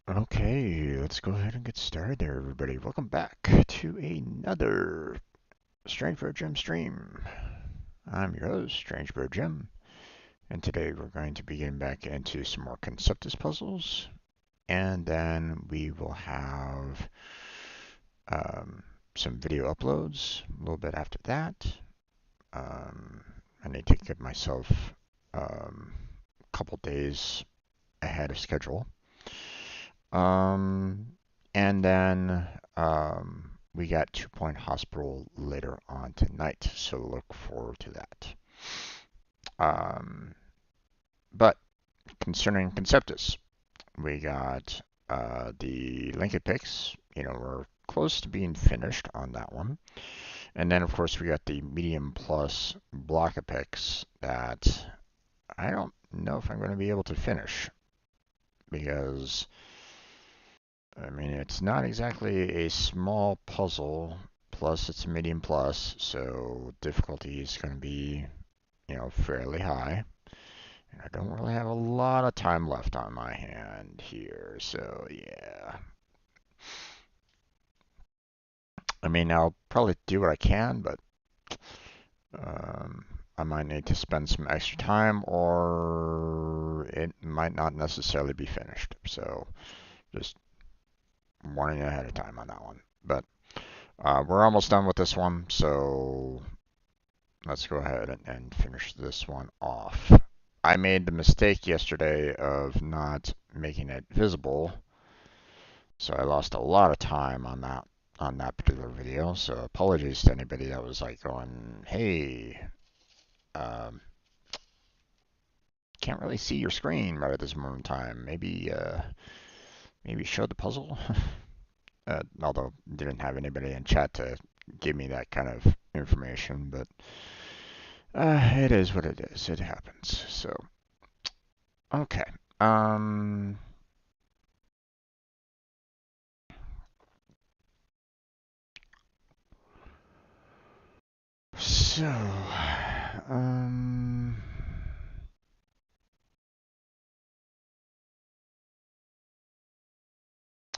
Okay, let's go ahead and get started there, everybody. Welcome back to another Strange Bird Gem stream. I'm your host, Strange Bird Gem, and today we're going to be getting back into some more Conceptis puzzles, and then we will have um, some video uploads a little bit after that. Um, I need to get myself a couple days ahead of schedule. Um, and then we got 2 Point Hospital later on tonight, so look forward to that. Um, but concerning Conceptus, we got the Lincoln picks. We're close to being finished on that one. And then, of course, we got the medium plus block of picks that I don't know if I'm going to be able to finish because I mean, it's not exactly a small puzzle, plus it's a medium plus, so difficulty is going to be, fairly high. And I don't really have a lot of time left on my hand here, so yeah. I mean, I'll probably do what I can, but um, I might need to spend some extra time, or it might not necessarily be finished. So just warning ahead of time on that one. But we're almost done with this one, so let's go ahead and finish this one off. I made the mistake yesterday of not making it visible, so I lost a lot of time on that particular video. So apologies to anybody that was like going, "Hey, um, can't really see your screen right at this moment in time. Maybe show the puzzle." Although didn't have anybody in chat to give me that kind of information, but it is what it is. It happens. So, okay. Um, so, um,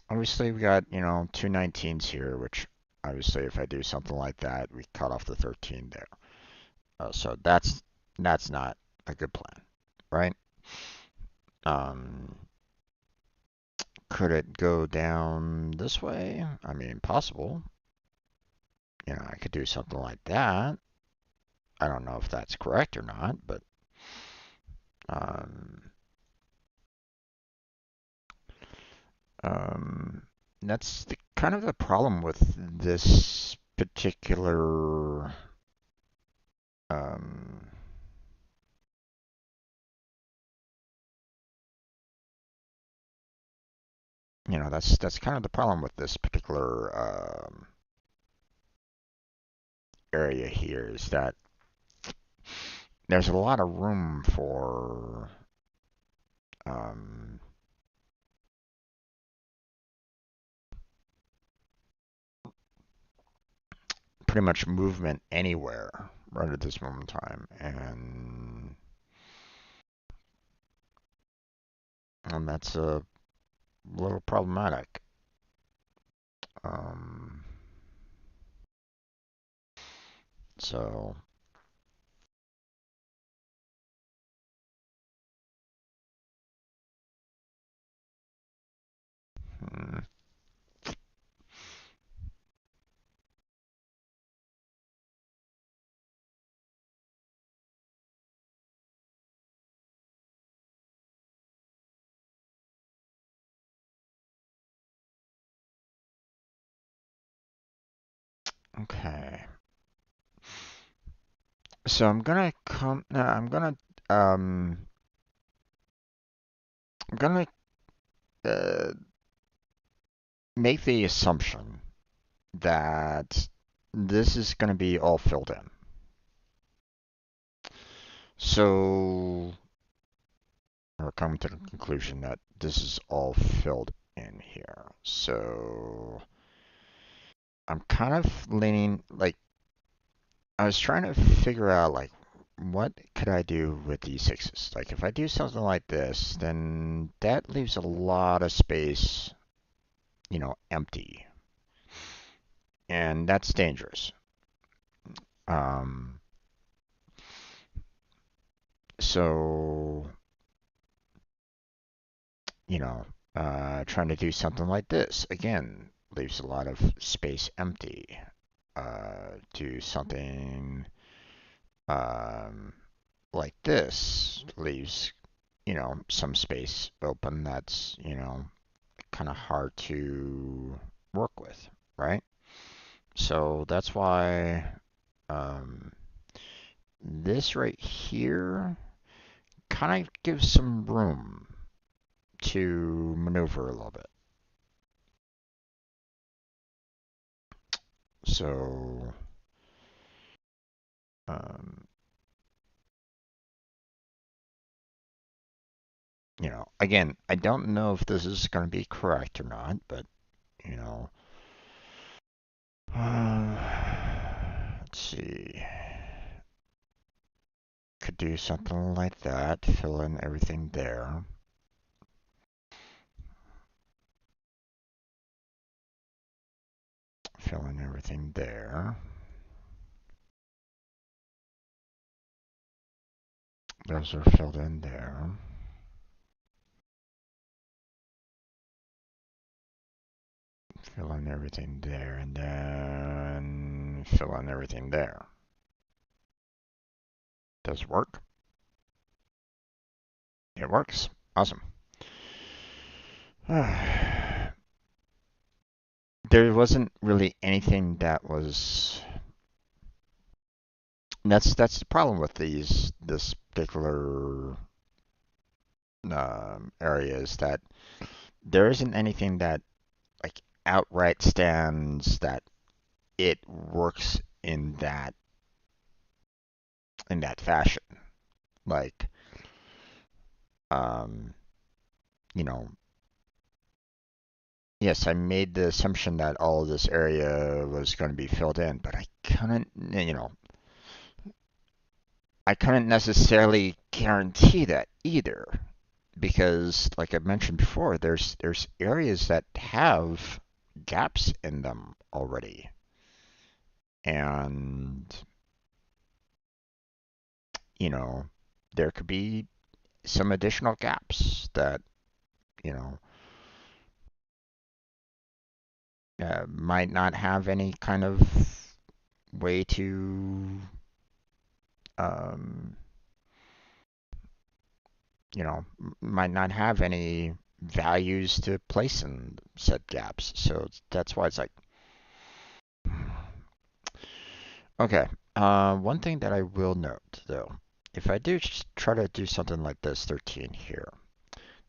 obviously we got, 2 19s here, which obviously if I do something like that, we cut off the 13 there. So that's not a good plan, right? Um, could it go down this way? I mean, possible. I could do something like that. I don't know if that's correct or not, but um, um, that's kind of the problem with this particular um, that's kind of the problem with this particular area here is that there's a lot of room for um, pretty much movement anywhere right at this moment in time, and that's a little problematic. Um, so, hmm, okay. So um, I'm gonna uh, make the assumption that this is gonna be all filled in. So, we're coming to the conclusion that this is all filled in here. So, I'm kind of leaning, like, I was trying to figure out, like, what could I do with these sixes? Like if I do something like this, then that leaves a lot of space, empty, and that's dangerous. Um, so, you know, trying to do something like this again leaves a lot of space empty. Do something um, like this leaves, some space open that's, kind of hard to work with, right? So that's why um, this right here kind of gives some room to maneuver a little bit. So, um, again, I don't know if this is going to be correct or not, but, you know, let's see. Could do something like that, fill in everything there. Fill in everything there. Those are filled in there. Fill in everything there, and then fill in everything there. Does it work? It works. Awesome. There wasn't really anything that was. That's the problem with this particular area is that there isn't anything that like outright stands that it works in that fashion. Like, um, you know, yes, I made the assumption that all of this area was going to be filled in, but I couldn't necessarily guarantee that either, because, like I mentioned before, there's areas that have gaps in them already, and you know, there could be some additional gaps that you know might not have any kind of way to um, might not have any values to place in said gaps. So that's why it's like, okay. One thing that I will note though, if I do try to do something like this 13 here,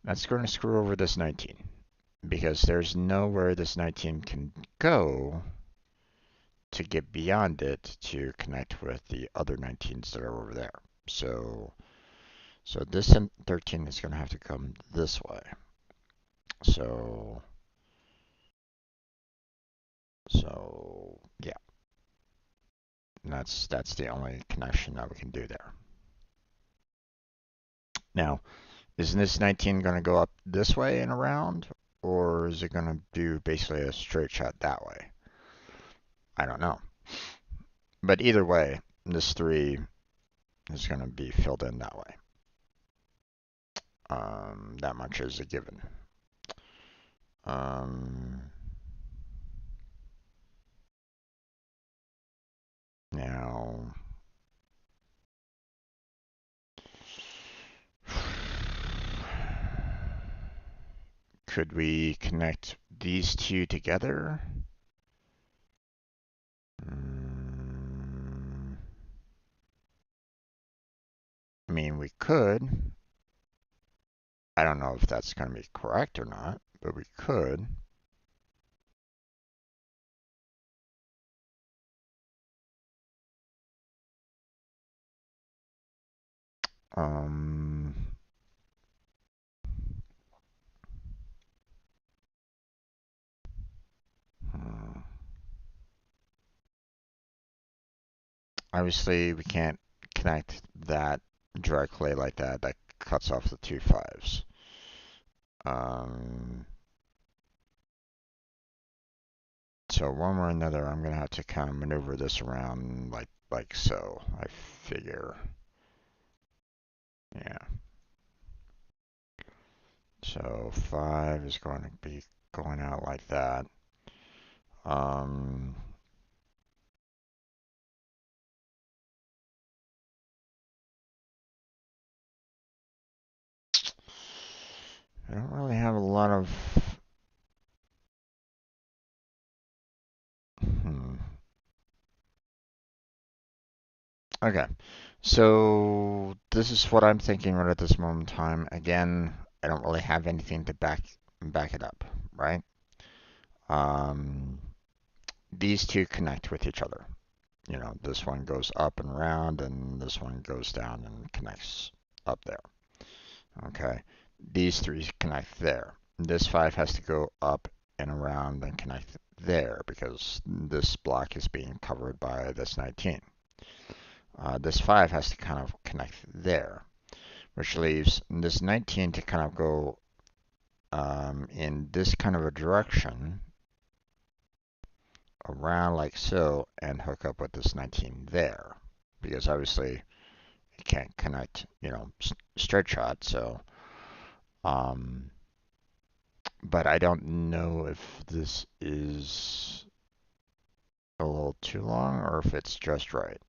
that's going to screw over this 19 because there's nowhere this 19 can go to get beyond it to connect with the other 19s that are over there. So this 13 is going to have to come this way. So yeah, that's the only connection that we can do there. Now, isn't this 19 going to go up this way and around, or is it going to do basically a straight shot that way? I don't know. But either way, this 3 is going to be filled in that way. That much is a given. Now, could we connect these two together? I mean, we could. I don't know if that's going to be correct or not, but we could. Um, Obviously, we can't connect that directly like that. That cuts off the two fives. So one way or another, I'm gonna have to kind of maneuver this around like so. I figure. Yeah. So 5 is going to be going out like that. Um, I don't really have a lot of. Okay, so this is what I'm thinking right at this moment in time. Again, I don't really have anything to back it up, right? Um, these two connect with each other. You know, this one goes up and around, and this one goes down and connects up there. Okay, these three connect there. This 5 has to go up and around and connect there because this block is being covered by this 19. This 5 has to kind of connect there, which leaves this 19 to kind of go in this kind of a direction around like so and hook up with this 19 there because obviously it can't connect, you know, straight shot. So, but I don't know if this is a little too long or if it's just right.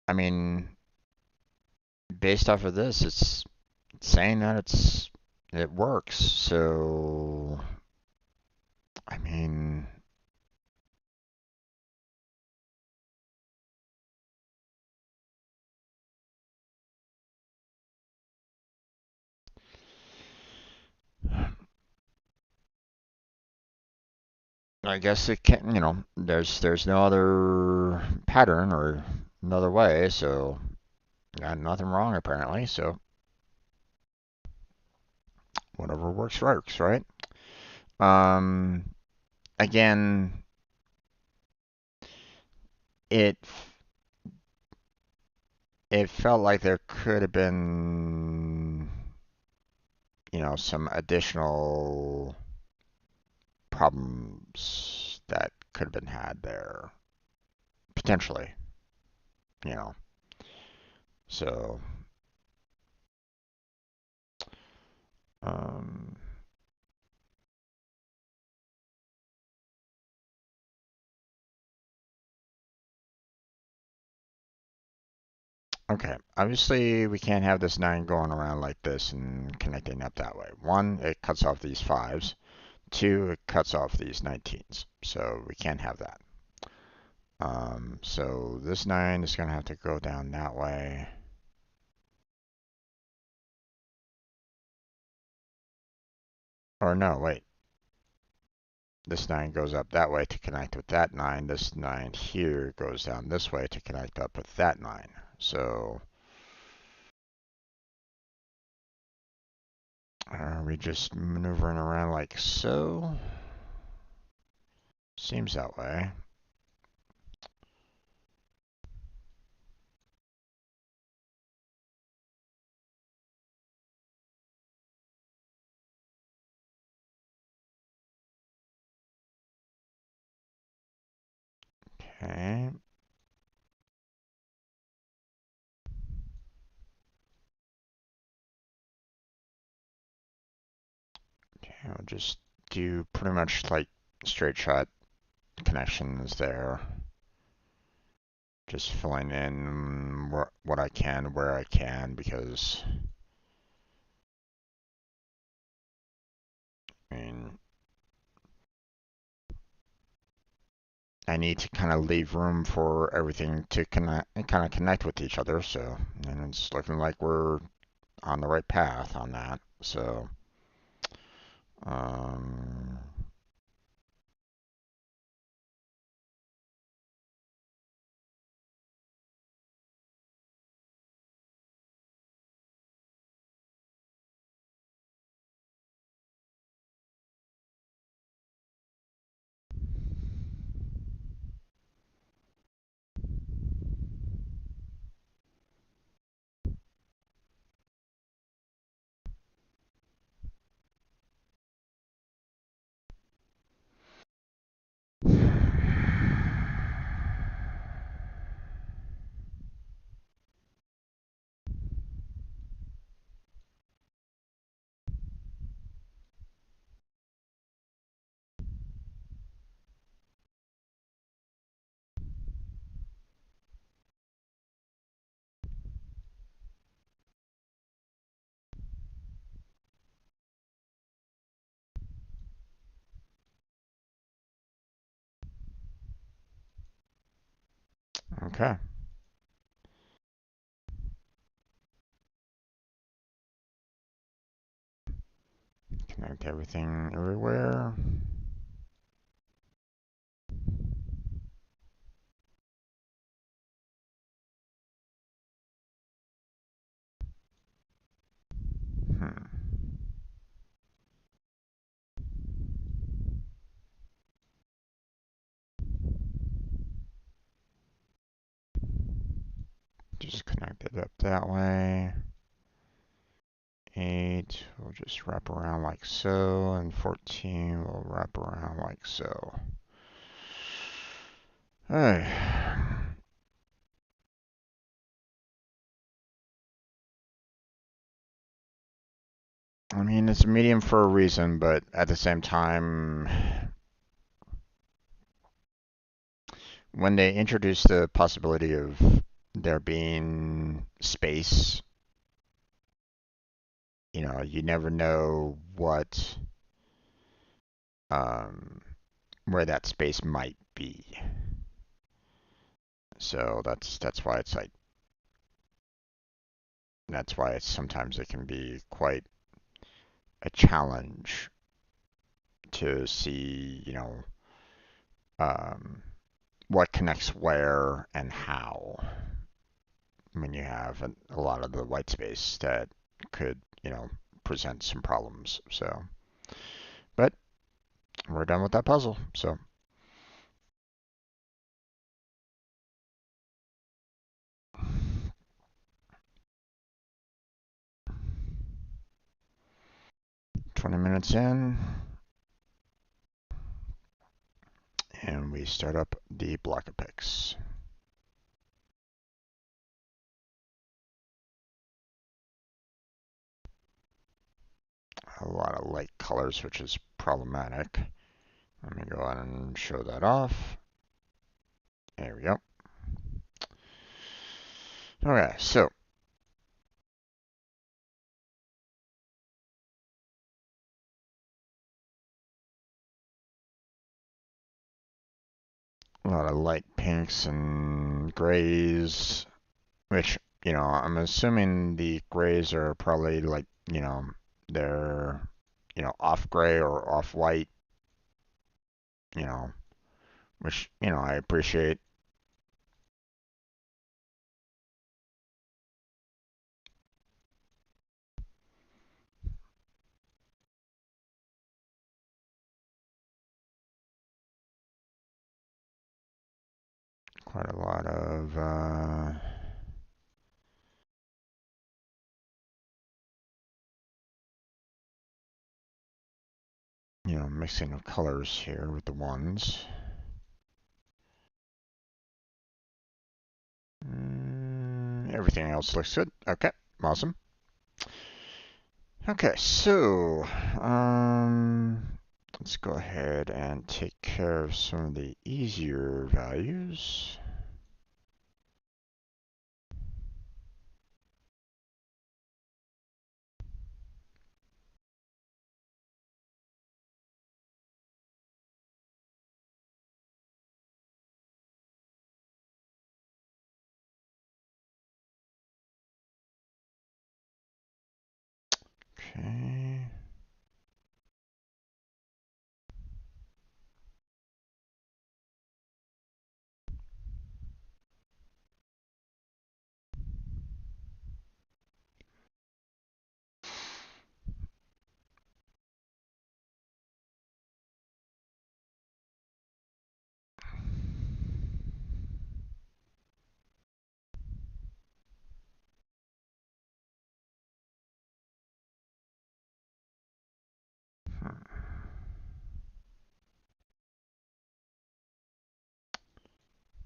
I mean, based off of this, it's saying that it works. So, I mean, I guess it can, you know, there's no other pattern or another way, so got nothing wrong apparently. So whatever works, right? Um, again, it it felt like there could have been, you know, some additional problems that could have been had there potentially, you know. So, um, okay, obviously we can't have this 9 going around like this and connecting up that way. One, it cuts off these 5s. Two, it cuts off these 19s. So we can't have that. So this 9 is going to have to go down that way. Or no, wait. This 9 goes up that way to connect with that 9. This 9 here goes down this way to connect up with that 9. So are we just maneuvering around like so? Seems that way. Okay. Okay, I'll just do pretty much like straight shot connections there. Just filling in what I can where I can because I mean I need to kind of leave room for everything to connect with each other. So and it's looking like we're on the right path on that. So um, Okay. Connect everything everywhere. Hmm. Just connect it up that way. 8 will just wrap around like so, and 14 will wrap around like so. Alright. I mean, it's a medium for a reason, but at the same time, when they introduce the possibility of there being space, you never know um, where that space might be. So that's why it's like that's why it's sometimes it can be quite a challenge to see, um, what connects where and how when you have a lot of the white space that could, present some problems. So, but we're done with that puzzle. So 20 minutes in, and we start up the block of pics. A lot of light colors, which is problematic. Let me go ahead and show that off. There we go. Okay, so a lot of light pinks and grays, which, I'm assuming the grays are probably like, they're, off gray or off white, you know, which, I appreciate. Quite a lot of, mixing of colors here with the ones. Everything else looks good. Okay, awesome. Okay, so let's go ahead and take care of some of the easier values. Okay.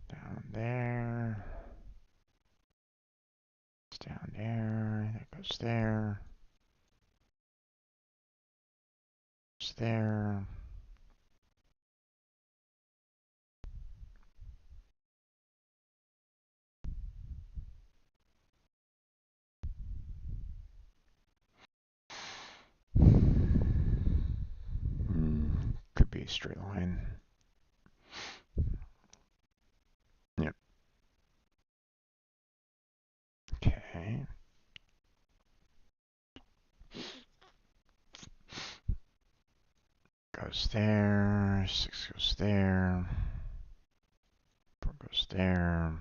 Down there. It's down there. That goes there. It's there. Could be a straight line. Yep. goes there, 6 goes there, 4 goes there.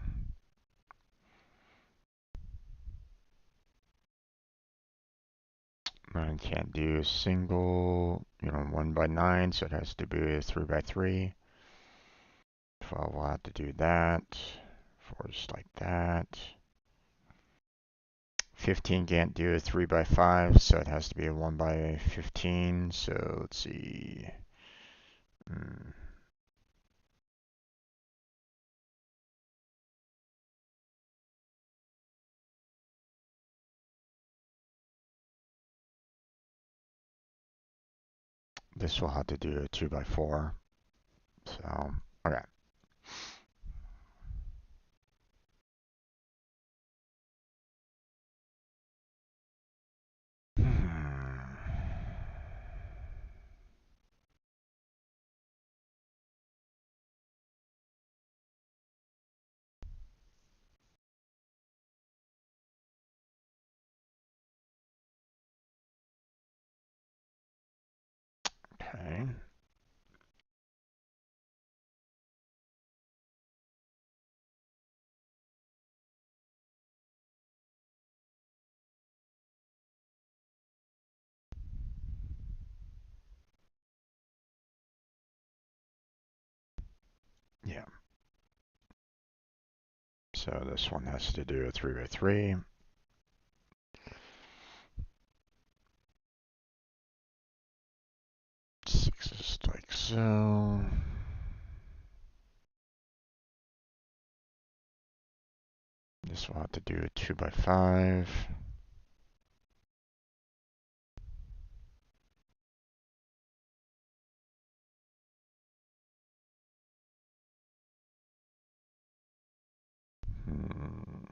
Nine can't do a single, 1 by 9, so it has to be a 3 by 3. 12 will have to do that. 4 is like that. 15 can't do a 3 by 5, so it has to be a 1 by 15. So let's see. This will have to do a 2 by 4. So, okay. Okay. Yeah. So this one has to do a 3 by 3. Six is like so. This will have to do a 2 by 5. Hmm.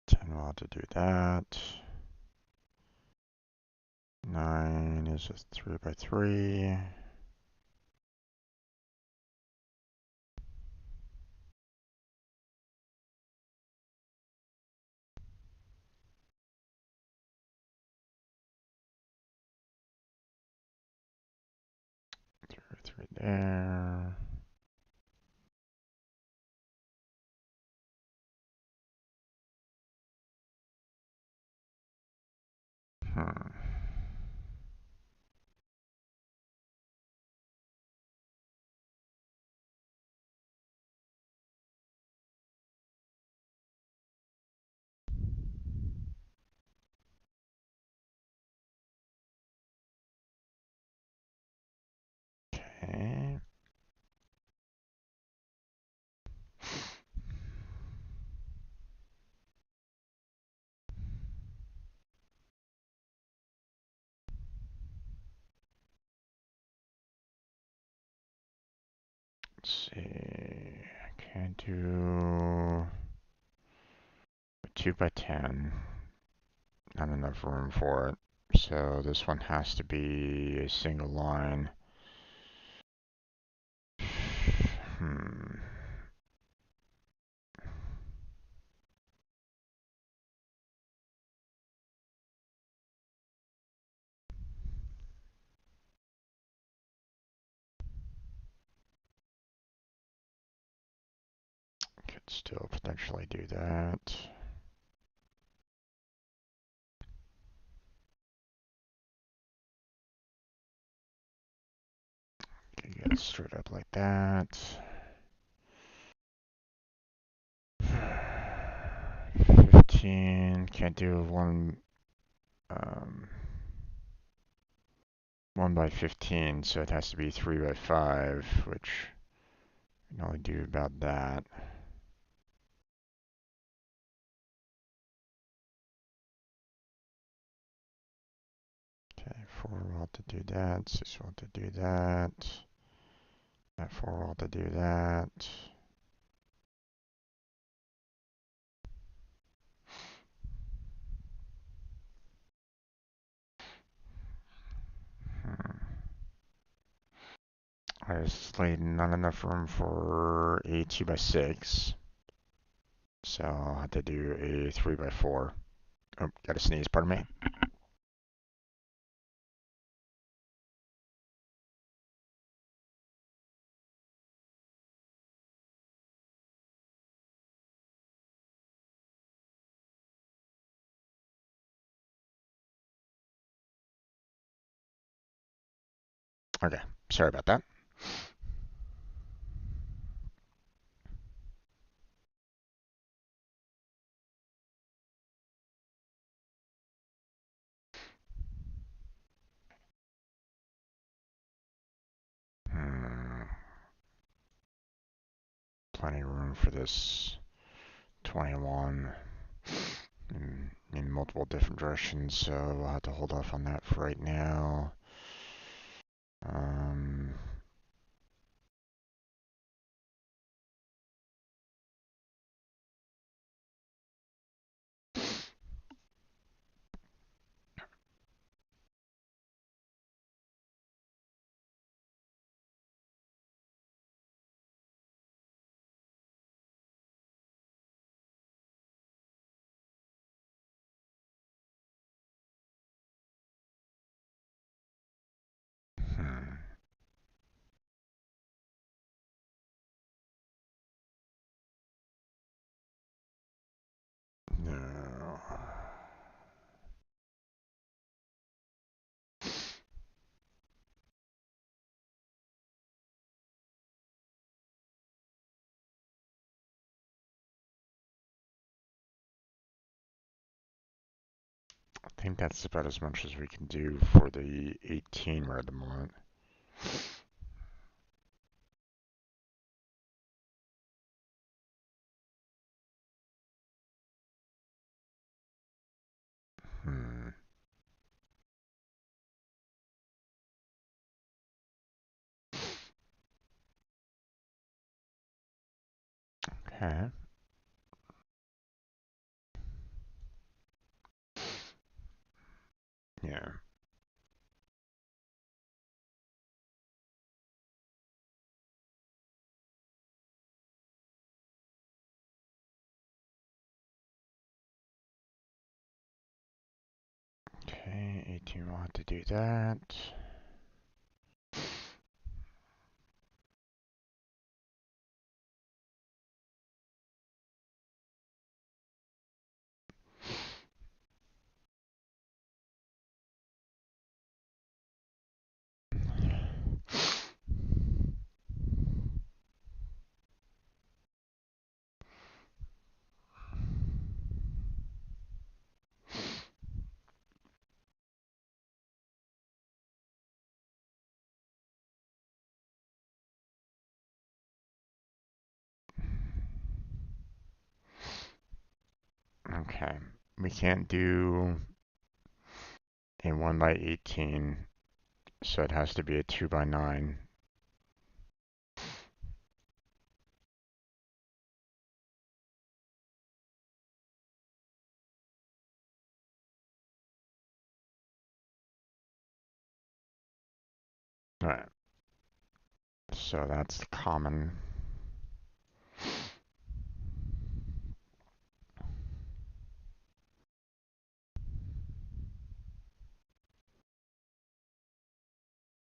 10 will have to do that. 9 is a 3 by 3. Three there. Hmm. Okay. Let's see. I can't do a 2 by 10. Not enough room for it. So this one has to be a single line. Hmm. Could still potentially do that. Could get it straight up like that. 15. Can't do um, 1 by 15, so it has to be 3 by 5, which I can only do about that. Okay, 4 will have to do that, 6 will have to do that, that 4 will have to do that. There's like not enough room for a 2 by 6, so I'll have to do a 3 by 4. Oh, gotta sneeze, pardon me. Okay, sorry about that. Hmm, plenty of room for this 21 in multiple different directions, so we'll have to hold off on that for right now. Um, hmm, no. I think that's about as much as we can do for the 18 right at the moment. Hmm. Okay. Yeah. Okay, 18 will have to do that. Okay. We can't do a 1 by 18, so it has to be a 2 by 9. Alright, so that's common.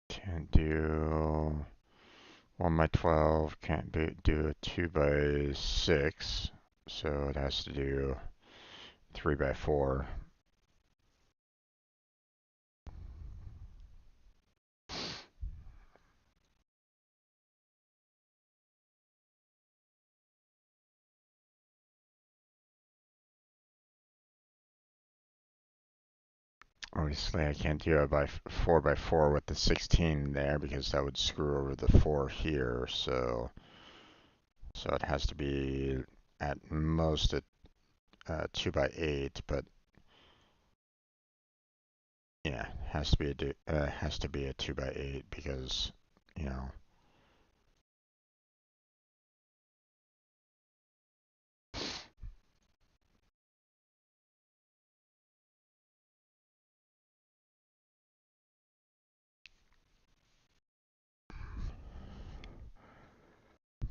Can't do 1 by 12, can't do a 2 by 6, so it has to do 3 by 4. Obviously, I can't do it by 4 by 4 with the 16 there because that would screw over the 4 here. So it has to be at most a 2 by 8, but yeah, has to be a 2 by 8 because you know.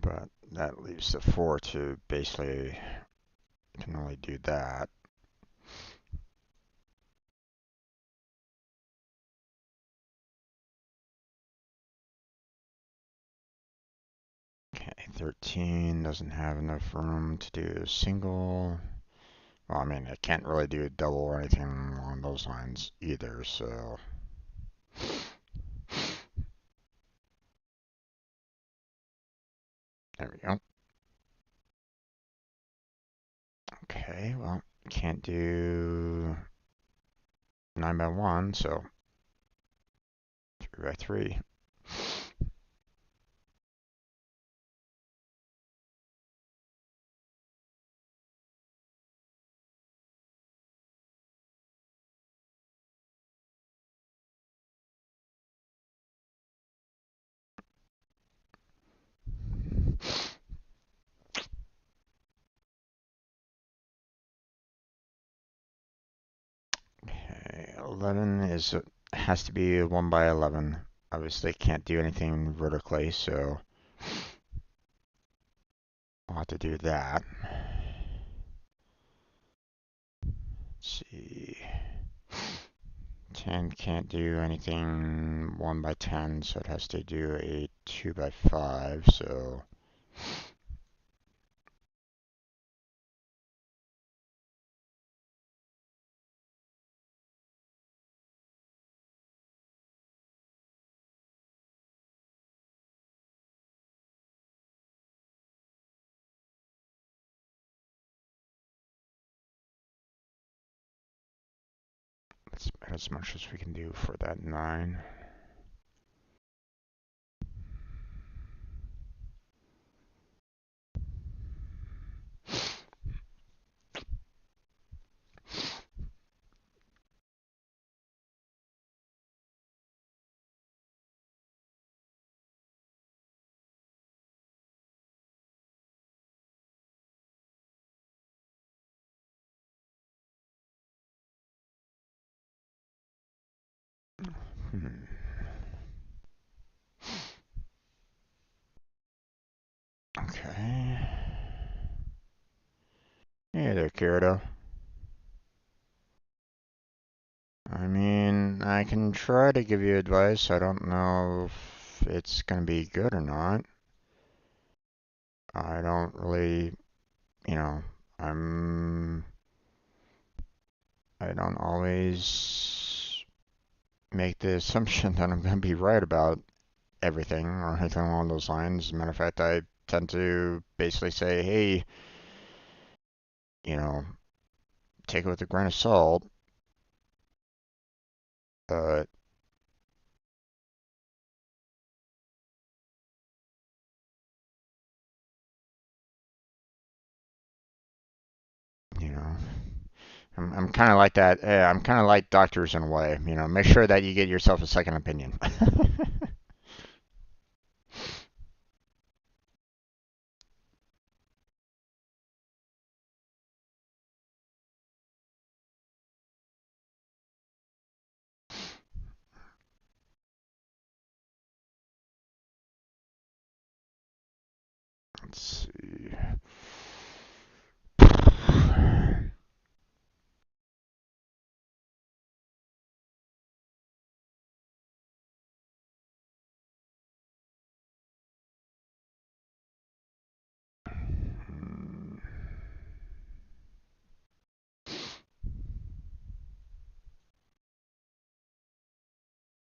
But that leaves the 4 to basically can only do that. Okay, 13 doesn't have enough room to do a single. Well, I mean, it can't really do a double or anything along those lines either, so. There we go. Okay, well, can't do 9 by 1, so 3 by 3. Okay, 11 has to be 1 by 11. Obviously can't do anything vertically, so I'll have to do that. Let's see. 10 can't do anything 1 by 10, so it has to do a 2 by 5, so that's about as much as we can do for that 9. Hmm. Okay. Hey there, Kirito. I mean, I can try to give you advice. I don't know if it's gonna be good or not. I don't really, you know, I'm, I don't always make the assumption that I'm gonna be right about everything or anything along those lines. As a matter of fact, I tend to basically say, hey, you know, take it with a grain of salt. But, you know, I'm kind of like that. I'm kind of like doctors in a way. Make sure that you get yourself a second opinion. Let's see.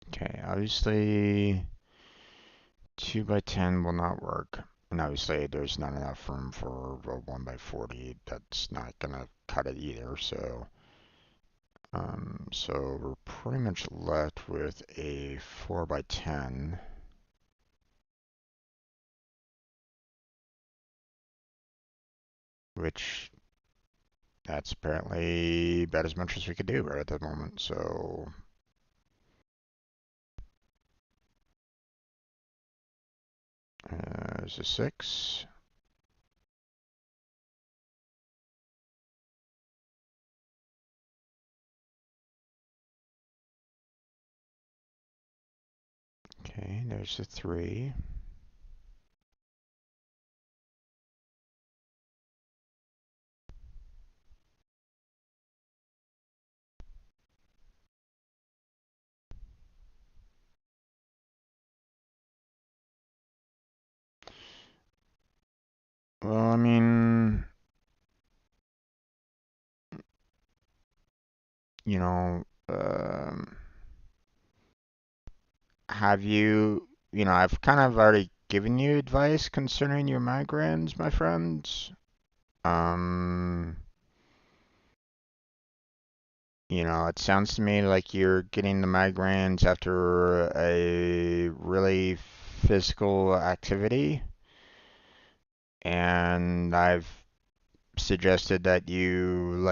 Okay, obviously 2 by 10 will not work. And obviously there's not enough room for a 1 by 40. That's not gonna cut it either. So we're pretty much left with a 4 by 10, which that's apparently about as much as we could do right at the moment. So there's a 6. Okay, there's a 3. Well, I mean, you know, have you, I've kind of already given you advice concerning your migraines, my friends. Um, it sounds to me like you're getting the migraines after a really physical activity, and I've suggested that you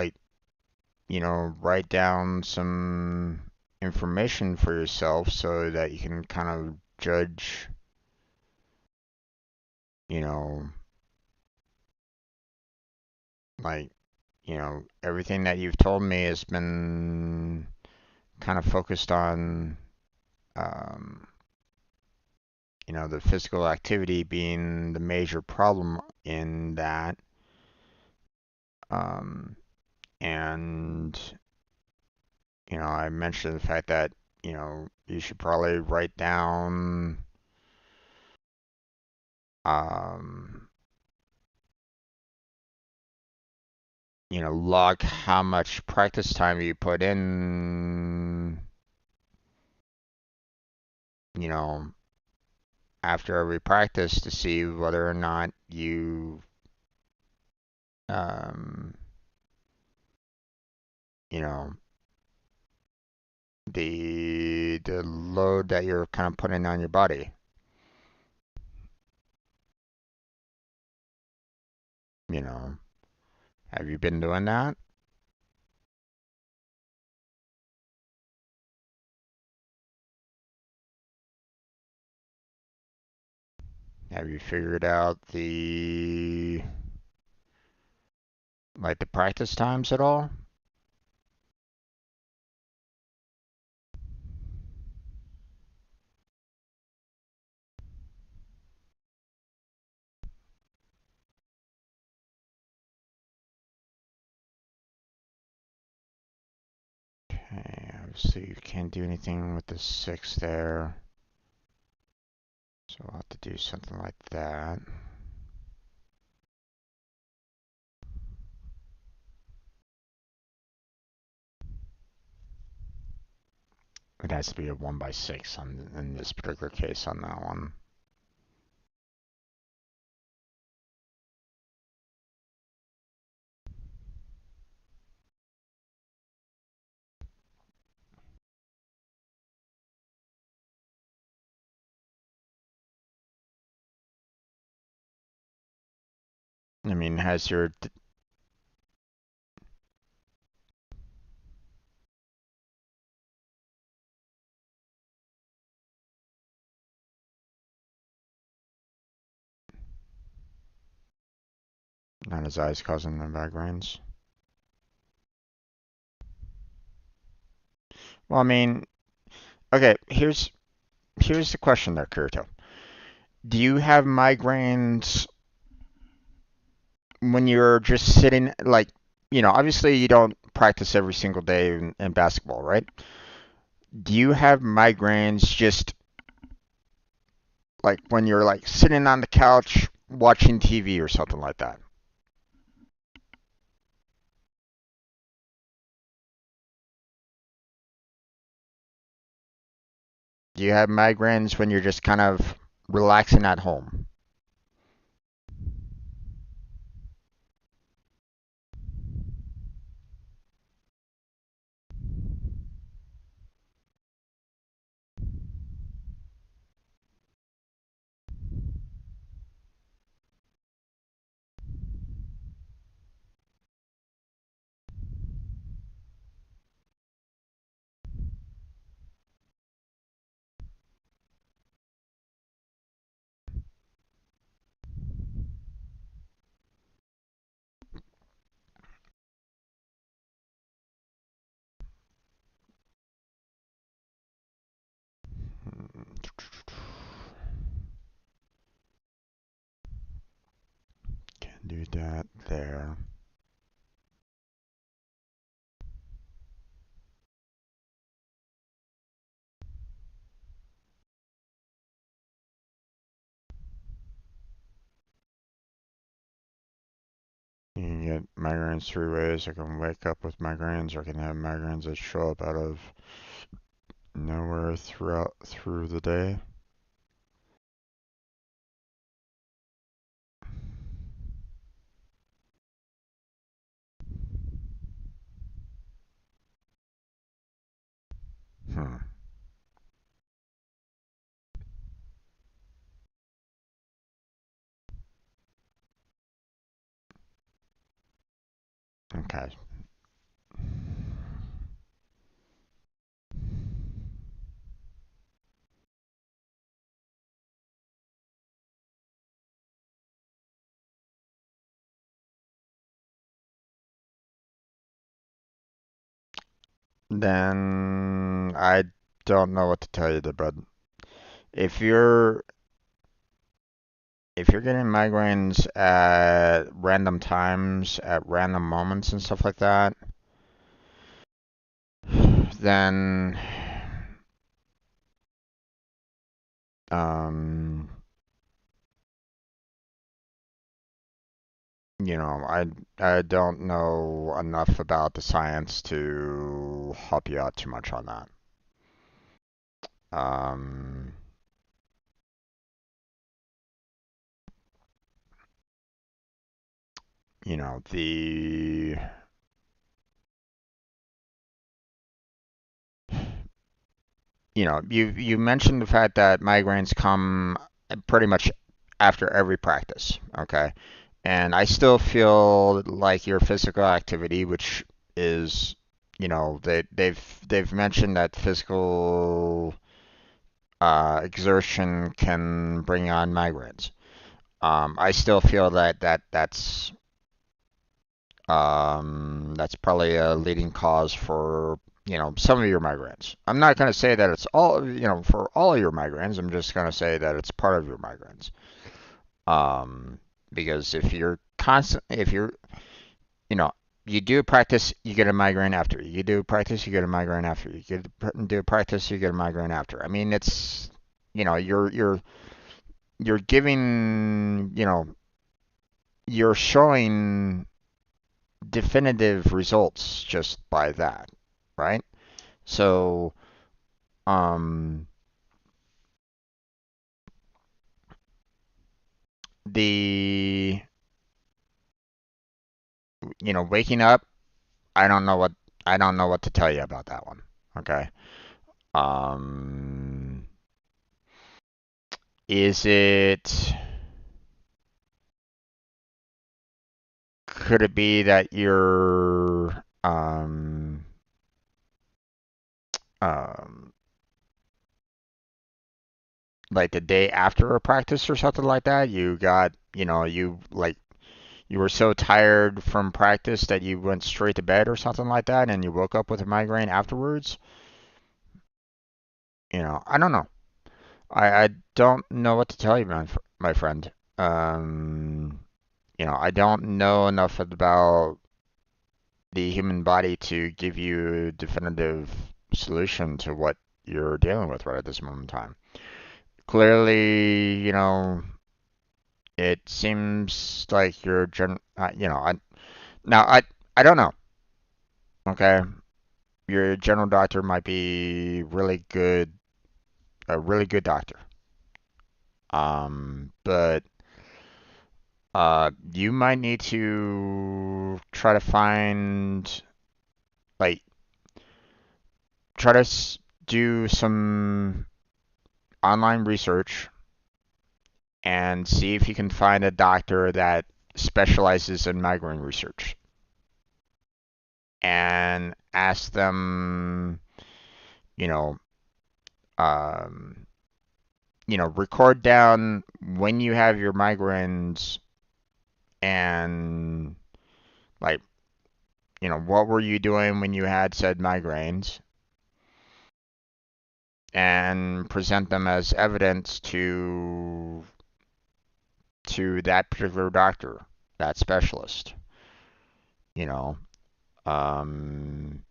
write down some information for yourself so that you can kind of judge, you know, like, everything that you've told me has been kind of focused on, um, the physical activity being the major problem in that. Um, and, I mentioned the fact that, you should probably write down, um, log how much practice time you put in, you know, after every practice to see whether or not um, you know, the load that you're kind of putting on your body. You know, have you been doing that? Have you figured out the practice times at all? Okay, obviously you can't do anything with the 6 there. So I'll have to do something like that. It has to be a 1 by 6 in this particular case on that one. I mean, has your not his eyes causing the migraines? Well, I mean, okay, here's the question there, Kirito. Do you have migraines when you're just sitting, like, obviously you don't practice every single day in basketball, right? Do you have migraines just like when you're like sitting on the couch watching TV or something like that? Do you have migraines when you're just kind of relaxing at home? Can do that there. You can get migraines 3 ways. I can wake up with migraines, or I can have migraines that show up out of nowhere throughout through the day. Okay. Then I don't know what to tell you, but if you're if you're getting migraines at random times, at random moments and stuff like that, then um, I don't know enough about the science to help you out too much on that. Um, you know, the you mentioned the fact that migraines come pretty much after every practice, okay? And I still feel like your physical activity, which is, they've mentioned that physical exertion can bring on migraines. I still feel that's probably a leading cause for, some of your migraines. I'm not going to say that it's all, for all of your migraines. I'm just going to say that it's part of your migraines. Um, because if you're, you know, you do practice, you get a migraine after. You do practice, you get a migraine after. Do practice, you get a migraine after. I mean, it's, you're giving, you're showing definitive results just by that, right? So, um, the waking up, I don't know what I don't know what to tell you about that one. Okay. Um, is it could it be that you're um like the day after a practice or something like that? You got, you were so tired from practice that you went straight to bed or something like that, and you woke up with a migraine afterwards. I don't know. I don't know what to tell you, my friend. Um, I don't know enough about the human body to give you a definitive solution to what you're dealing with right at this moment in time. Clearly, it seems like you're I don't know. Okay, your general doctor might be a really good doctor. But you might need to try to find like try to do some online research and see if you can find a doctor that specializes in migraine research and ask them, you know, um, record down when you have your migraines and like, what were you doing when you had said migraines and present them as evidence to that particular doctor, that specialist, you know, um,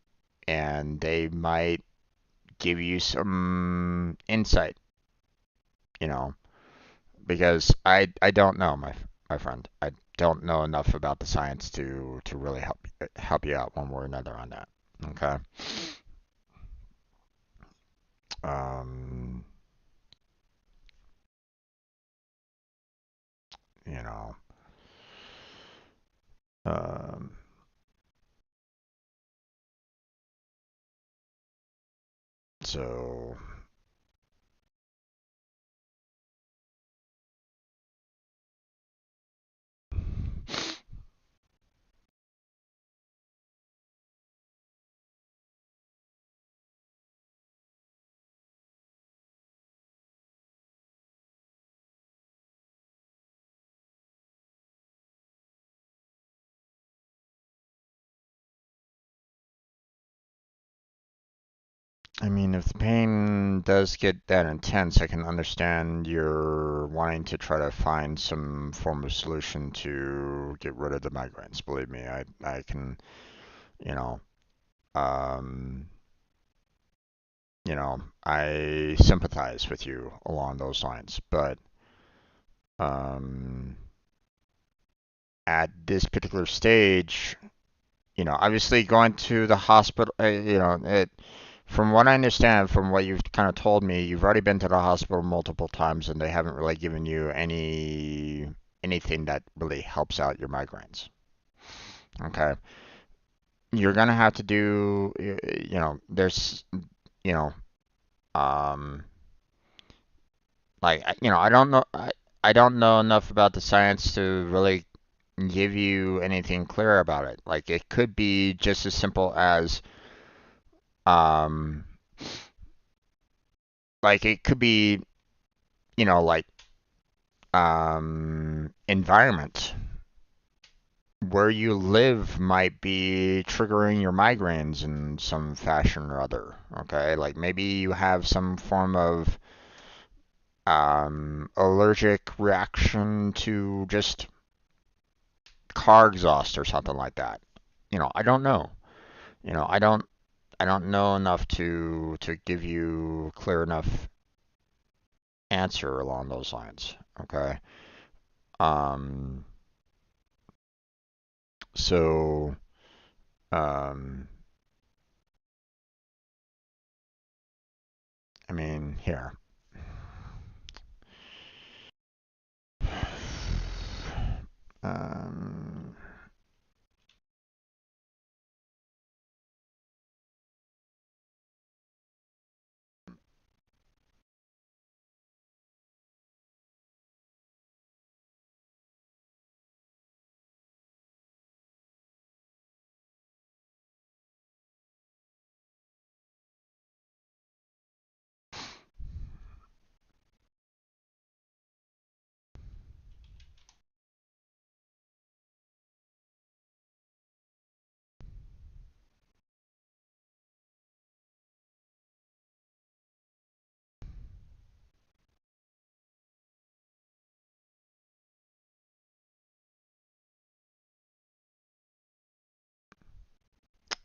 and they might give you some insight, you know, because I don't know, my friend. I don't know enough about the science to really help you out one way or another on that. Okay. Um, you know, um, so I mean, if the pain does get that intense, I can understand you're wanting to try to find some form of solution to get rid of the migraines. Believe me, I can, you know, um, I sympathize with you along those lines. But um, at this particular stage, obviously going to the hospital, from what I understand, from what you've kind of told me, you've already been to the hospital multiple times and they haven't really given you anything that really helps out your migraines. Okay. You're gonna have to do, there's, you know, um, I don't know, I don't know enough about the science to really give you anything clear about it. Like it could be just as simple as, um, like it could be, like environment where you live might be triggering your migraines in some fashion or other. Okay, like maybe you have some form of allergic reaction to just car exhaust or something like that. I don't know. I don't know enough to give you clear enough answer along those lines. Okay. Um, so, um, I mean, here.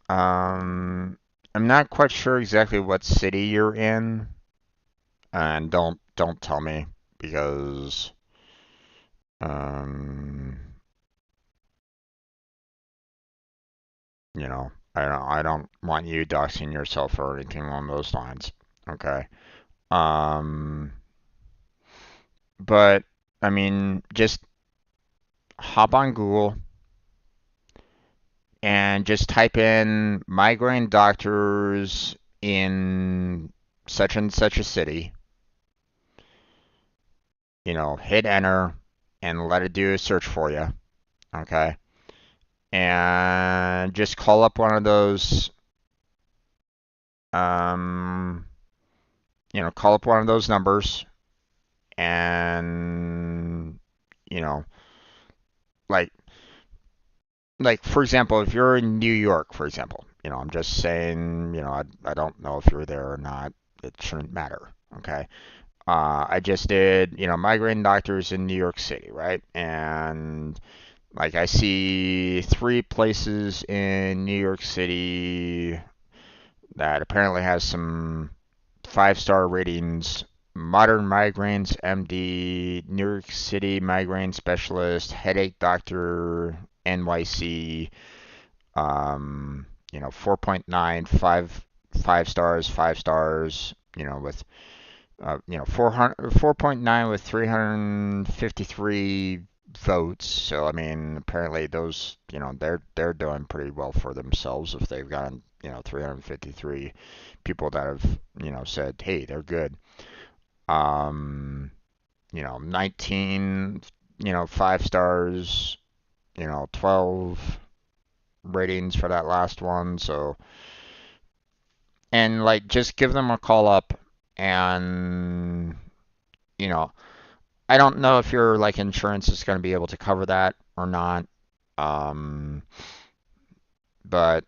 Um, I'm not quite sure exactly what city you're in, and don't tell me because um, I don't want you doxing yourself or anything along those lines. Okay. Um, but I mean, just hop on Google and just type in migraine doctors in such and such a city. Hit enter and let it do a search for you. Okay. And just call up one of those, um, call up one of those numbers and, you know, like, for example, if you're in New York, for example, I'm just saying, I don't know if you're there or not. It shouldn't matter. Okay. I just did, migraine doctors in New York City, right? And like I see three places in New York City that apparently has some five-star ratings. Modern Migraines MD, New York City Migraine Specialist, Headache Doctor, NYC, 4.9, 5 stars, 5 stars, with 4.9 with 353 votes. So I mean, apparently those, they're doing pretty well for themselves if they've gotten, 353 people that have, said, hey, they're good. Um, 19, 5 stars, 12 ratings for that last one. So, and like, just give them a call up and, you know, I don't know if your like insurance is going to be able to cover that or not. Um, but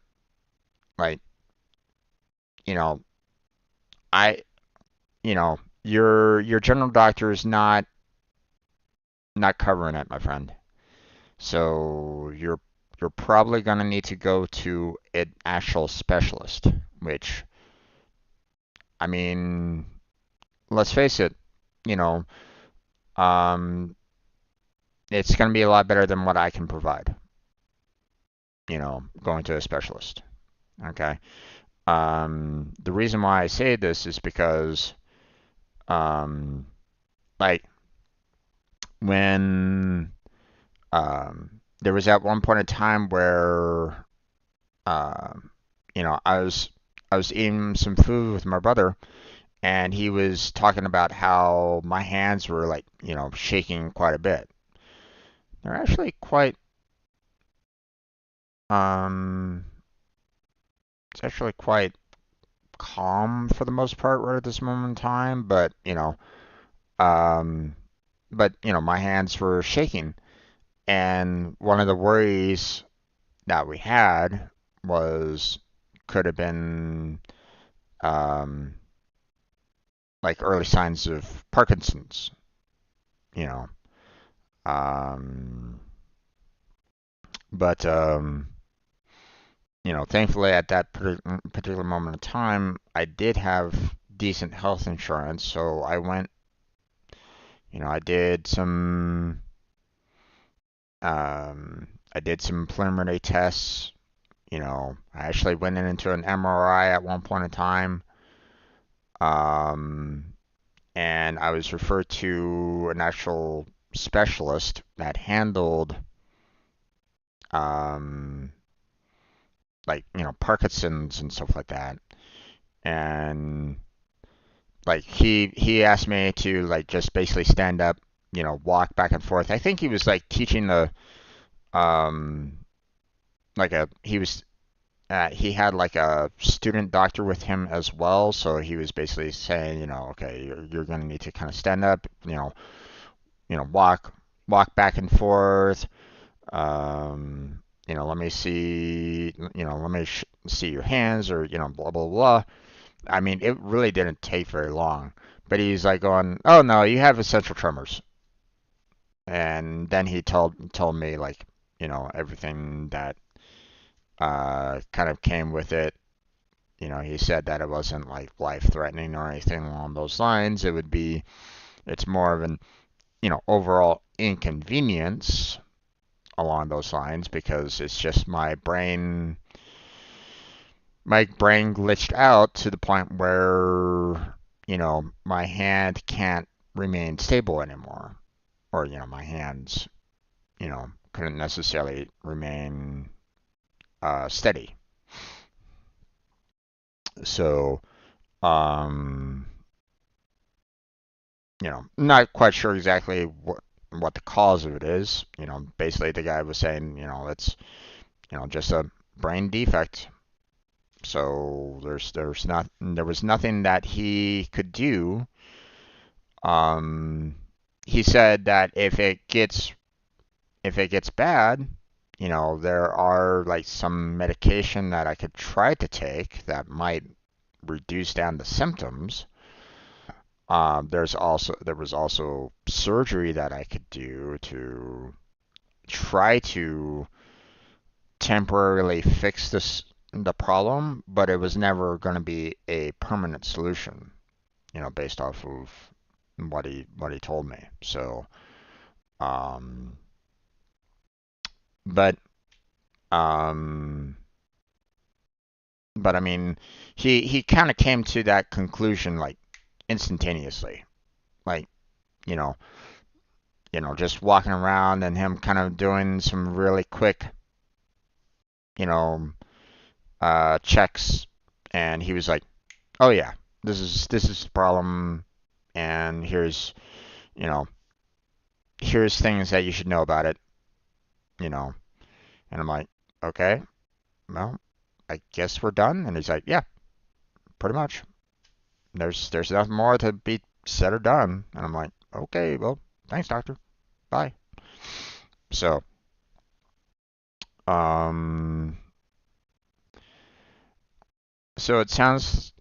like, you know, I, your general doctor is not covering it, my friend. So you're probably gonna need to go to an actual specialist, which, I mean, let's face it, you know, um, it's gonna be a lot better than what I can provide, going to a specialist. Okay. The reason why I say this is because, um, like, when there was at one point in time where, um, I was eating some food with my brother, and he was talking about how my hands were, like, shaking quite a bit. They're actually quite, um, it's actually quite calm for the most part right at this moment in time, um, my hands were shaking. And one of the worries that we had was, could have been, um, like, early signs of Parkinson's, you know. Um, but thankfully at that particular moment in time, I did have decent health insurance, so I went, I did some preliminary tests. I actually went into an MRI at one point in time, um, and I was referred to an actual specialist that handled, um, like, Parkinson's and stuff like that. And, like, he asked me to, like, just basically stand up, walk back and forth. I think he was, like, teaching um like a he was he had, like, a student doctor with him as well, so he was basically saying, okay, you're going to need to kind of stand up, walk back and forth. Let me see, see your hands, or, blah blah blah. I mean, it really didn't take very long, but he's like going, "Oh no, you have essential tremors," and then he told me, like, everything that kind of came with it. He said that it wasn't, like, life threatening or anything along those lines. It's more of an, overall inconvenience along those lines, because it's just my brain glitched out to the point where, my hand can't remain stable anymore. Or, my hands, couldn't necessarily remain steady. So, um, not quite sure exactly what the cause of it is. Basically the guy was saying, it's, just a brain defect. So there was nothing that he could do. Um, he said that if it gets bad, there are, like, some medication that I could try to take that might reduce down the symptoms. There was also surgery that I could do to try to temporarily fix the problem, but it was never going to be a permanent solution, based off of what he told me. So, um, but um, but I mean, he kind of came to that conclusion, like, instantaneously, like, you know, just walking around and him kind of doing some really quick, you know, checks, and he was like, "Oh yeah, this is the problem, and you know, here's things that you should know about it," you know, and I'm like, "Okay, well, I guess we're done," and he's like, "Yeah, pretty much. There's nothing more to be said or done," and I'm like, "Okay, well, thanks, doctor. Bye." So, um, so it sounds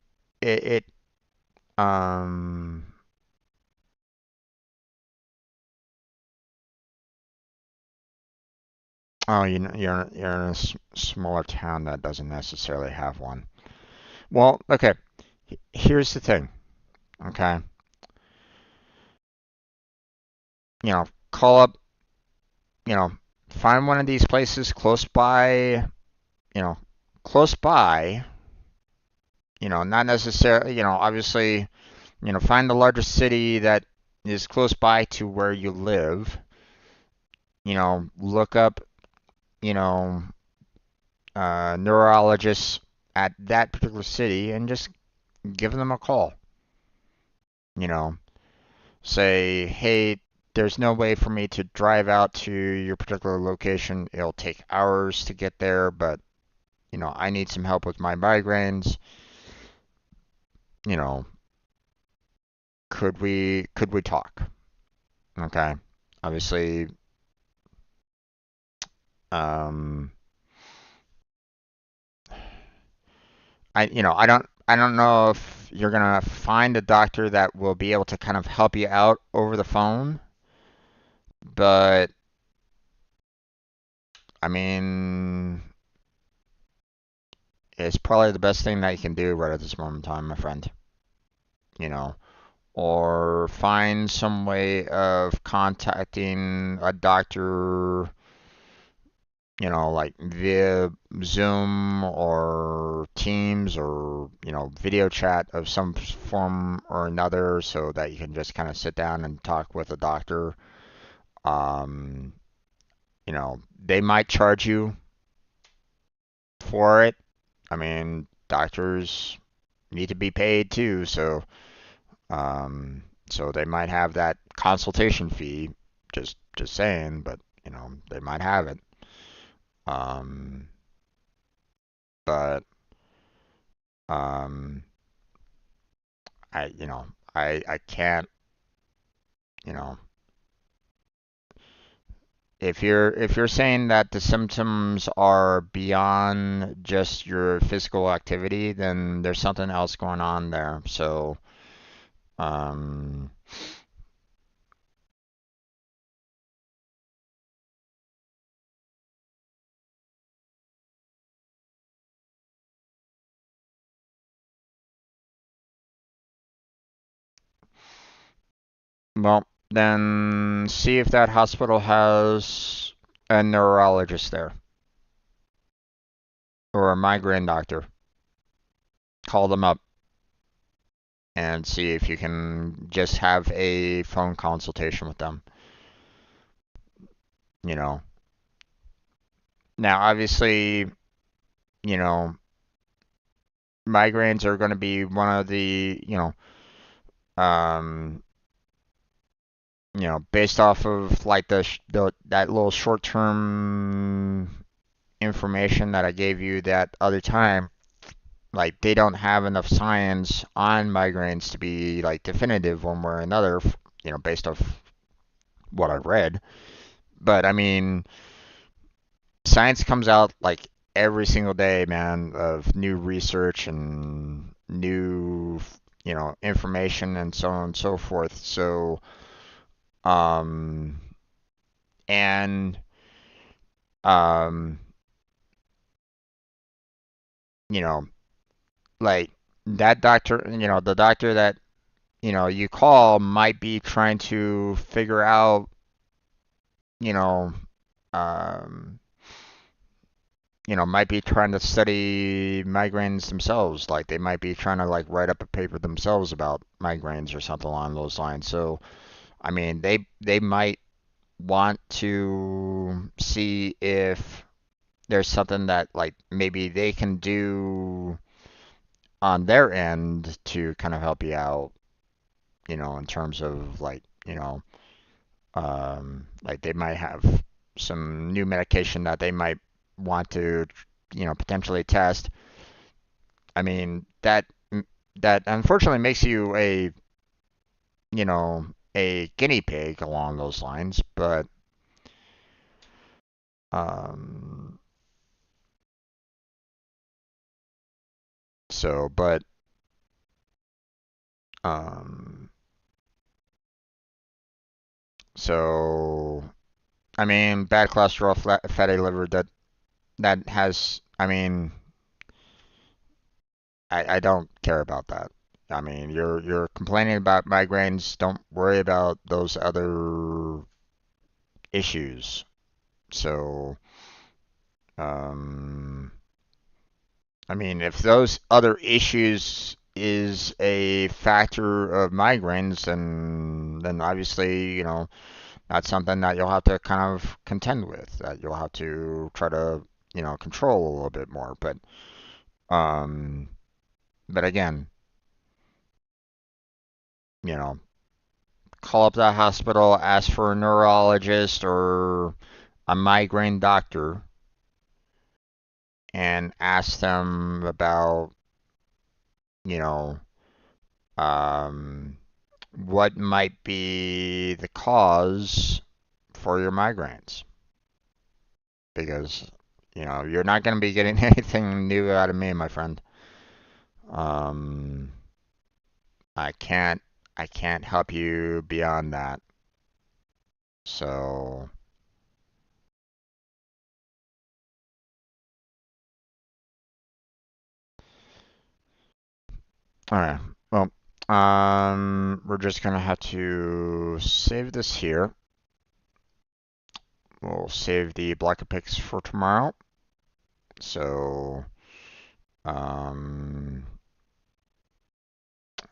it Um, oh, you're in a smaller town that doesn't necessarily have one. Well, okay. Here's the thing. Okay, call up. You know, find one of these places close by. You know, close by. Not necessarily. Obviously. Find the largest city that is close by to where you live. Look up. You know, neurologists at that particular city and just give them a call. You know, say, hey, there's no way for me to drive out to your particular location. It'll take hours to get there, but, I need some help with my migraines. You know, could we talk? Okay. Obviously, um, I don't know if you're gonna find a doctor that will be able to kind of help you out over the phone, but I mean, it's probably the best thing that you can do right at this moment in time, my friend. You know, or find some way of contacting a doctor, like via Zoom or Teams or, video chat of some form or another so that you can just kind of sit down and talk with a doctor. Um, they might charge you for it. I mean, doctors need to be paid too, so they might have that consultation fee. Just saying, but they might have it. Um, but um, I can't, you know, if you're saying that the symptoms are beyond just your physical activity, then there's something else going on there. So, um, well, then see if that hospital has a neurologist there or a migraine doctor. Call them up and see if you can just have a phone consultation with them. You know, now obviously, you know, migraines are going to be one of the, um, based off of like that little short-term information that I gave you that other time. Like they don't have enough science on migraines to be like definitive one way or another, based off what I read. But I mean, science comes out like every single day, man, of new research and new, information and so on and so forth. So, um, and, um, you know, like that doctor, the doctor that, you call might be trying to figure out, you know, um, might be trying to study migraines themselves. Like they might be trying to like write up a paper themselves about migraines or something along those lines. So, I mean, they might want to see if there's something that like maybe they can do on their end to kind of help you out, in terms of like they might have some new medication that they might want to, potentially test. I mean, that unfortunately makes you you know, a guinea pig along those lines, but um, but Um, so, I mean, bad cholesterol, fatty liver, that has, I mean, I don't care about that. I mean, you're complaining about migraines. Don't worry about those other issues. So, um, I mean, if those other issues is a factor of migraines, then obviously, that's something that you'll have to kind of contend with, that you'll have to try to, control a little bit more. Um, but again, you know, call up the hospital, ask for a neurologist or a migraine doctor, and ask them about, you know, um, what might be the cause for your migraines. Because, you're not going to be getting anything new out of me, my friend. Um, I can't, I can't help you beyond that. So, all right. Well, we're just gonna have to save this here. We'll save the block of pics for tomorrow. So, um,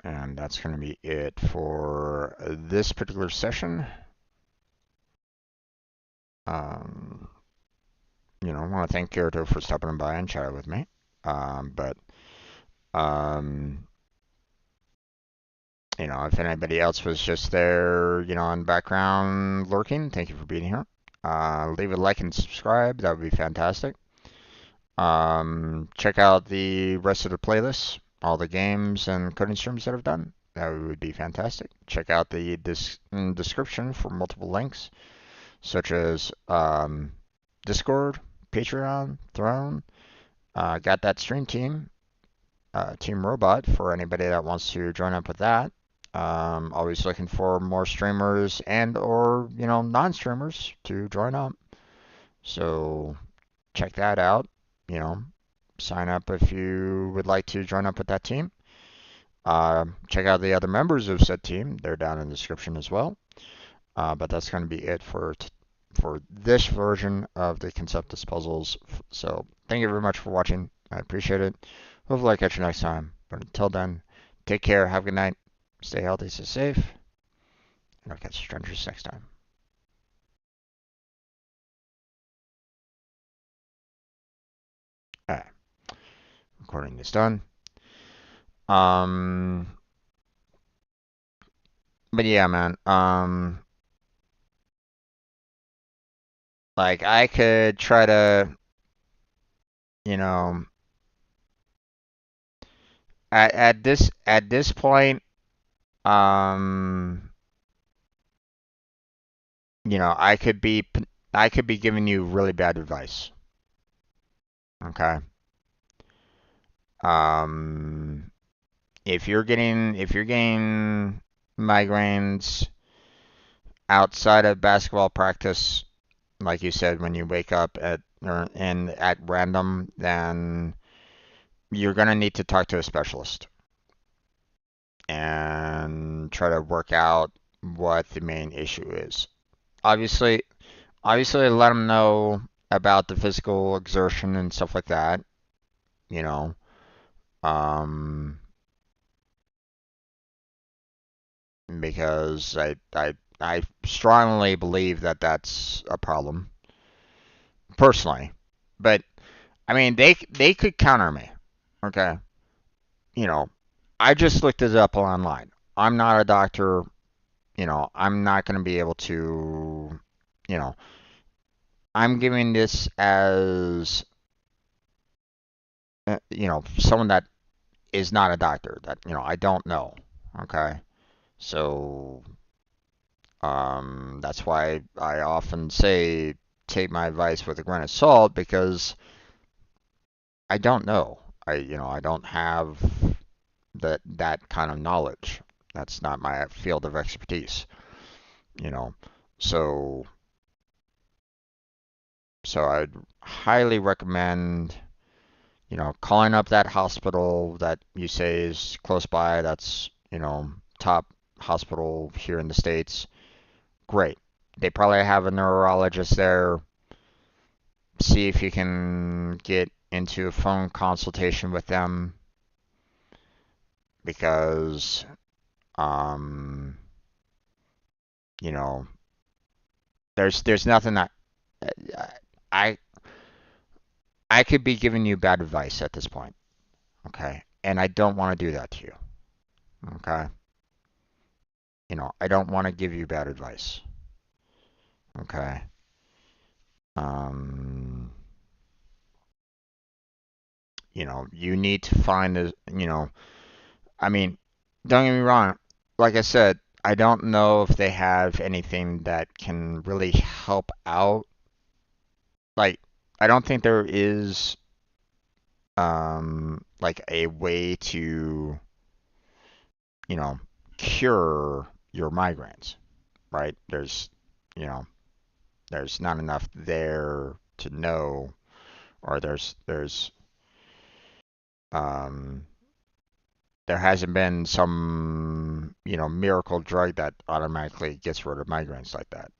and that's gonna be it for this particular session. Um, I want to thank Kirito for stopping by and chatting with me. But um, if anybody else was just there, in the background lurking, thank you for being here. Leave a like and subscribe. That would be fantastic. Check out the rest of the playlists, all the games and coding streams that I've done. That would be fantastic. Check out the description for multiple links, such as Discord, Patreon, Throne. Got that stream team, Team Robot, for anybody that wants to join up with that. Always looking for more streamers and or non-streamers to join up. So check that out. You know, sign up if you would like to join up with that team. Check out the other members of said team. They're down in the description as well. But that's going to be it for this version of the Conceptis puzzles. So thank you very much for watching. I appreciate it. Hopefully I catch you next time. But until then, take care. Have a good night. Stay healthy, stay safe. And I'll catch you strangers next time. Alright. Recording is done. Um, but yeah, man. Like I could try to, you know, at this point, um, I could be giving you really bad advice. Okay. Um, if you're getting migraines outside of basketball practice, like you said, when you wake up and at random, then you're gonna need to talk to a specialist and try to work out what the main issue is. Obviously, let them know about the physical exertion and stuff like that. You know, um, because I strongly believe that that's a problem personally. But I mean, they could counter me. Okay, you know, I just looked it up online. I'm not a doctor. I'm not going to be able to, you know, I'm giving this as, someone that is not a doctor, that, I don't know. Okay. So, that's why I often say take my advice with a grain of salt because I don't know. I don't have that kind of knowledge. That's not my field of expertise, you know. So I'd highly recommend, calling up that hospital that you say is close by. That's, top hospital here in the States. Great. They probably have a neurologist there. See if you can get into a phone consultation with them because, um, you know, there's nothing that I I could be giving you bad advice at this point, okay? And I don't want to do that to you, okay? I don't want to give you bad advice, okay? Um, you need to find a, I mean, don't get me wrong. Like I said, I don't know if they have anything that can really help out. Like, I don't think there is, like a way to, you know, cure your migraines, right? You know, there's not enough there to know, or um, there hasn't been some, miracle drug that automatically gets rid of migraines like that,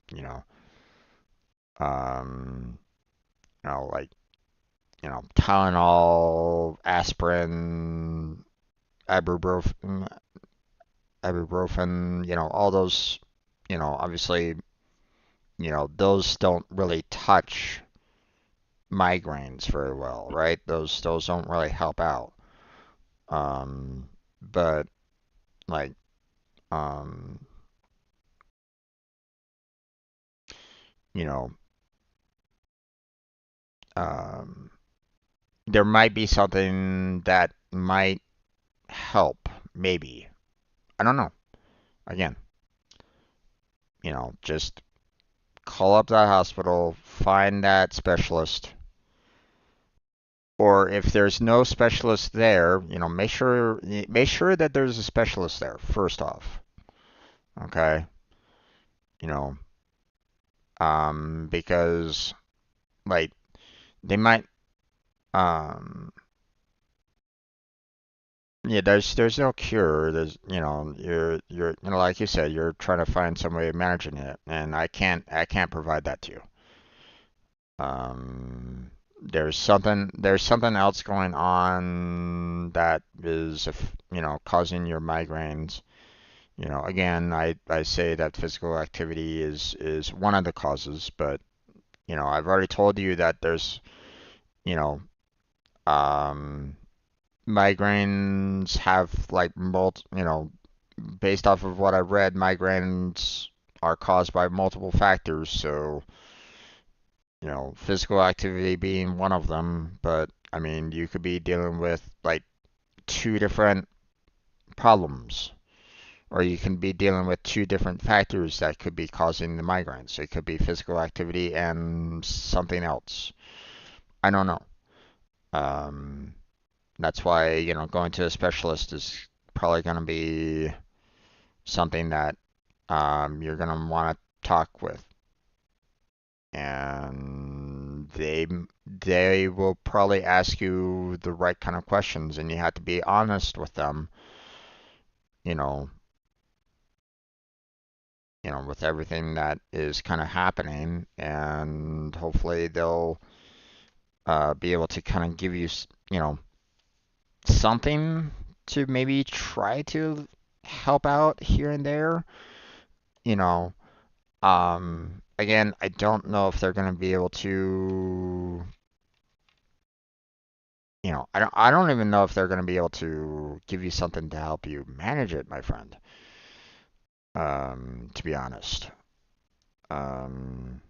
Um, like, Tylenol, aspirin, ibuprofen, all those, obviously, those don't really touch migraines very well, right? Those don't really help out. Um, but like, um, you know, um, there might be something that might help, maybe. I don't know. Again, just call up that hospital, find that specialist, or if there's no specialist there, make sure that there's a specialist there first off. Okay? You know, because like they might yeah, there's no cure. There's you're like you said, you're trying to find some way of managing it, and I can't provide that to you. Um, there's something else going on that is causing your migraines. Again, I say that physical activity is one of the causes, but I've already told you that there's you know um migraines have like based off of what I read, migraines are caused by multiple factors. So, physical activity being one of them, but I mean, you could be dealing with like two different problems, or you can be dealing with two different factors that could be causing the migraines. So it could be physical activity and something else. I don't know. Um, that's why, going to a specialist is probably going to be something that you're going to want to talk with, and they will probably ask you the right kind of questions, and you have to be honest with them, you know, with everything that is kind of happening, and hopefully they'll be able to kind of give you, something to maybe try to help out here and there, you know. Again, I don't know if they're going to be able to, I don't even know if they're going to be able to give you something to help you manage it, my friend. To be honest. Um,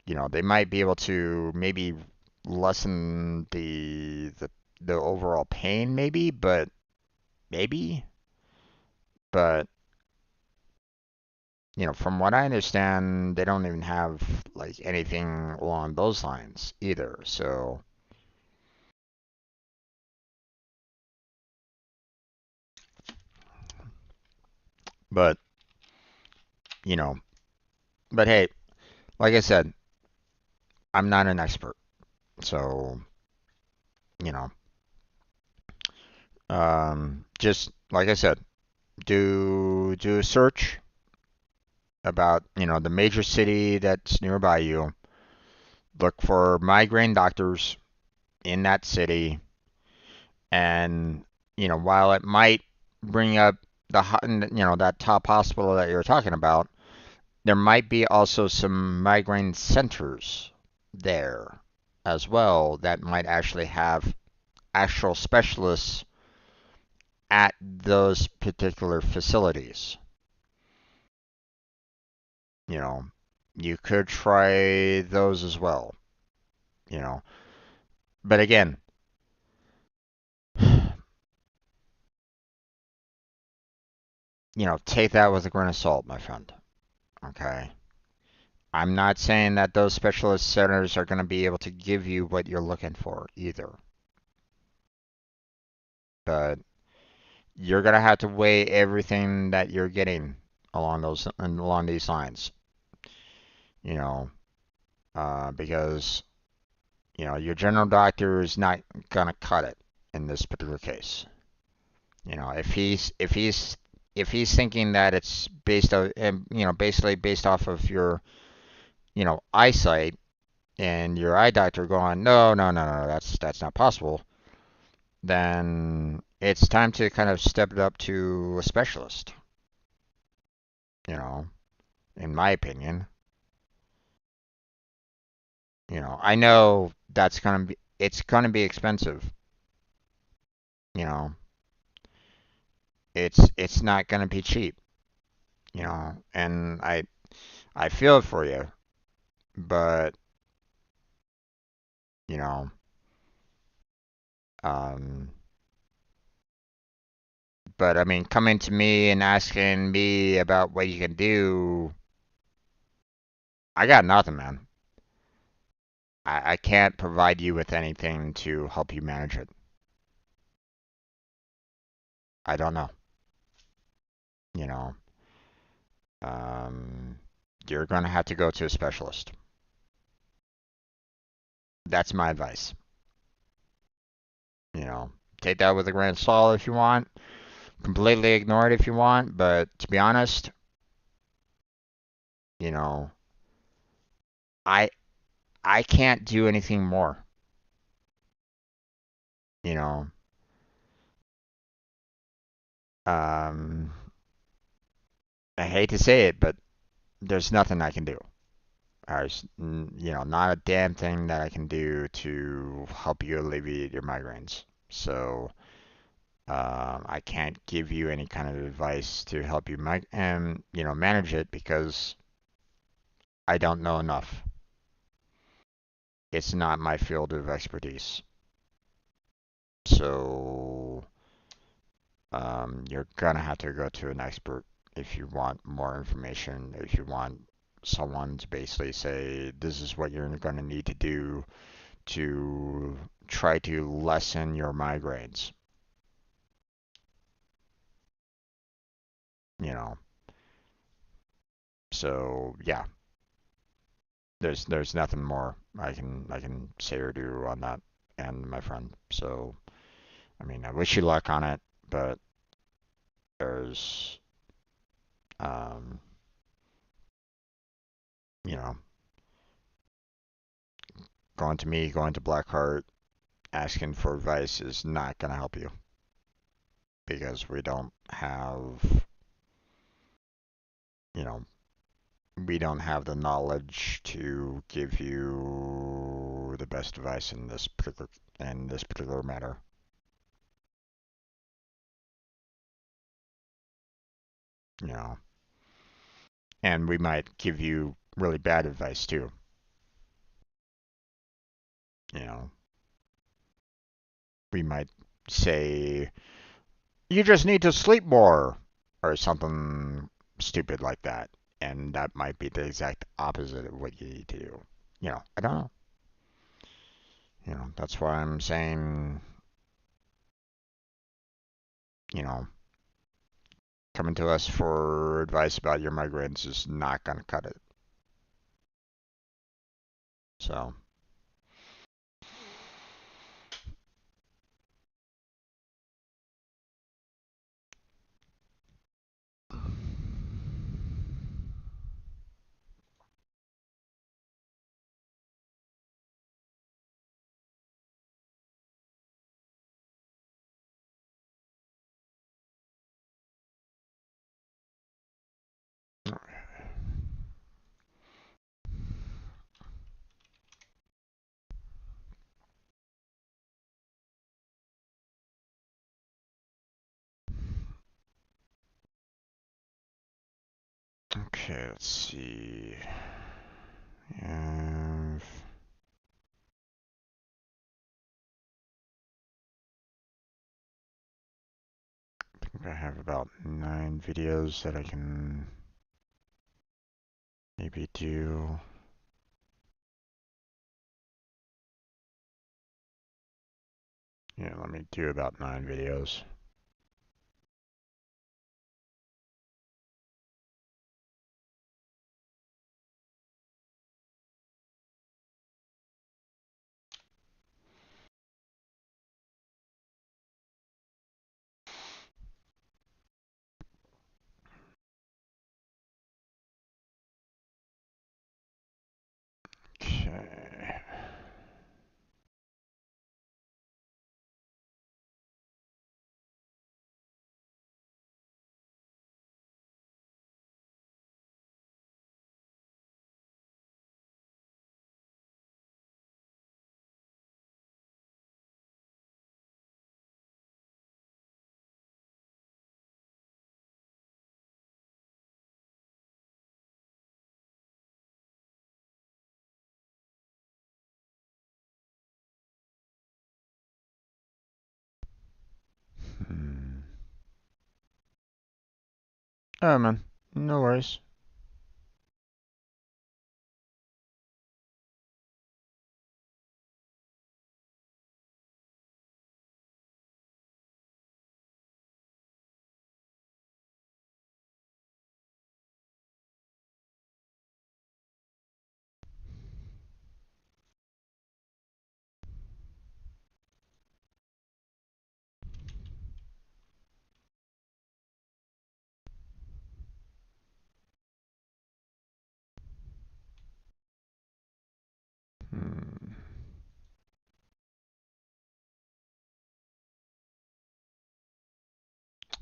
they might be able to maybe lessen the overall pain, maybe, but from what I understand, they don't even have like anything along those lines either. So, But, you know, but hey, like I said, I'm not an expert. So, you know, just like I said, do a search about, the major city that's nearby you. Look for migraine doctors in that city, and while it might bring up that top hospital that you're talking about, there might be also some migraine centers there as well that might actually have actual specialists at those particular facilities. You know, you could try those as well, you know. But again, take that with a grain of salt, my friend. Okay. I'm not saying that those specialist centers are going to be able to give you what you're looking for either. But you're going to have to weigh everything that you're getting along these lines, you know, because your general doctor is not going to cut it in this particular case. If he's thinking that it's basically based off of your eyesight, and your eye doctor going, no, no, no, no, that's not possible, then it's time to kind of step it up to a specialist. You know, in my opinion, I know it's gonna be expensive. You know, it's not gonna be cheap. And I feel it for you, but you know, um, but I mean, coming to me and asking me about what you can do, I got nothing, man. I can't provide you with anything to help you manage it. I don't know. You know, um, you're going to have to go to a specialist. That's my advice. You know, take that with a grain of salt if you want. Completely ignore it if you want. But to be honest, you know, I I can't do anything more. You know, um, I hate to say it, but there's nothing I can do. There's, not a damn thing that I can do to help you alleviate your migraines. So, I can't give you any kind of advice to help you manage it because I don't know enough. It's not my field of expertise. So, you're gonna have to go to an expert if you want more information. If you want someone to basically say this is what you're gonna need to do to try to lessen your migraines. You know, so yeah, there's nothing more I can say or do on that end, my friend. So I mean, I wish you luck on it, but there's um, you know, going to Blackheart, asking for advice is not gonna help you because you know, we don't have the knowledge to give you the best advice in this particular matter. You know, and we might give you really bad advice too. You know, we might say you just need to sleep more or something stupid like that, and that might be the exact opposite of what you need to do. I don't know. That's why I'm saying, you know, coming to us for advice about your migraines is not going to cut it. So. Okay, let's see. I think I have about 9 videos that I can maybe do. Yeah, let me do about 9 videos. Okay. Alright, man. No worries.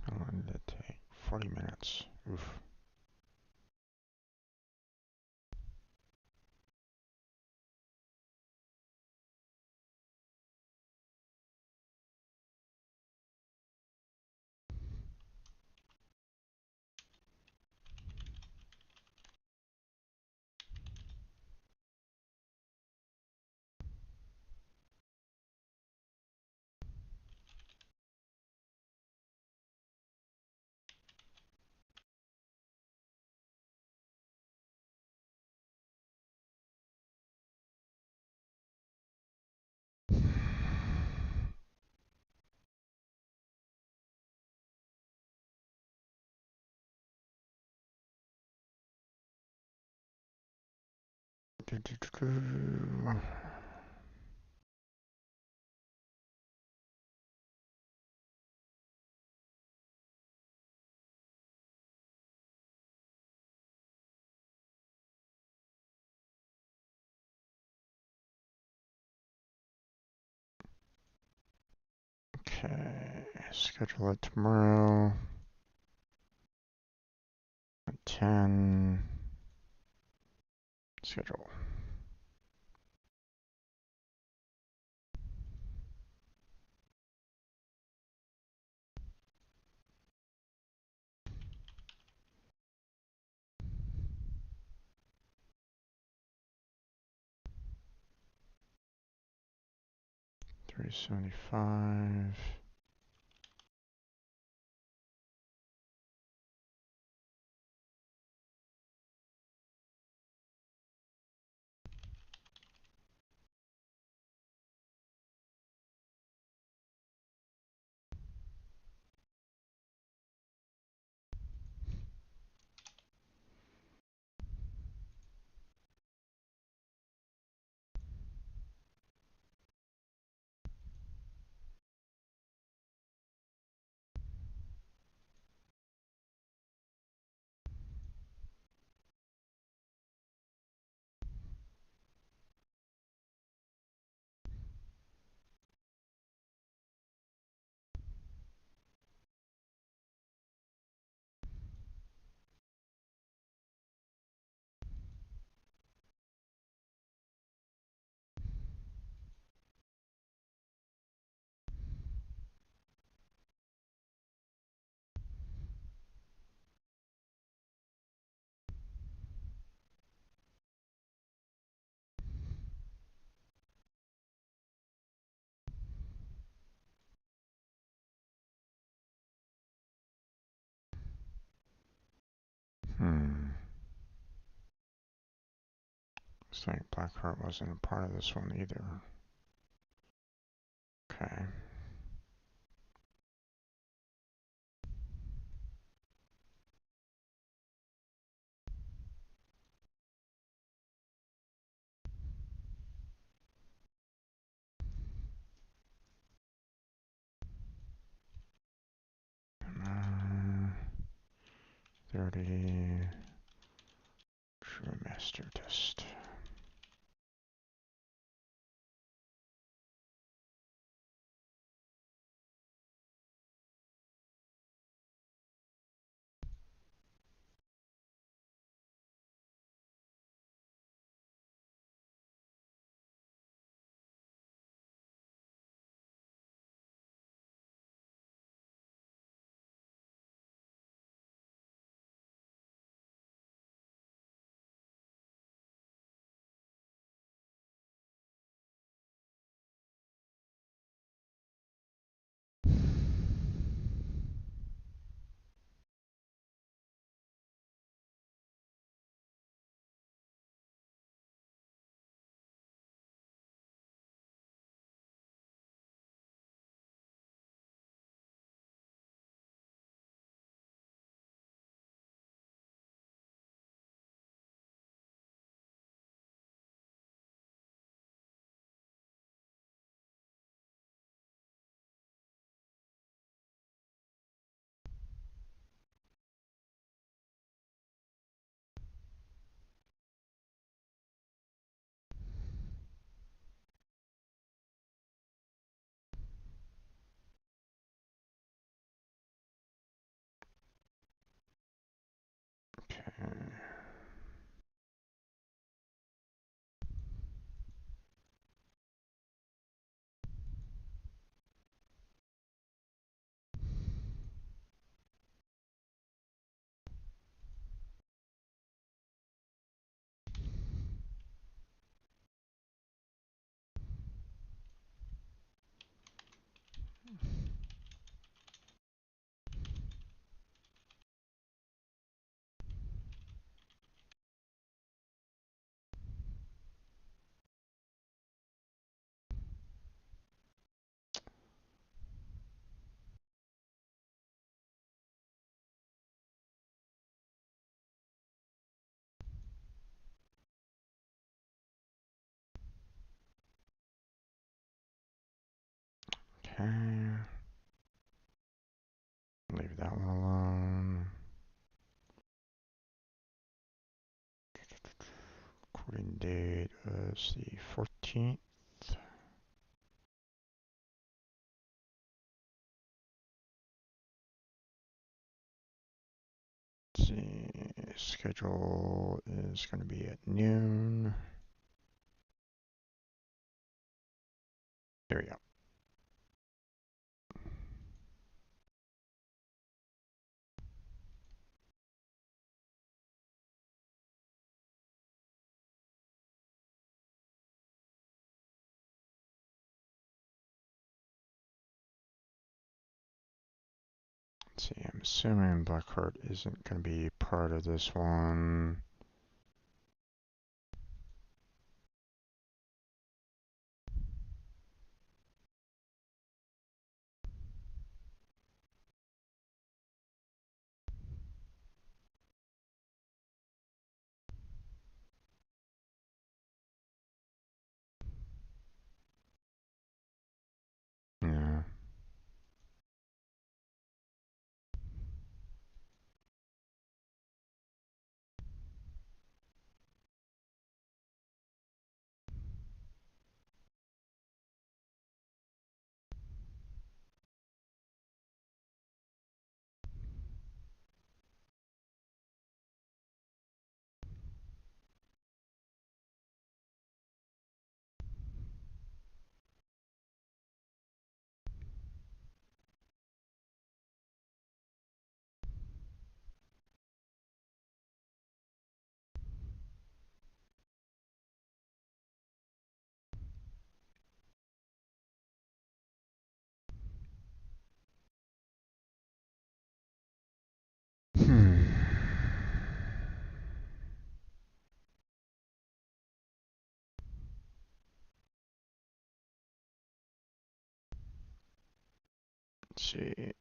How long did it take? 40 minutes. Oof. Okay, schedule it tomorrow at 10. Schedule. $375. Hmm. Looks like Blackheart wasn't a part of this one either. Okay. Uh, 30. True master test. Okay. Okay. Leave that one alone. Recording date is the 14th. Let's see. Schedule is going to be at noon. There we go. Let's see. I'm assuming Blackheart isn't going to be part of this one. Yeah. see.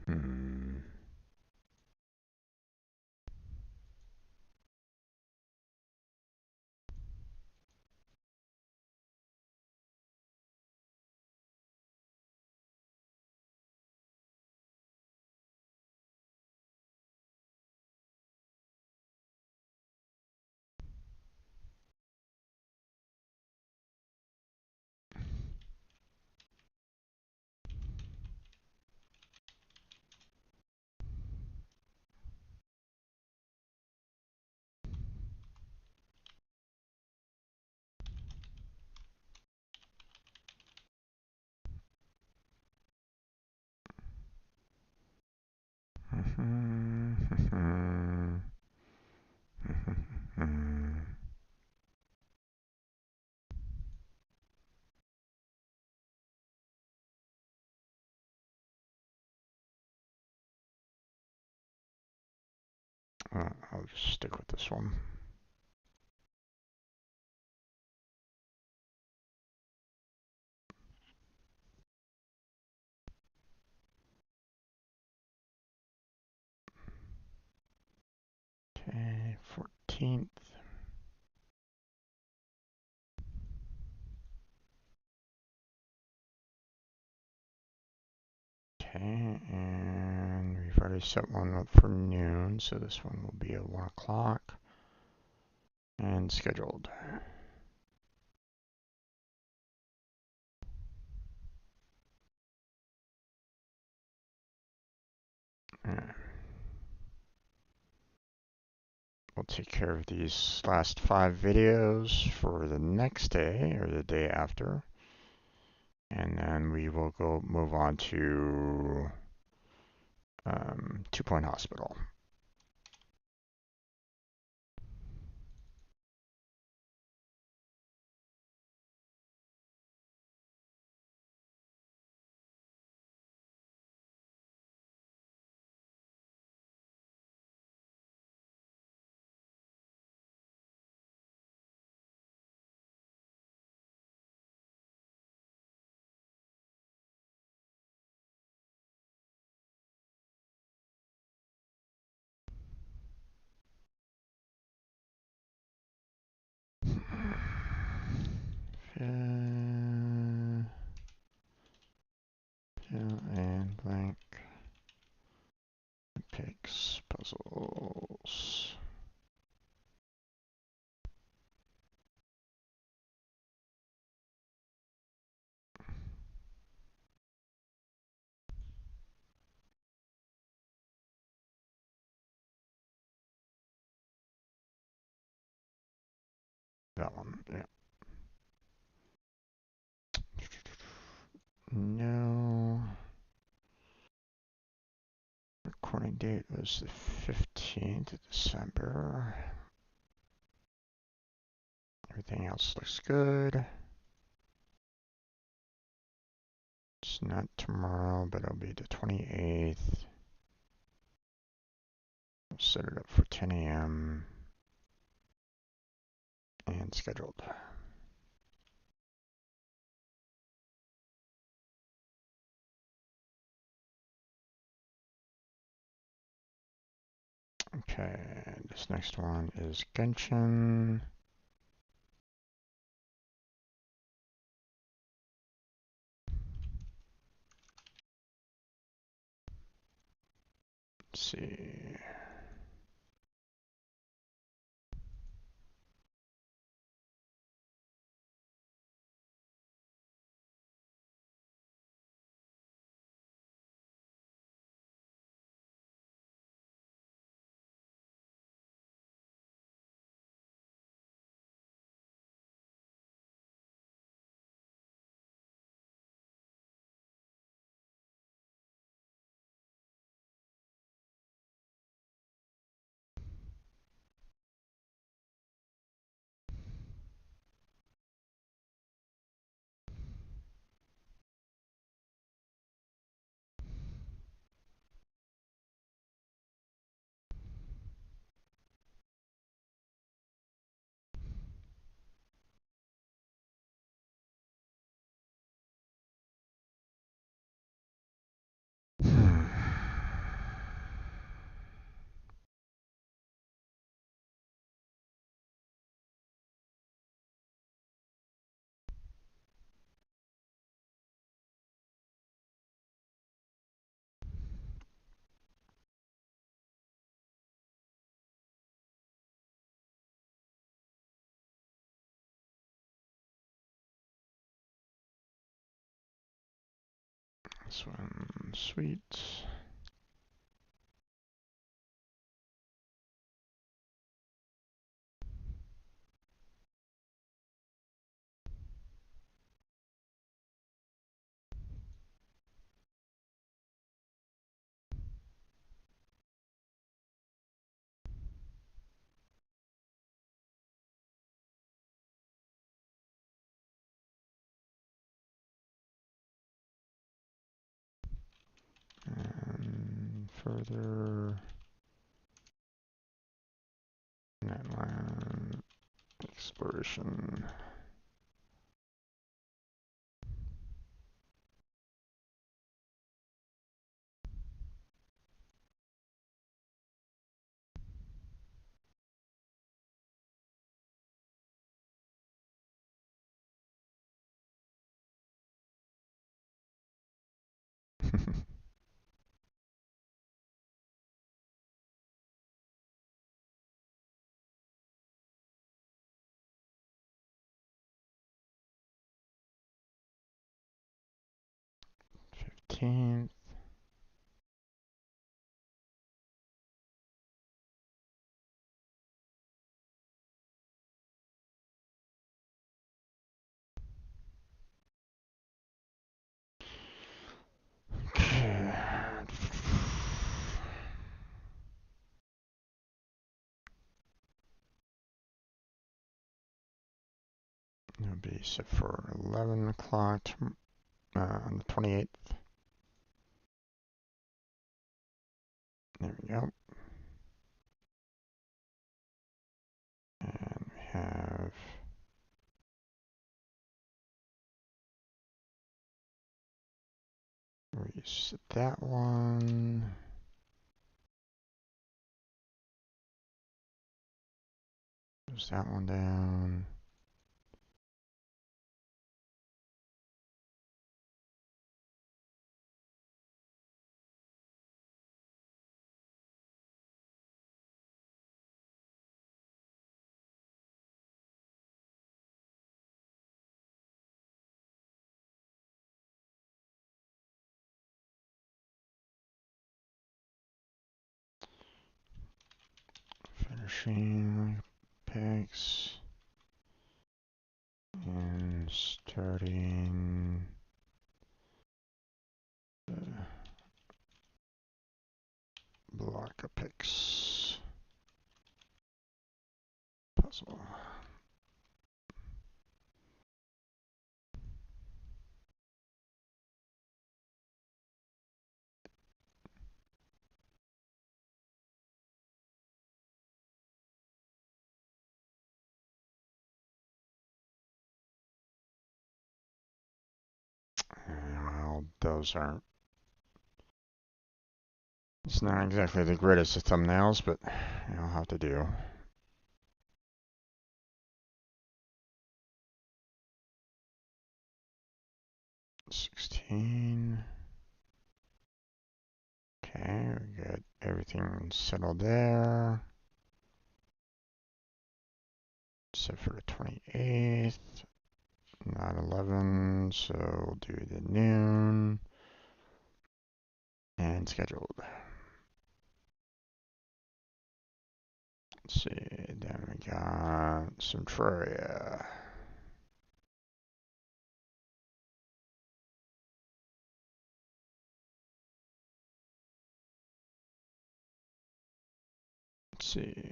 Hmm. I'll just stick with this one. Okay, 14th. Okay, and we've already set one up for noon, so this one will be at 1 o'clock and scheduled. We'll take care of these last 5 videos for the next day or the day after. And then we will go move on to 2-Point Hospital. Fill and blank. Picks puzzles. That one, yeah. No. Recording date was the 15th of December. Everything else looks good. It's not tomorrow, but it'll be the 28th. We'll set it up for 10 a.m. and scheduled. Okay, this next one is Genshin. Let's see. Swim sweet. And further netline exploration. Fifteenth. Okay. It'll be set for 11 o'clock on the 28th. There we go. And we have reset that one. Close that one down. Finishing picks. And starting the block of picks puzzle. Well, those aren't. It's not exactly the greatest of thumbnails, but I'll have to do. $16. Okay, we got everything settled there. Set for the 28th. 9/11, so we'll do the noon. And scheduled. Let's see, then we got Centraria. Let's see.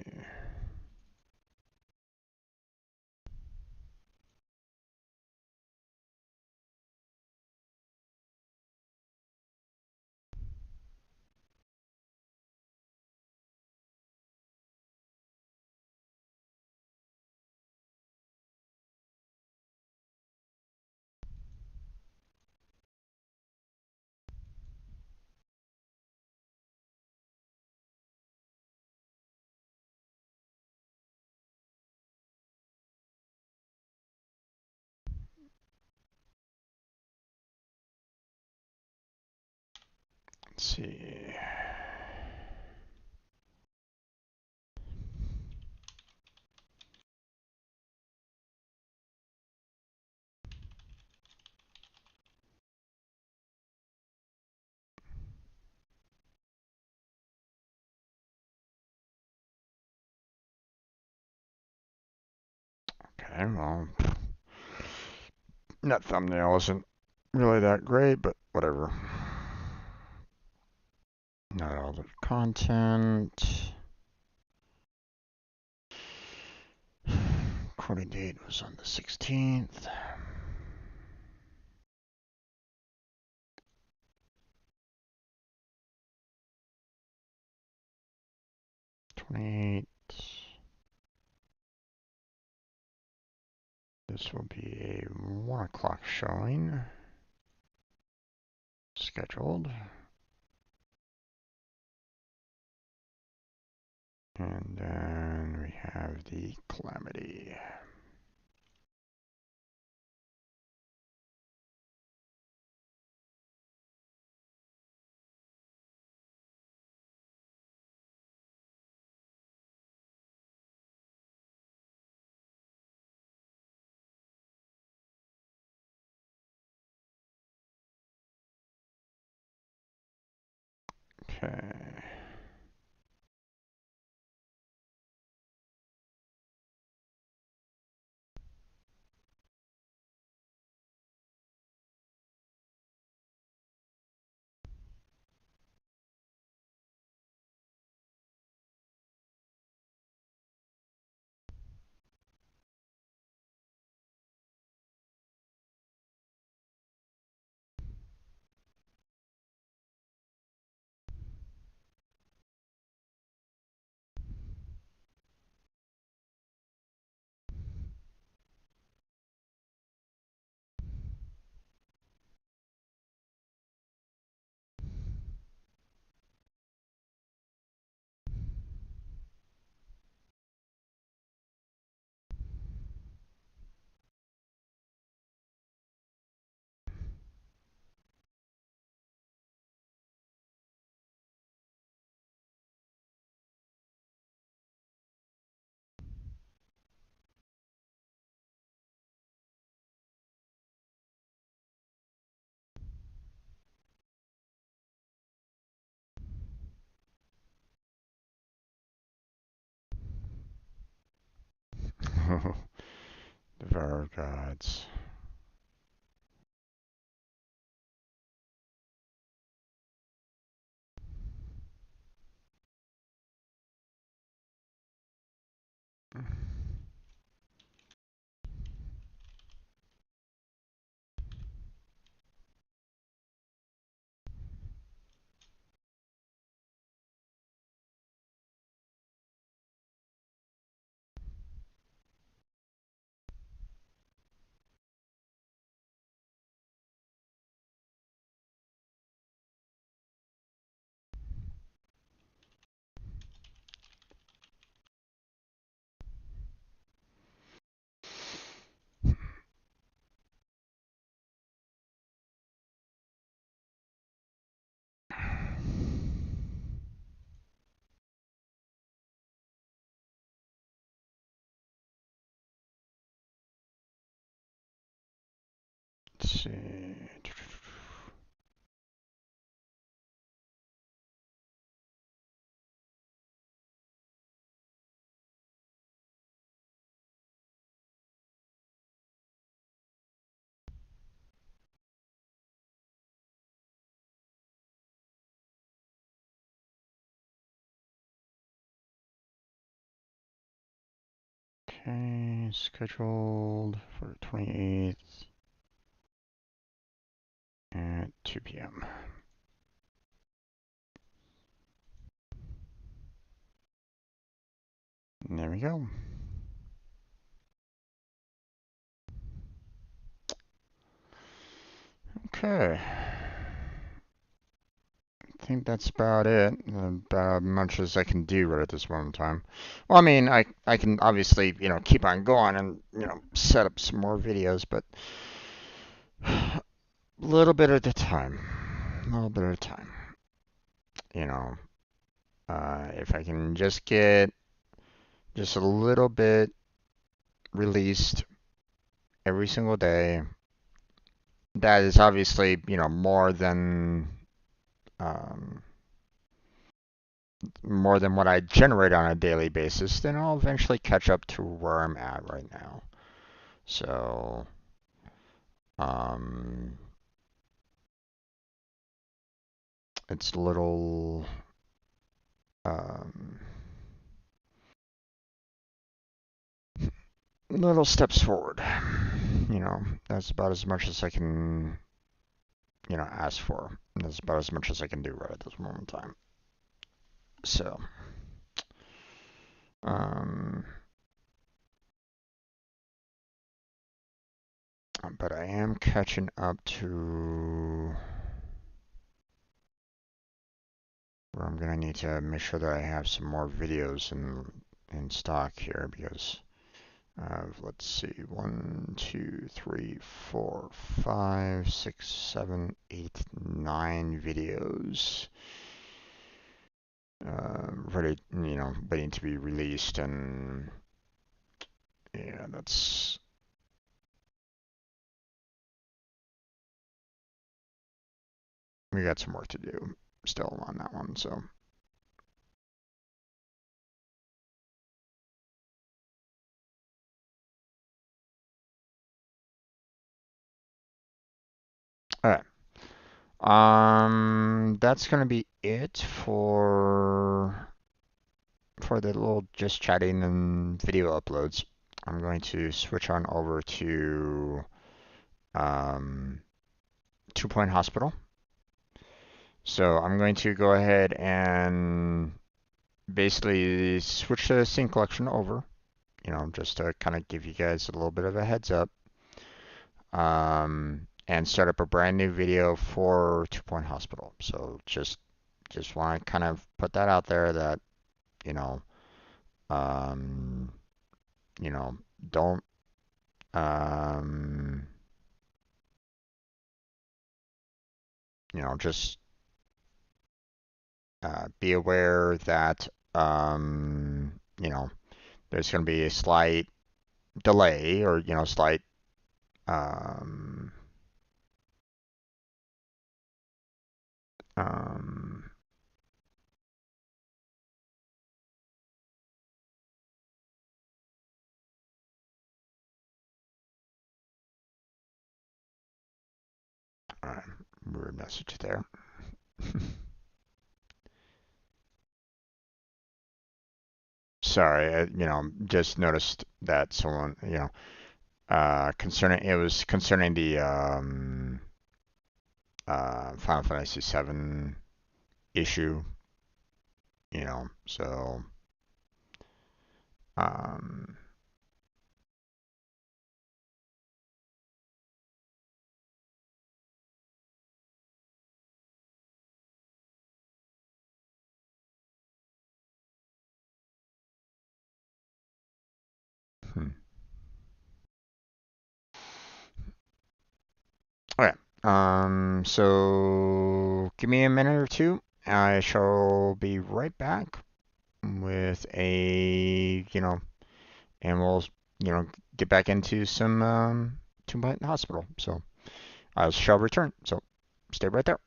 Let's see. Okay, well, that thumbnail isn't really that great, but whatever. Not all the content. Recording date was on the 16th. This will be a 1 o'clock showing. Scheduled. And then we have the calamity. Okay. Devour gods. Let's see. Okay, scheduled for 28th at 2 p.m. And there we go. Okay. I think that's about it. About as much as I can do right at this moment in time. Well, I mean, I can obviously, keep on going and, set up some more videos, but a little bit at a time. A little bit at a time. You know, if I can just get just a little bit released every single day, that is obviously, um, more than what I generate on a daily basis, then I'll eventually catch up to where I'm at right now. So, it's little, um, little steps forward. You know, that's about as much as I can, ask for. That's about as much as I can do right at this moment in time. So, um, but I am catching up to where I'm gonna need to make sure that I have some more videos in stock here because let's see, 1, 2, 3, 4, 5, 6, 7, 8, 9 videos ready, waiting to be released, and yeah, we got some work to do still on that one, so. All right. That's gonna be it for the little just chatting and video uploads. I'm going to switch on over to um, 2 Point Hospital. So I'm going to go ahead and basically switch the scene collection over, just to kind of give you guys a little bit of a heads up, and start up a brand new video for 2 Point Hospital. So just want to kind of put that out there that, you know, um, don't, um, just be aware that, there's going to be a slight delay or, slight, um, um, uh, weird message there. Sorry, just noticed that someone, it was concerning the Final Fantasy VII issue, so um, hmm. Okay. So give me a minute or two. I shall be right back with and we'll, get back into some Tomb Hospital. So I shall return. So stay right there.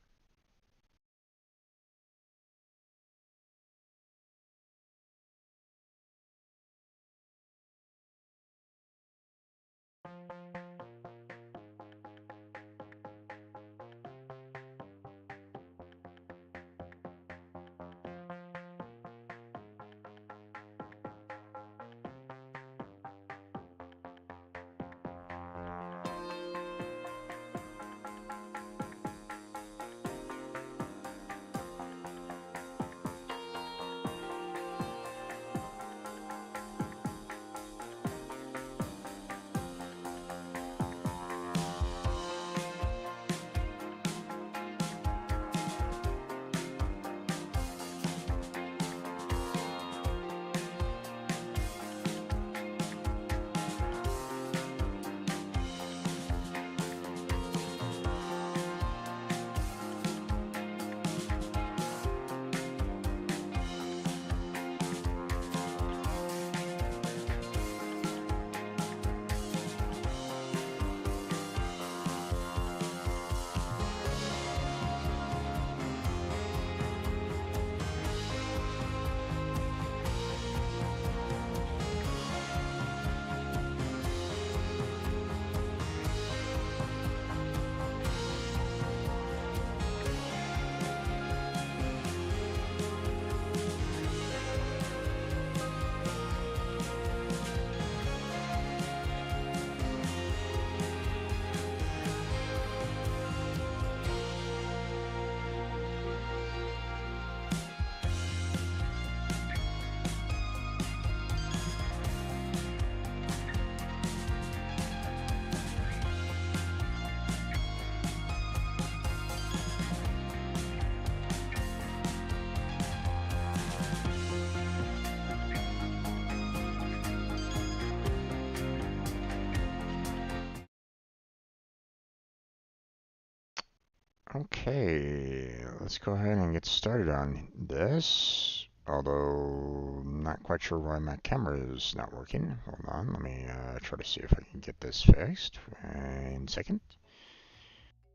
Okay, let's go ahead and get started on this. Although, not quite sure why my camera is not working. Hold on, let me try to see if I can get this fixed. In a second.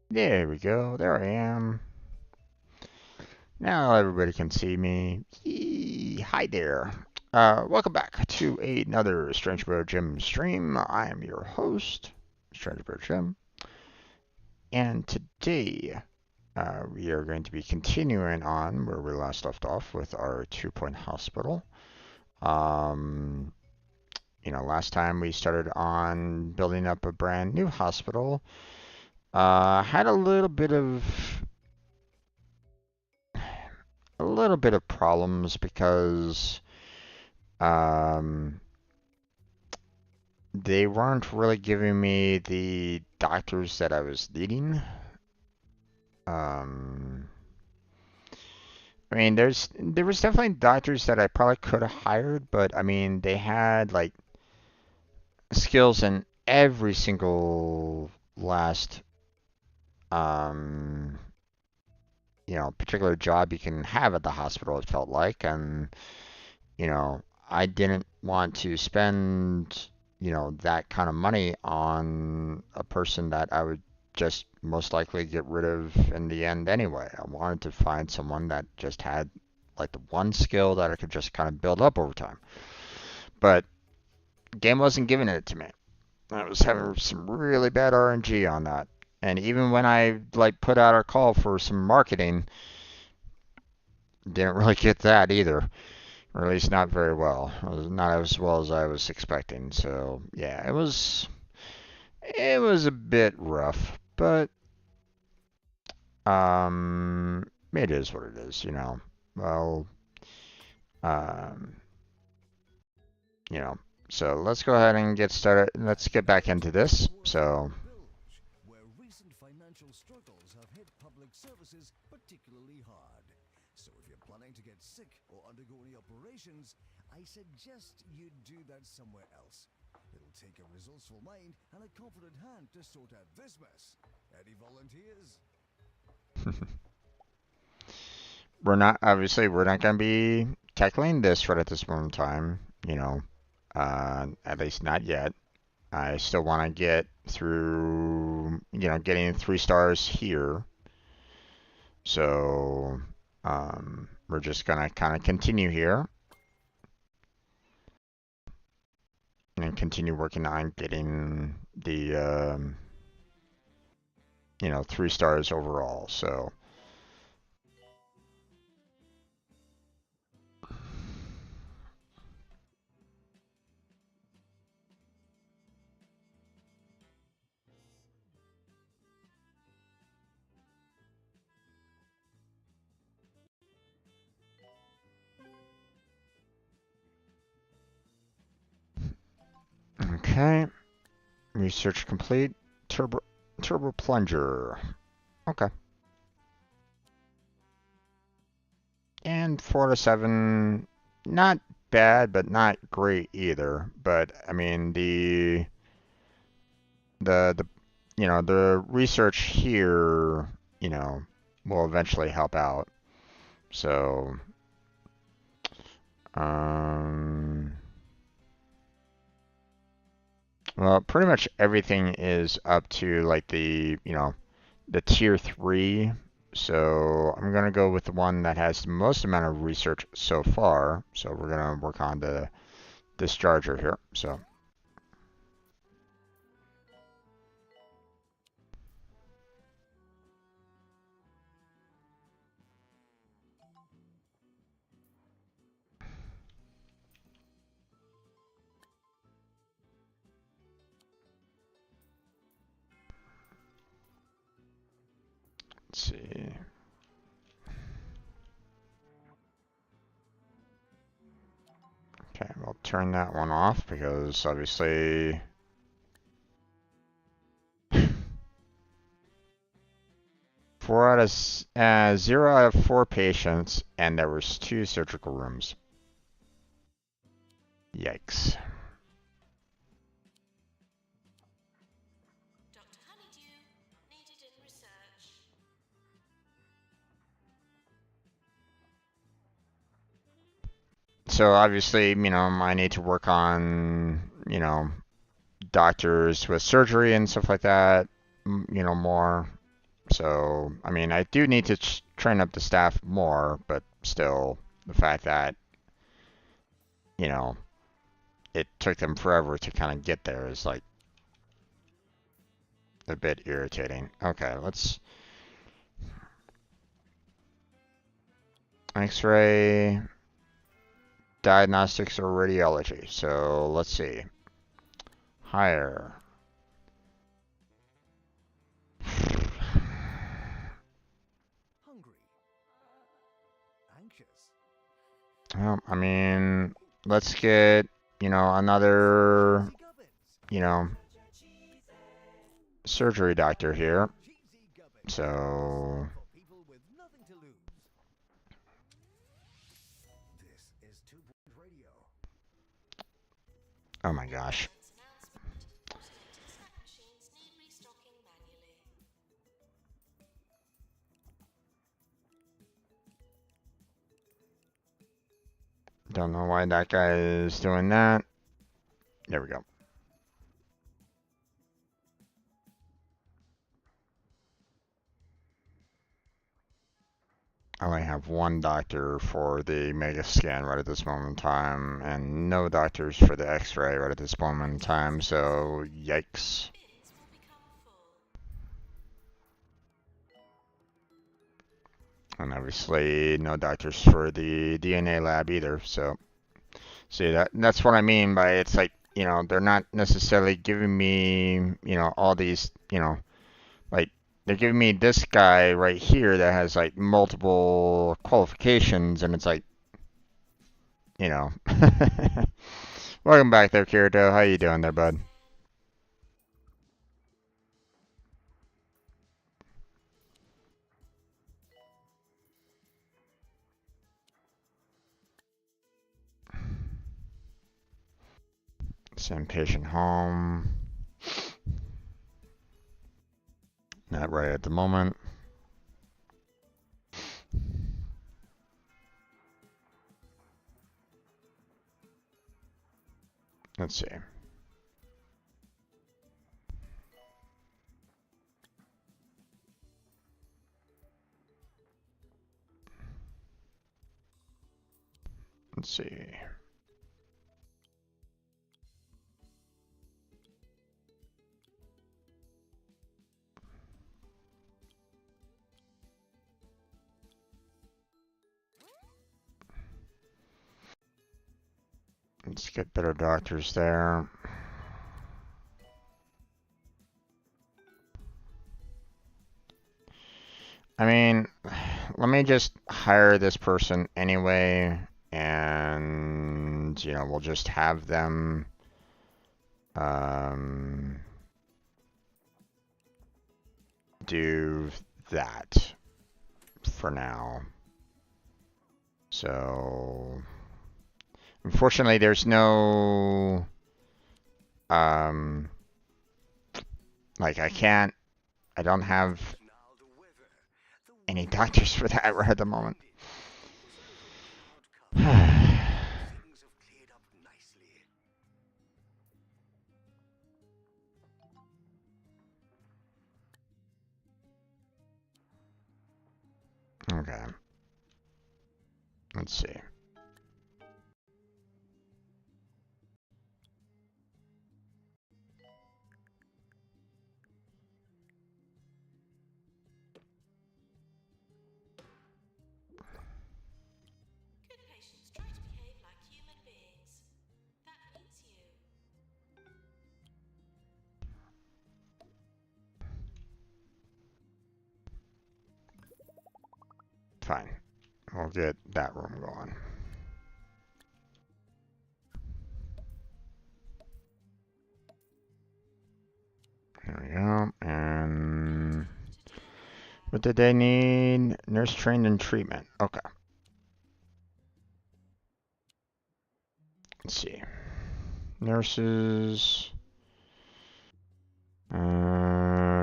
There we go, there I am. Now everybody can see me. Yee, hi there. Welcome back to another Strange Bro Jim stream. I am your host, Strange Bro Jim. And today, we are going to be continuing on where we last left off with our 2-point hospital. Last time we started on building up a brand new hospital. Had a little bit of problems because they weren't really giving me the doctors that I was needing. I mean, there was definitely doctors that I probably could have hired, but I mean, they had like skills in every single last particular job you can have at the hospital, it felt like. And I didn't want to spend that kind of money on a person that I would just most likely get rid of in the end anyway. I wanted to find someone that just had like the one skill that I could just kind of build up over time. But the game wasn't giving it to me. I was having some really bad RNG on that. And even when I like put out a call for some marketing, didn't really get that either. Or at least not very well. Not as well as I was expecting. So yeah, it was a bit rough, but it is what it is, Well, um, so let's go ahead and get started. Let's get back into this. So where recent financial struggles have hit public services particularly hard. So if you're planning to get sick or undergo any operations, I suggest you do that somewhere else. It'll take a resourceful mind and a confident hand to sort out this mess. Any volunteers? we're not going to be tackling this right at this moment in time. At least not yet. I still want to get through, getting 3 stars here. So we're just gonna kind of continue here and continue working on getting the 3 stars overall. So okay, research complete. Turbo plunger. Okay. And 4 to 7, not bad, but not great either. But I mean the research here, will eventually help out. So well, pretty much everything is up to like the tier 3. So I'm gonna go with the one that has the most amount of research so far. So we're gonna work on the discharger here. So let's see. Okay, we'll turn that one off because obviously 0 out of 4 patients, and there was 2 surgical rooms. Yikes. so obviously, I need to work on, doctors with surgery and stuff like that, more. So, I mean, I do need to train up the staff more, but still, the fact that, you know, it took them forever to kind of get there is like a bit irritating. Okay, let's X-ray, diagnostics, or radiology. So let's see. Hire. Hungry. Anxious. I mean, let's get, another, Cheesy gubbins. you know, surgery doctor here. Cheesy gubbins. So, For people with nothing to lose. This is 2 Point Radio. oh my gosh. Don't know why that guy is doing that. There we go. I only have one doctor for the mega scan right at this moment in time, and no doctors for the x-ray right at this moment in time, so yikes. And obviously no doctors for the DNA lab either, so see that's what I mean by it's like, they're not necessarily giving me, all these, like they're giving me this guy right here that has like multiple qualifications, and it's like, you know. Welcome back there, Kirito. How you doing there, bud? Send patient home. Not right at the moment. Let's see. Let's see. Let's get better doctors there. I mean, let me just hire this person anyway, and, we'll just have them, do that for now. So, unfortunately, there's no, like I don't have any doctors for that right at the moment. Things have cleared up nicely. Okay. Let's see. Good patients try to behave like human beings. That means you. Fine. We'll get that room going. There we go. And what did they need? Nurse trained in treatment. Okay. Let's see. Nurses.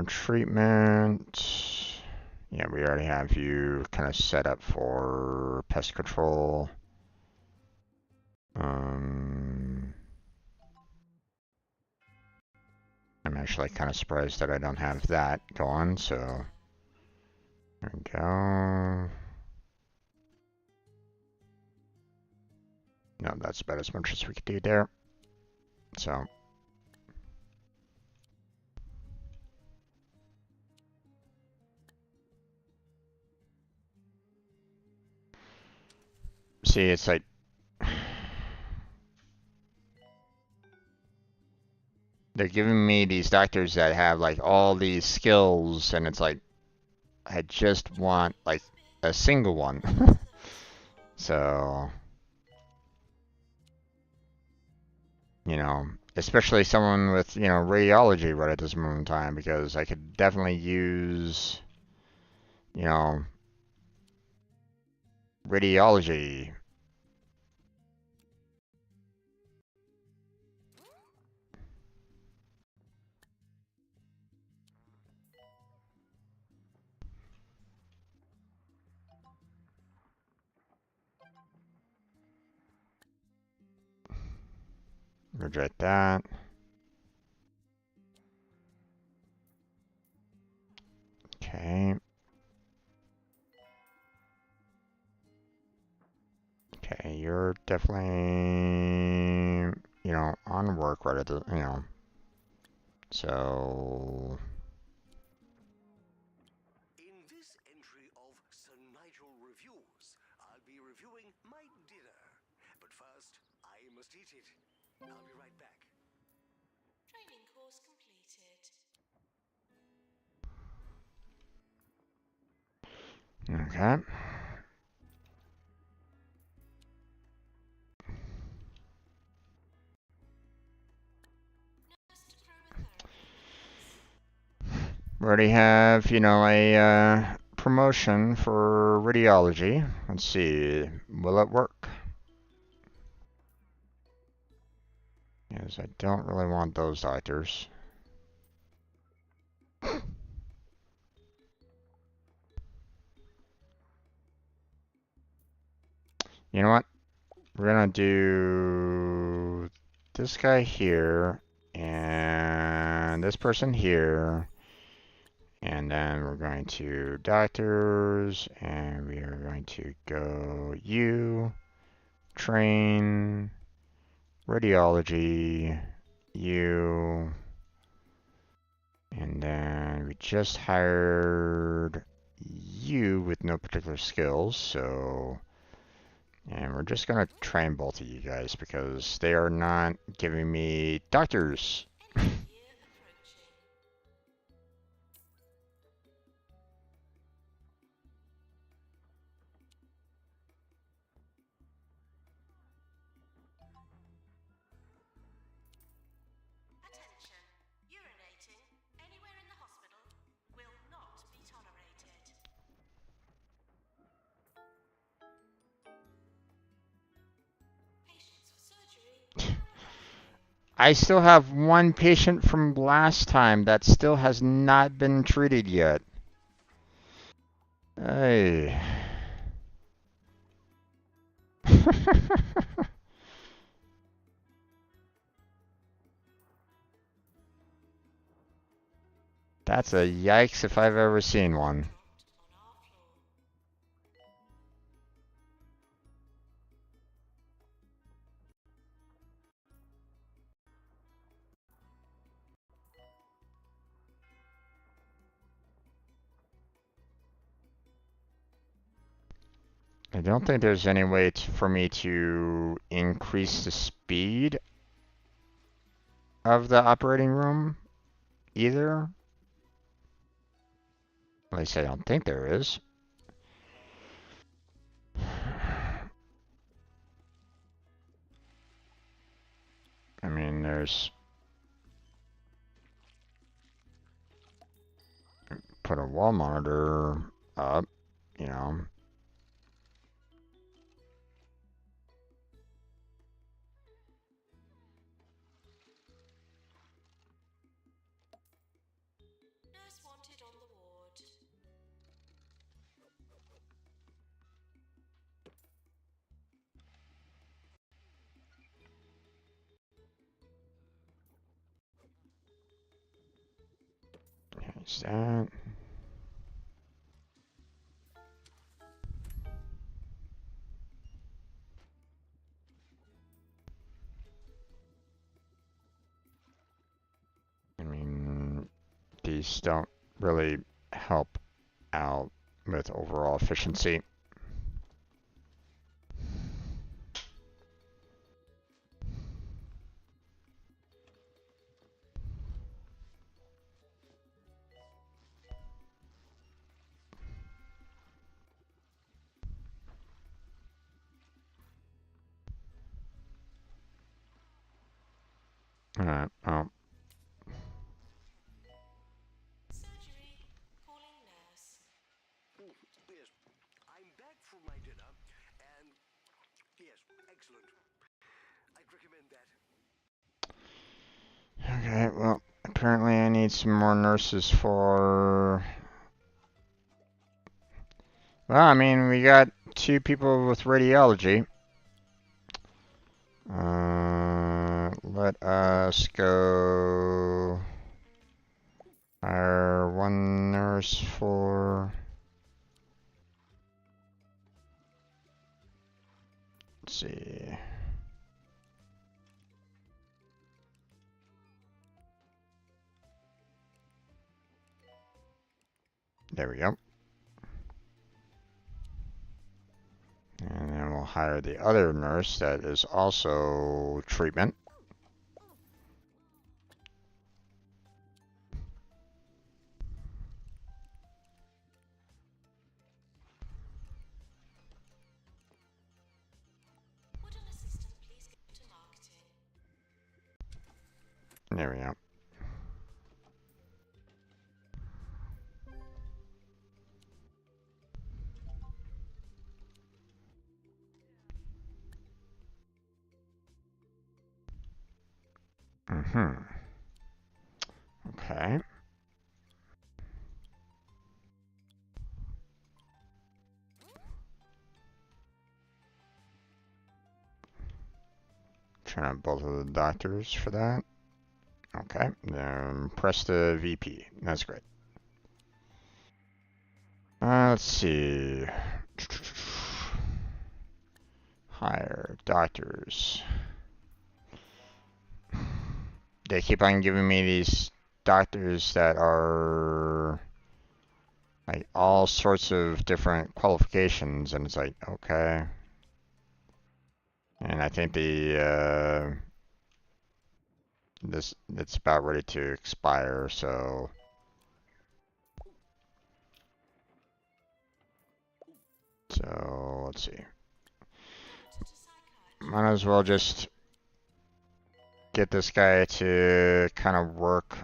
Treatment. Yeah, we already have you kind of set up for pest control. I'm actually kind of surprised that I don't have that going, so there we go. No, that's about as much as we could do there. So see, it's like they're giving me these doctors that have like all these skills, and it's like I just want like a single one. So, you know, especially someone with, you know, radiology right at this moment in time, because I could definitely use, you know, radiology. Reject that. Okay. Okay, you're definitely, you know, on work right at the, you know. So, In this entry of Sir Nigel Reviews, I'll be reviewing my dinner. But first, I must eat it. I'll be right back. Training course completed. okay. Nurse to chromotherapy, please. We already have, you know, a promotion for radiology. Let's see, will it work? Yes, I don't really want those doctors. You know what? We're gonna do this guy here and this person here. And then we're going to doctors, and we are going to go you, train, radiology, you, and then we just hired you with no particular skills, so, and we're just gonna train both of you guys because they are not giving me doctors. End of year approaching. Attention. Urinating anywhere in the hospital will not be tolerated. Patients for surgery on the way. I still have one patient from last time that still has not been treated yet. Hey. That's a yikes if I've ever seen one. Dropped on our floor. I don't think there's any way for me to increase the speed of the operating room either. At least I don't think there is. I mean, there's... Put a wall monitor up, you know. Nurse wanted on the ward. Is that? I mean, these don't really help out with overall efficiency. Alright, well, Surgery. Calling nurse. Yes, I'm back from my dinner, and yes, excellent. I'd recommend that. okay, well, apparently I need some more nurses for... Well, I mean, we got 2 people with radiology. Let us go hire 1 nurse for... Let's see. There we go. And then we'll hire the other nurse that is also treatment. Would an assistant please go to marketing? There we go. Okay. Turn on both of the doctors for that. Okay. Then press the VP. That's great. Let's see. Hire doctors. They keep on giving me these doctors that are like all sorts of different qualifications, and it's like, okay. And I think it's about ready to expire, so let's see. Doctor to psychiatry. Might as well just get this guy to kind of work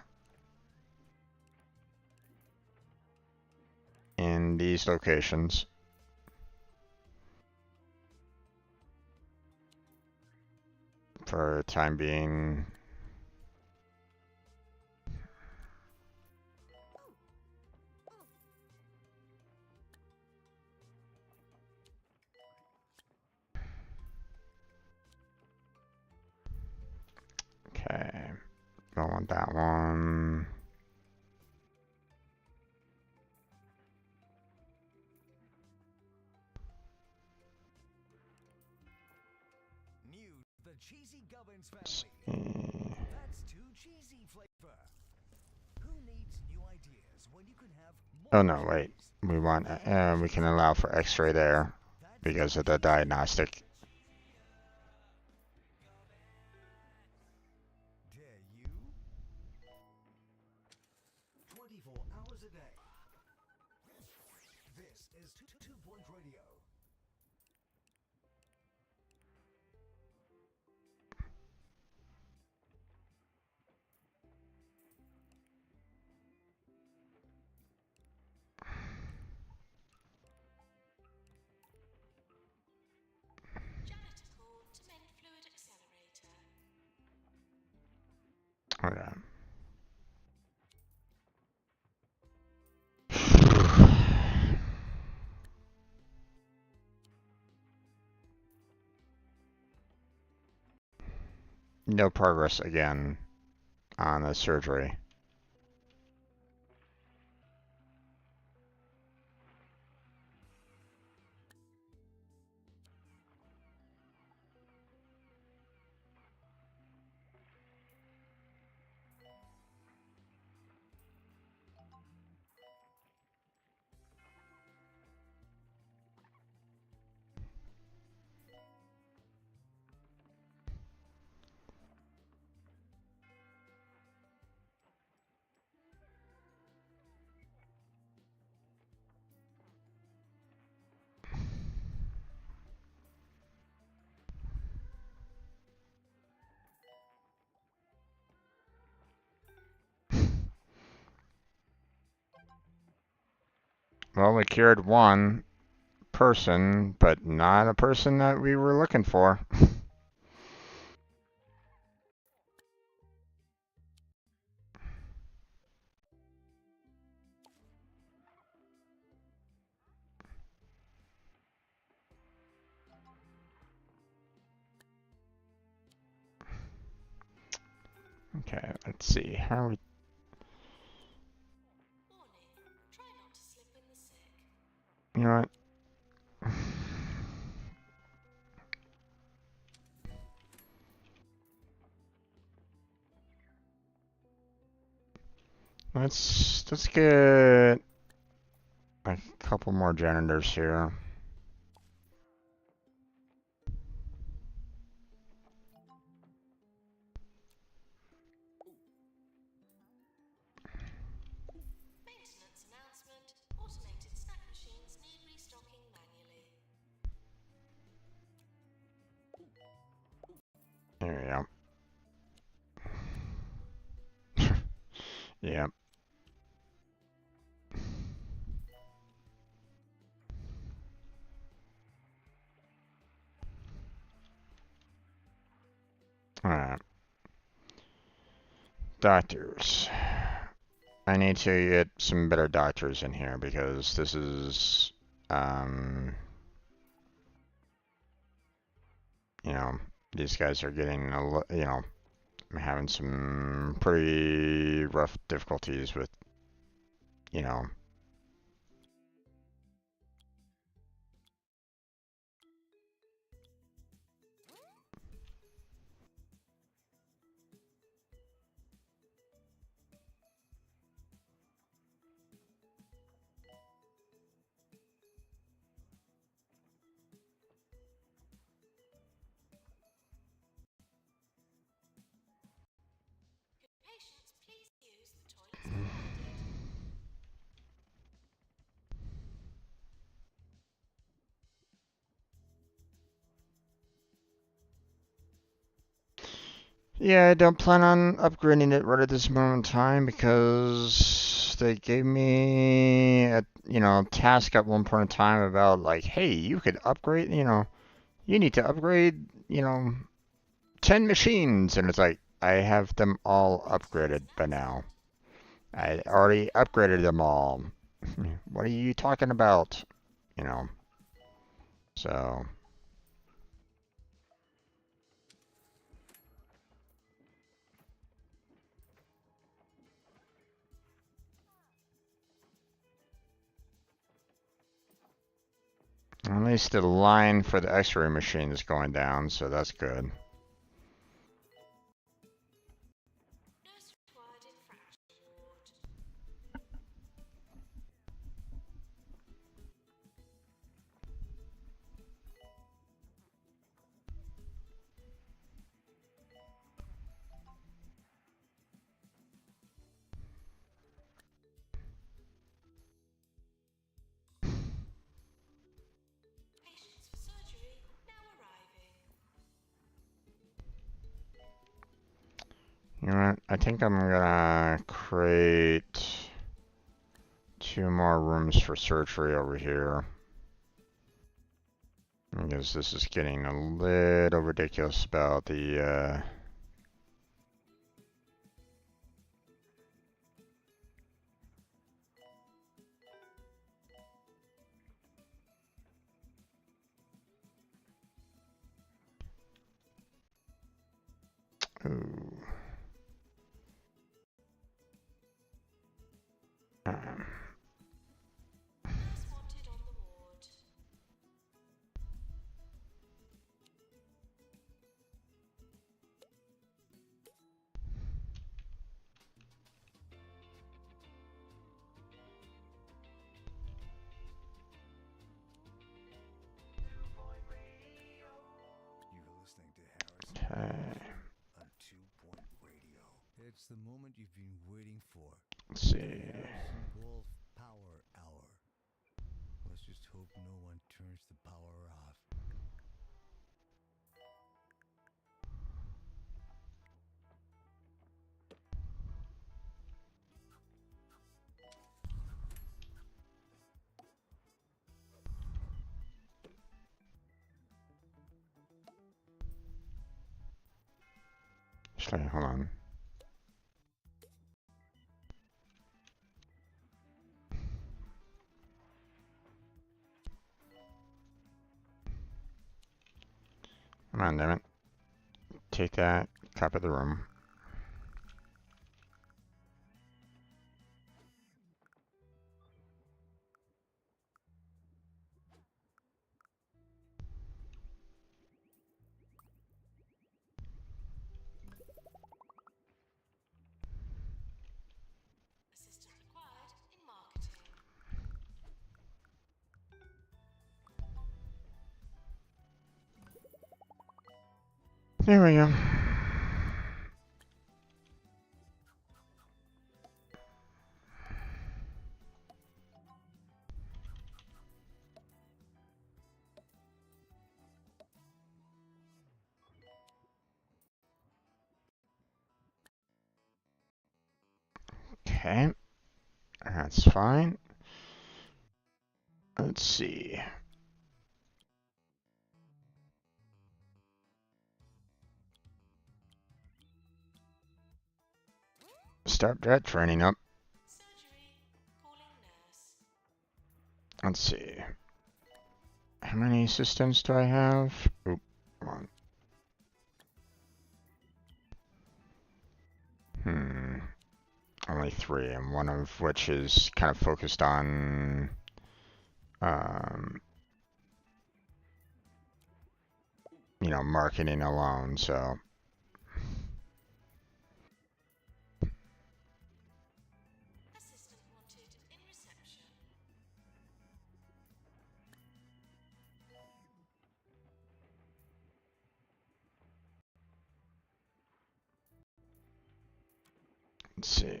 in these locations for the time being. Okay, don't want that one. New, the cheesy Gubbins Let's family. see. That's too cheesy flavor. Who needs new ideas when you can have more Oh no, wait. cheese? We want, we can allow for X-ray there That's because of the cheesy. diagnostic. Dare you? 24 hours a day. This is 2 Point Radio. Janitor called to mend fluid accelerator. Okay. No progress again on the surgery. Well, we cured one person, but not a person that we were looking for. Okay, let's see. How are we? Warning, try not to slip in the sick. You know what? Let's get a couple more janitors here. Maintenance announcement. Automated snack machines need restocking manually. There we go. Yep. Alright. Doctors. I need to get some better doctors in here because this is, you know, these guys are getting you know, I'm having some pretty rough difficulties with, you know. Patients, please use the toilets provided. Yeah, I don't plan on upgrading it right at this moment in time because they gave me a, you know, task at one point in time about like, hey, you could upgrade, you know, you need to upgrade, you know, 10 machines. And it's like, I have them all upgraded by now. I already upgraded them all. What are you talking about? You know, so at least the line for the x-ray machine is going down, so that's good. Nurse required in fracture ward. Patients for surgery now arriving. You know what? I think I'm gonna create 2 more rooms for surgery over here. Because this is getting a little ridiculous about the, ooh. Um, Nurse wanted on the ward. You're listening to Harrison okay, on 2 Point Radio. It's the moment you've been waiting for. let's see. Harrison Wolf Power Hour. Let's just hope no one turns the power off. Actually, hold on. Come on, damn it. Take that, copy the room. Assistant required in marketing. There we go. Okay, that's fine. Let's see. Start that training up. Surgery. Calling nurse. Let's see. How many assistants do I have? Oop, come on. Only 3, and one of which is kind of focused on you know, marketing alone, so. Assistant wanted in reception. Let's see.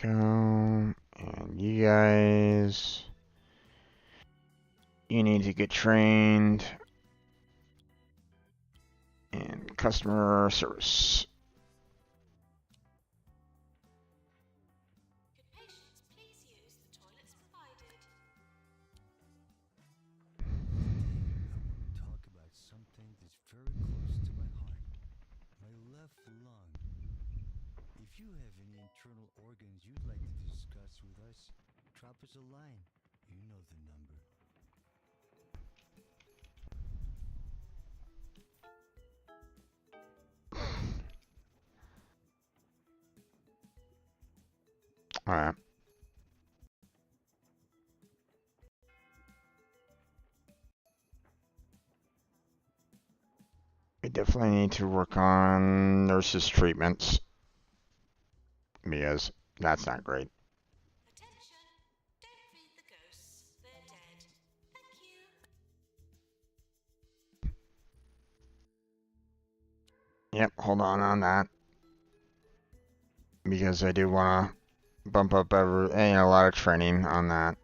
Go. And you guys, you need to get trained in customer service. Could patients please use the toilets provided? Talk about something that's very close to my heart. My left lung. If you have any internal organs you'd like to discuss with us, drop us a line. You know the number. Alright. We definitely need to work on nurses' treatments, because that's not great. Attention. Don't feed the ghosts. They're dead. Thank you. Yep, hold on that. Because I do want to bump up a lot of training on that.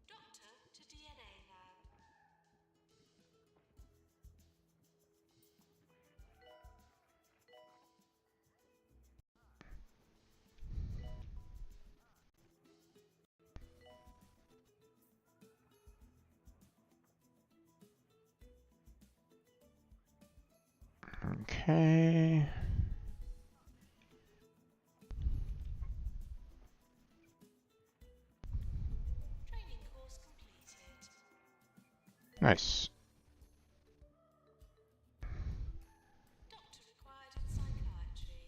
Doctor to DNA lab. Okay. Training course completed. Nice. Doctor required in psychiatry.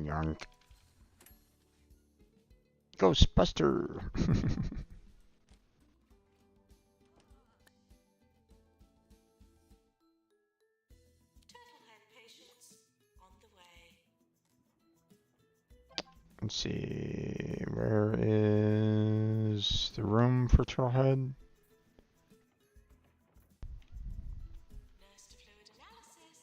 Yarnk. Ghostbuster. Turtle head patients on the way. Let's see. Where is the room for Turtlehead? Nurse to fluid analysis.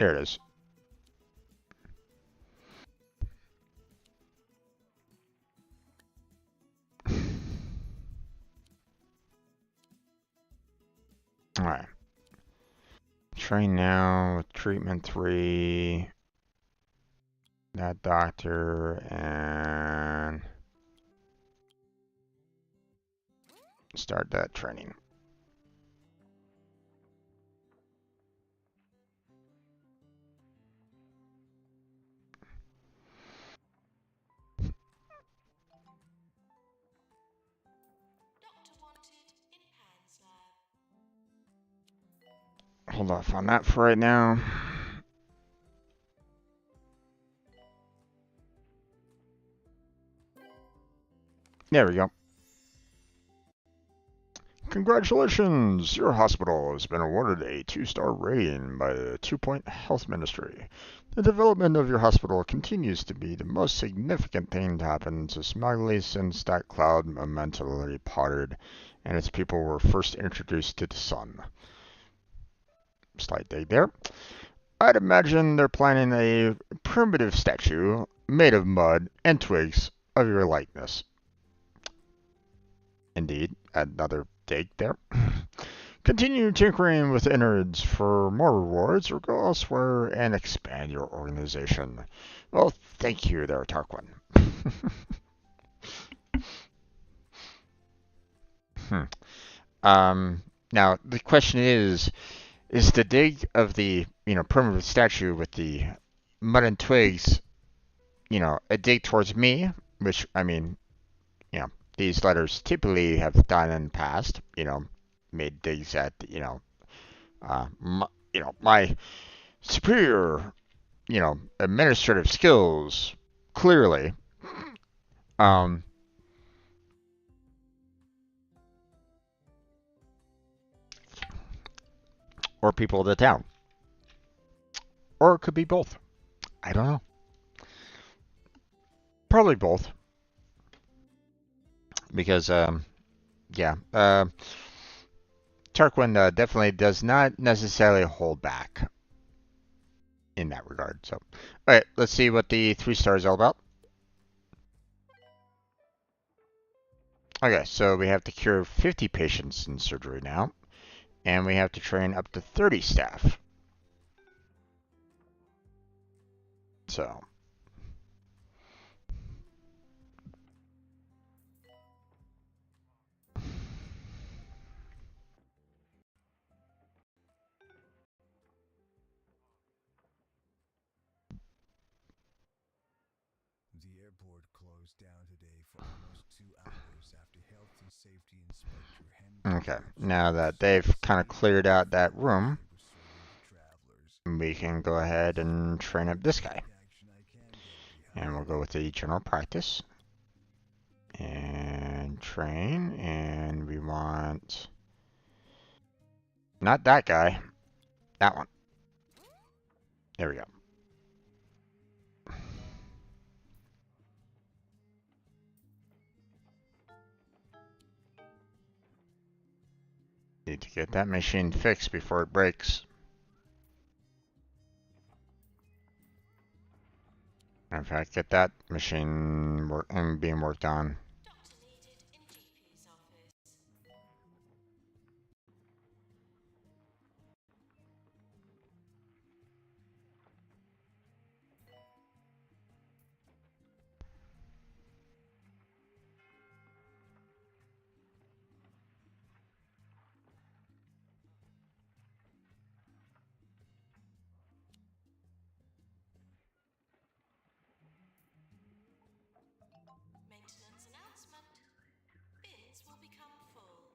There it is. Alright. Train now, treatment 3. That doctor, and start that training. Doctor wanted in Pan's lab. Hold off on that for right now. There we go. Congratulations! Your hospital has been awarded a 2-star rating by the 2-Point Health Ministry. The development of your hospital continues to be the most significant thing to happen to Smiley since that cloud momentarily parted and its people were first introduced to the sun. Slight dig there. I'd imagine they're planning a primitive statue made of mud and twigs of your likeness. Indeed, another dig there. Continue tinkering with innards for more rewards or go elsewhere and expand your organization. Well, thank you there, Tarquin. Now, the question is the dig of the, primitive statue with the mud and twigs, a dig towards me, which, these letters typically have done in the past, made digs at, my superior, administrative skills, clearly. Or people of the town. Or it could be both. I don't know. Probably both. Because, Tarquin definitely does not necessarily hold back in that regard. So, all right, let's see what the 3 stars is all about. Okay, so we have to cure 50 patients in surgery now, and we have to train up to 30 staff. So, The airport closed down today for almost 2 hours after Health and Safety Inspector Henry okay, now that they've kind of cleared out that room, we can go ahead and train up this guy. And we'll go with the general practice. And train, and we want... not that guy. That one. There we go. Need to get that machine fixed before it breaks. In fact, get that machine being worked on. Doctor needed in GP's office. Maintenance announcement. Bins will become full.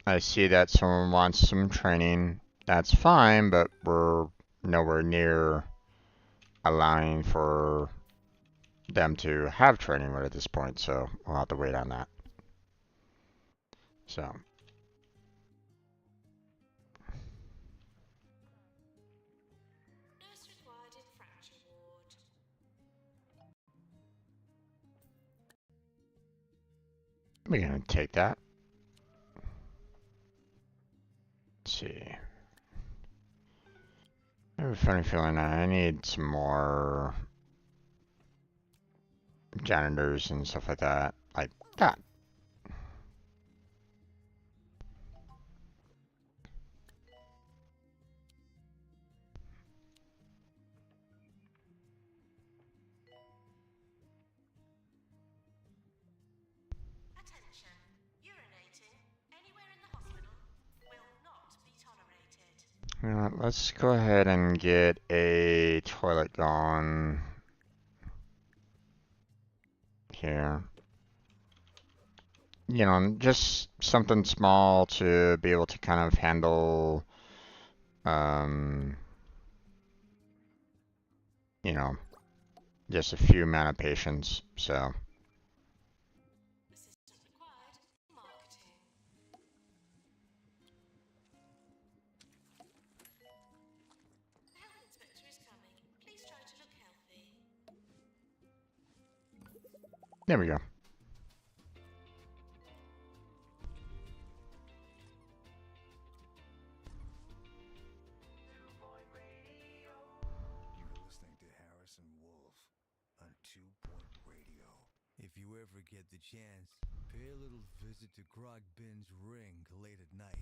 I see that someone wants some training. That's fine, but we're nowhere near allowing for them to have training right at this point, so we'll have to wait on that. So. Nurse required in fracture ward. We're gonna take that. see. I have a funny feeling I need some more janitors and stuff like that. Like, God. Attention. Urinating anywhere in the hospital will not be tolerated. Let's go ahead and get a toilet going here. You know, just something small to be able to kind of handle, um, you know, just a few amount of patients. So, Assistant required. Marketing. The health inspector is coming. Please try to look healthy. there we go. You're listening to Harrison Wolf on 2-Point Radio. If you ever get the chance, pay a little visit to Grog Bin's Ring late at night.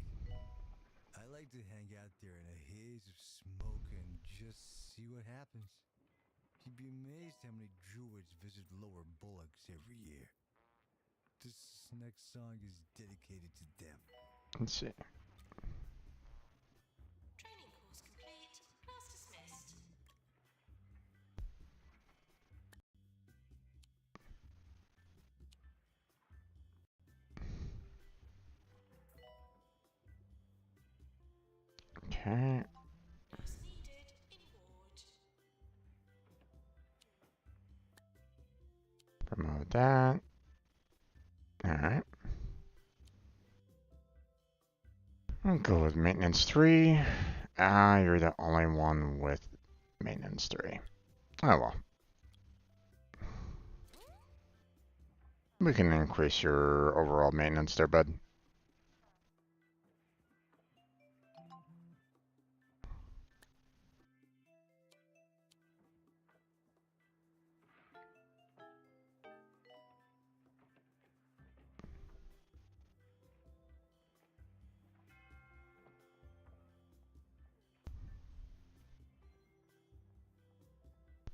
I like to hang out there in a haze of smoke and just see what happens. You'd be amazed how many druids visit Lower Bullocks every year. This next song is dedicated to them. Let's see. Training course complete. Class dismissed. Okay. Nurse needed in ward. Promote that. Alright. I'll go with maintenance 3. Ah, you're the only one with maintenance 3. Oh well. We can increase your overall maintenance there, bud.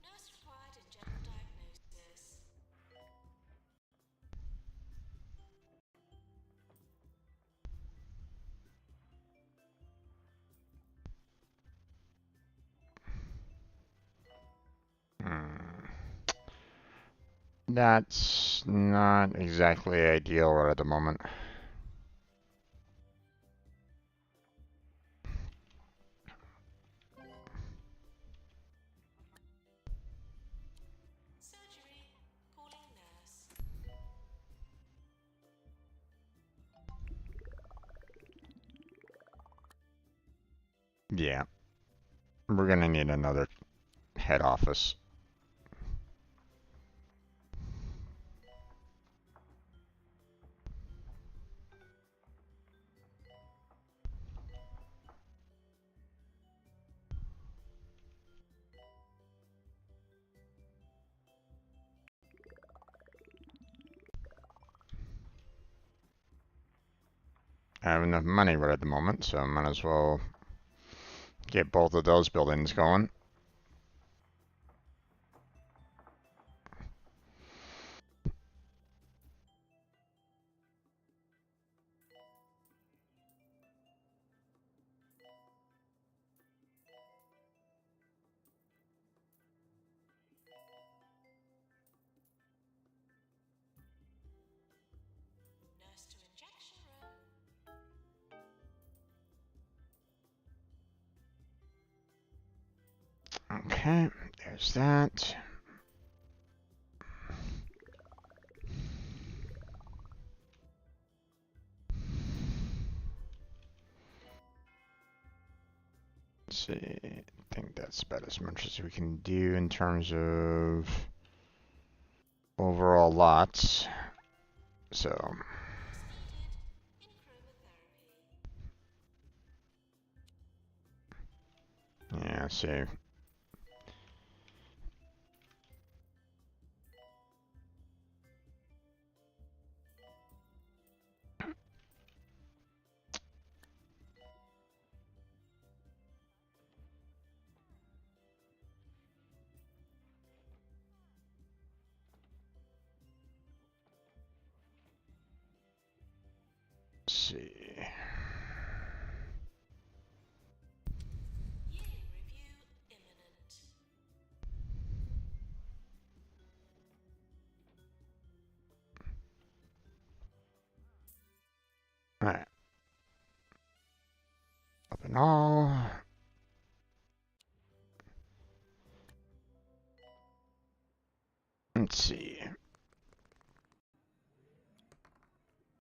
Nurse required in general diagnosis. Hmm. That's not exactly ideal right at the moment. Surgery. Calling nurse. Yeah. We're gonna need another head office. I have enough money right at the moment, so I might as well get both of those buildings going. Nurse to injection room. Okay, there's that. Let's see, I think that's about as much as we can do in terms of overall lots. So, Nurse needed in chromotherapy. Let's see. Let's see. Year review imminent. Alright. Open all. Let's see.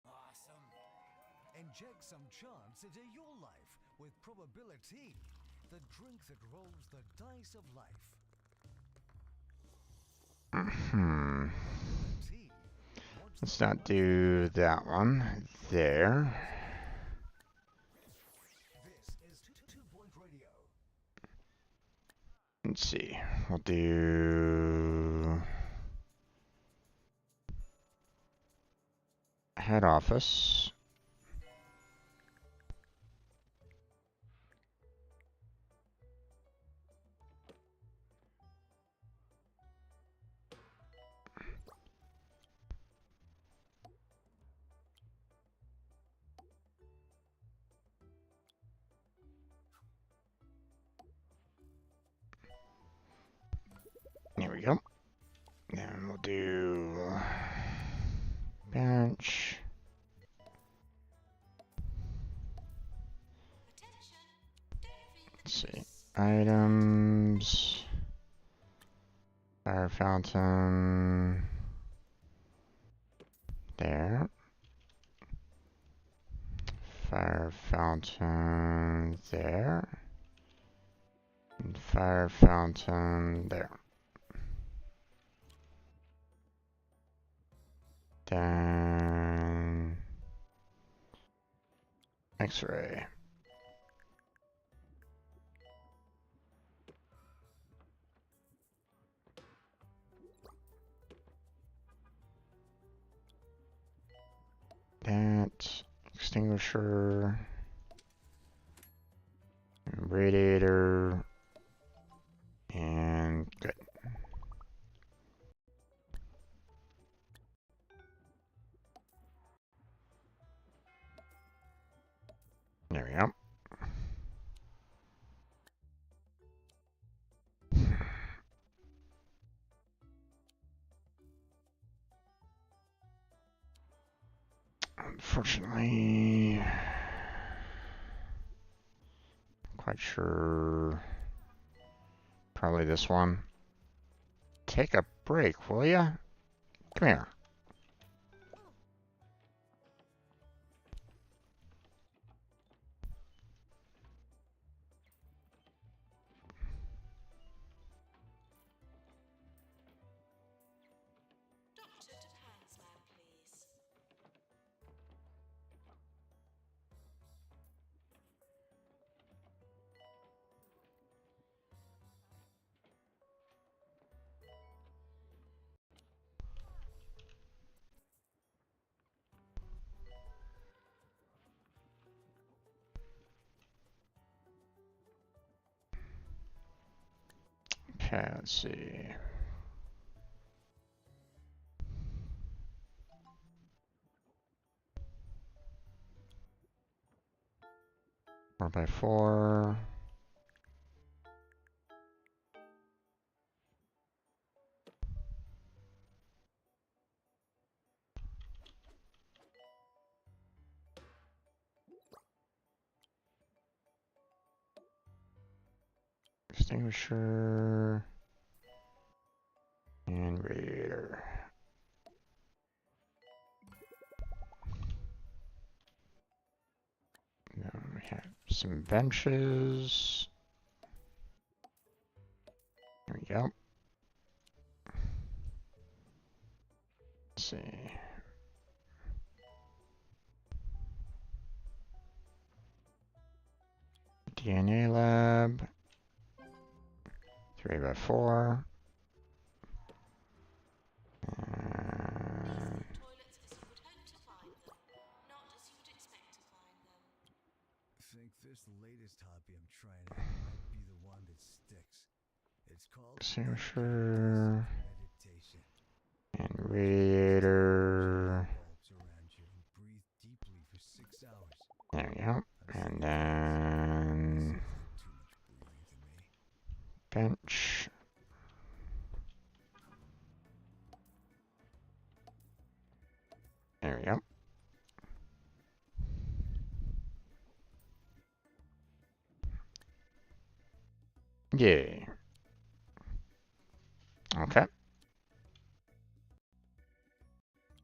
Awesome. Inject some chance into your life with probability, the drink that rolls the dice of life. Probability. What's Let's the not one do that one there. This is 2 Point Radio. Let's see. We'll do head office. There we go. Then we'll do bench. Attention, don't feed the Let's see. beast. Items. Fire fountain. There. Fire fountain there. And fire fountain there. Then X-ray. That extinguisher, radiator, and good. There we go. Unfortunately, quite sure. Probably this one. Take a break, will ya? Come here. Doctor to Pan's lab, please. Okay, let's see. Four by four. Extinguisher. And radiator. Then we have some benches. There we go. Let's see. DNA lab. 3x4. Toilets as you would hope to find them, not as you would expect to find them. Think this latest hobby I'm trying out might be the one that sticks. It's called Extinguisher meditation. and radiator. Bulbs around you and breathe deeply for 6 hours. There we go. And then Too much breathing to me. bench. There we go. Yay. Okay.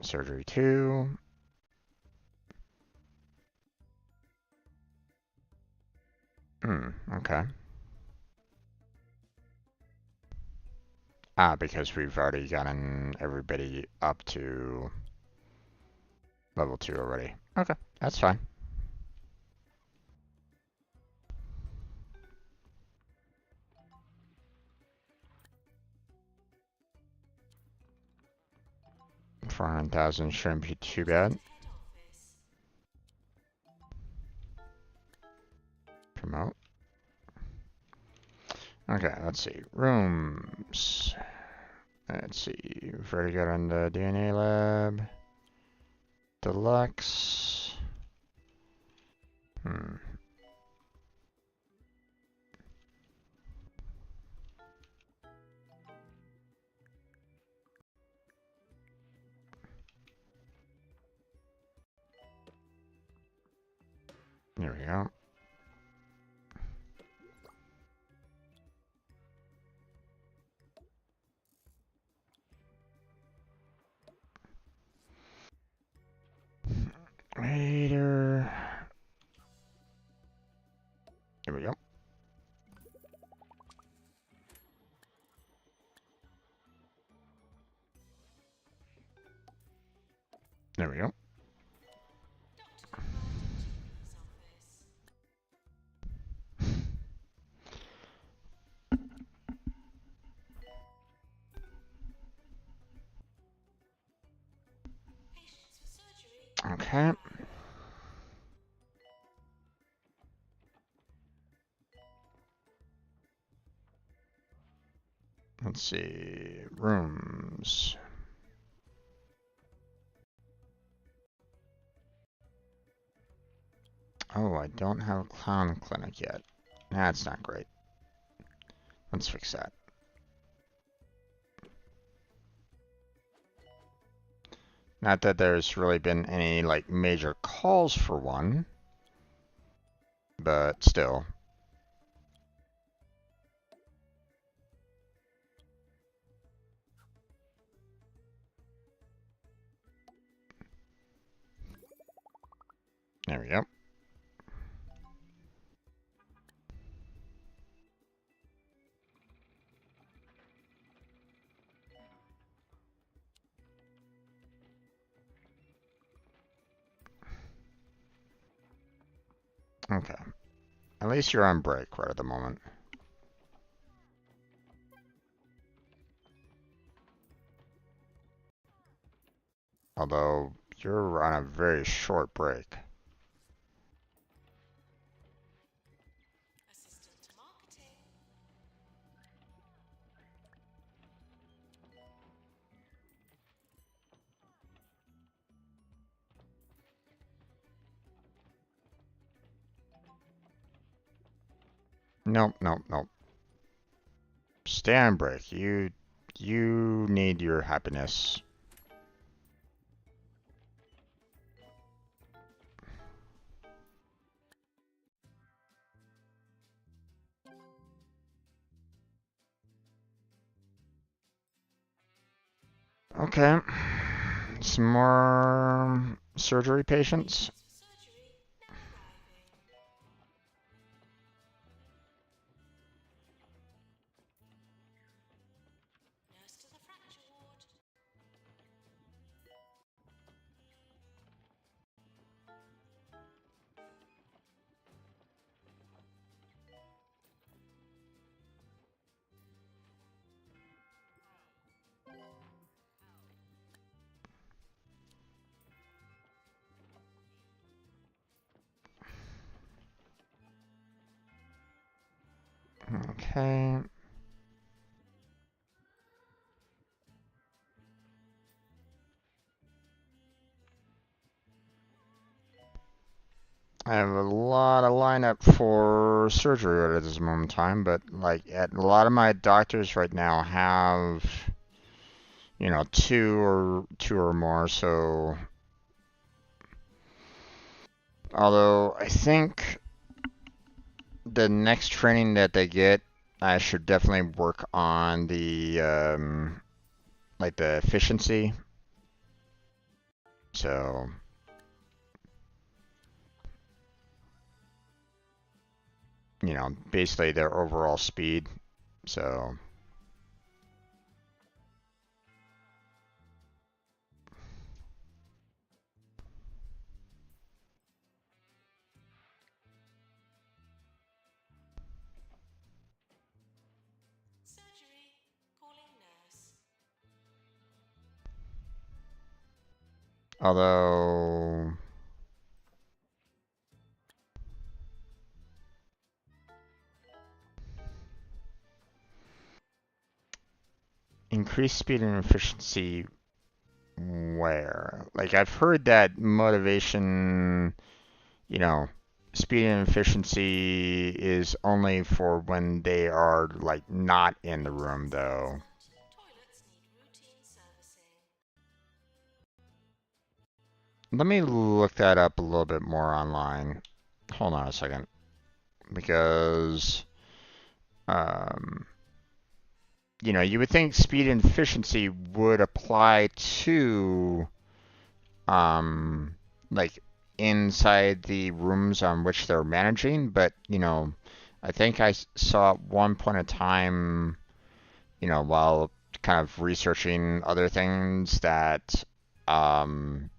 Surgery 2. Okay. Because we've already gotten everybody up to level 2 already. Okay, that's fine. $400,000 shouldn't be too bad. Head office. Promote. Okay, let's see. Rooms. Let's see. We've already got on the DNA lab. Deluxe. There we go. Raider. There we go. There we go. Dr. GP's office. Patients for surgery. Okay. Let's see. Rooms. Oh, I don't have a clown clinic yet. That's not great. Let's fix that. Not that there's really been any, like, major calls for one. But still. There we go. Okay. At least you're on break right at the moment. Although, you're on a very short break. Assistant to marketing. Nope, nope, nope. Stay on break. You need your happiness. Okay. Some more surgery patients. Patients for surgery. Now arriving. Nurse to the fracture ward. Okay. I have a lot of lineup for surgery at this moment in time, but like at a lot of my doctors right now have, two or more. So, although I think the next training that they get, I should definitely work on the like the efficiency. So, basically their overall speed. So, Surgery. Calling nurse. although increased speed and efficiency where? Like I've heard that motivation, you know, speed and efficiency is only for when they are like not in the room though. Toilets need routine servicing. Let me look that up a little bit more online. Hold on a second. Because um you would think speed and efficiency would apply to um like inside the rooms on which they're managing, but I think I saw at one point in time, while kind of researching other things that um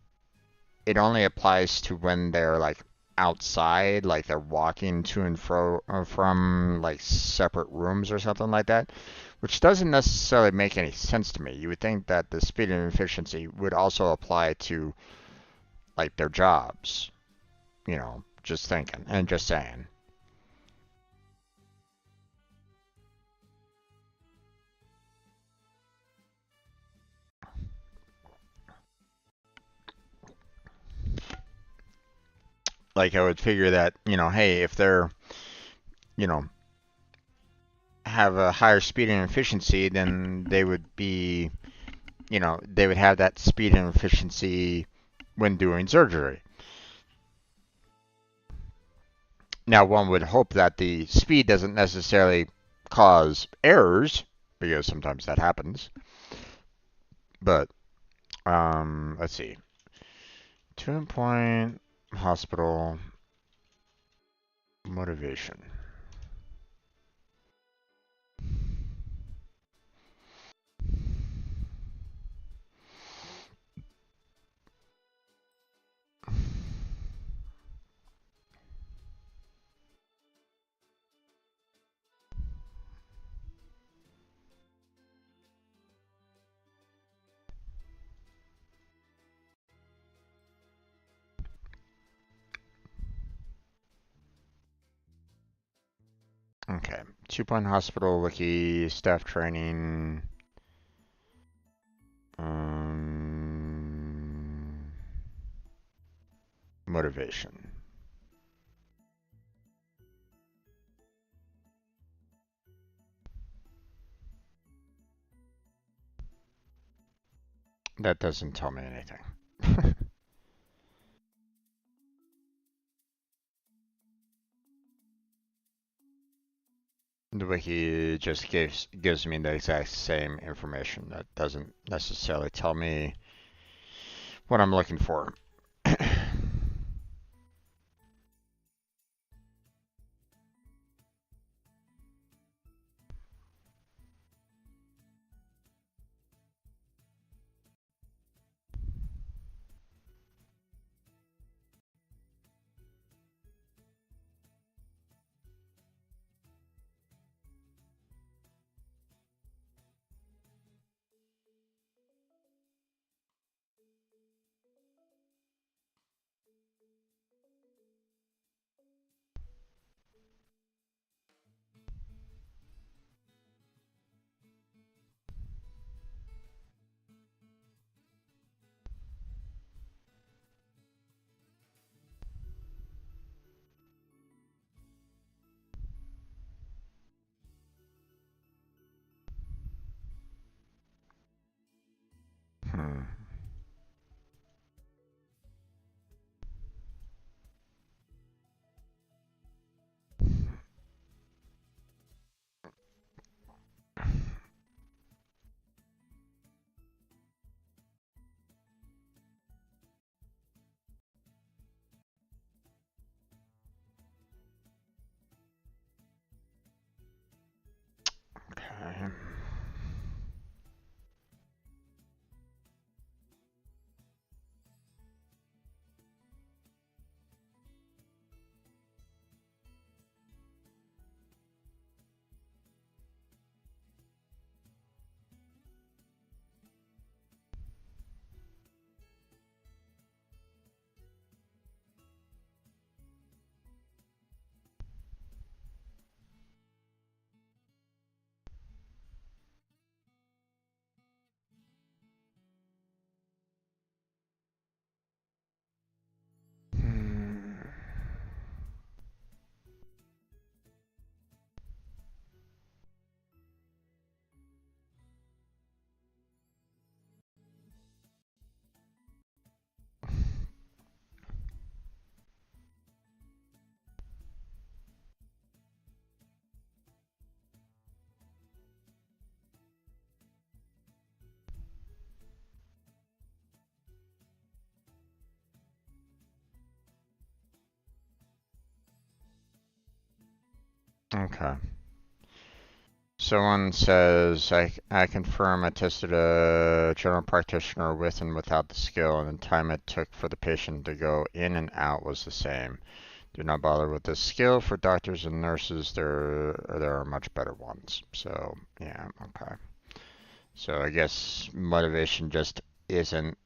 it only applies to when they're like outside, like they're walking to and fro from like separate rooms or something like that, which doesn't necessarily make any sense to me. You would think that the speed and efficiency would also apply to like their jobs, just thinking and just saying. Like I would figure that, hey, if they're, you know, have a higher speed and efficiency, then they would be, they would have that speed and efficiency when doing surgery. Now, one would hope that the speed doesn't necessarily cause errors, because sometimes that happens. But let's see. 2 point hospital motivation. Okay. 2 point hospital wiki staff training. Um, motivation. That doesn't tell me anything. The wiki just gives me the exact same information. That doesn't necessarily tell me what I'm looking for. Okay. Someone says, I confirm I tested a general practitioner with and without the skill, and the time it took for the patient to go in and out was the same. Do not bother with this skill. For doctors and nurses, there are much better ones. So, yeah, okay. So I guess motivation just isn't.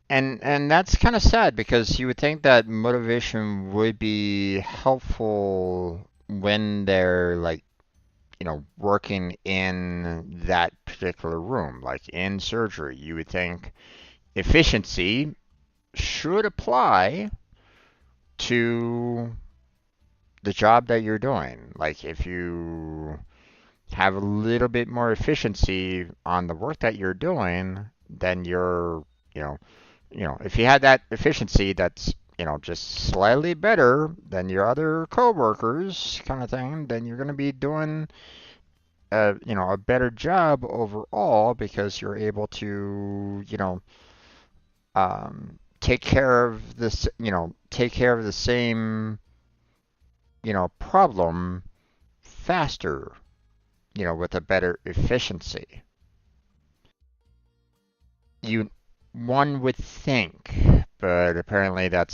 And that's kind of sad because you would think that motivation would be helpful when they're like, working in that particular room, like in surgery. You would think efficiency should apply to the job that you're doing. Like if you have a little bit more efficiency on the work that you're doing, then you know, if you had that efficiency that's, just slightly better than your other coworkers kind of thing, then you're going to be doing a better job overall because you're able to, take care of this, take care of the same, problem faster, with a better efficiency. You One would think, but apparently that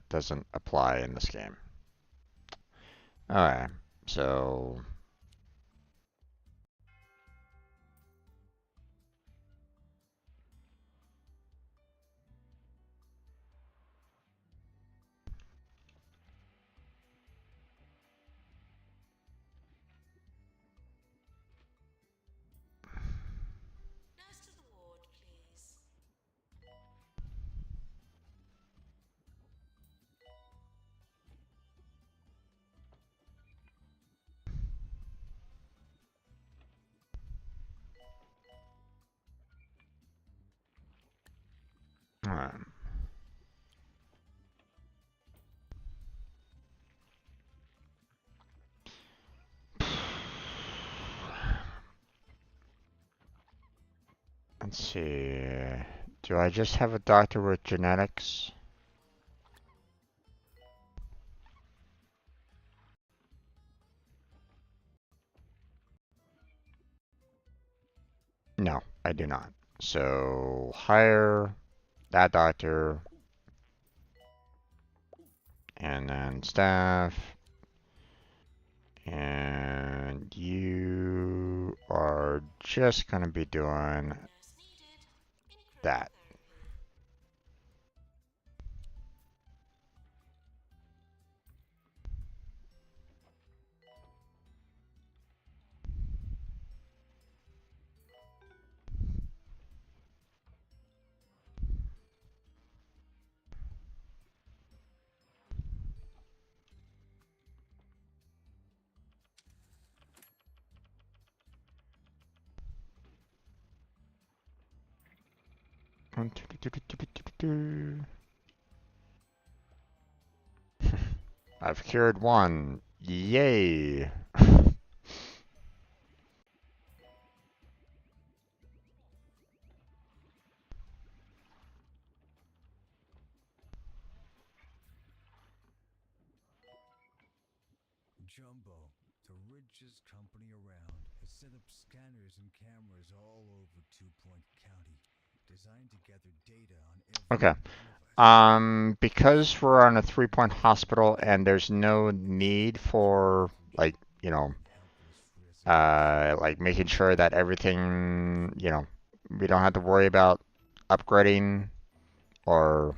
doesn't apply in this game. All right, so Nurse to the ward, please. all right. Let's see. Do I just have a doctor with genetics? No, I do not. So hire that doctor and then staff, and you are just gonna be doing Nurse needed. In that. cryotherapy. I've cured one. Yay! Jumbo, the richest company around, has set up scanners and cameras all over Two Point County, designed to gather data on every Okay. one of us. Because we're on a 3-point hospital and there's no need for like, Helpless residents. like making sure that everything, we don't have to worry about upgrading or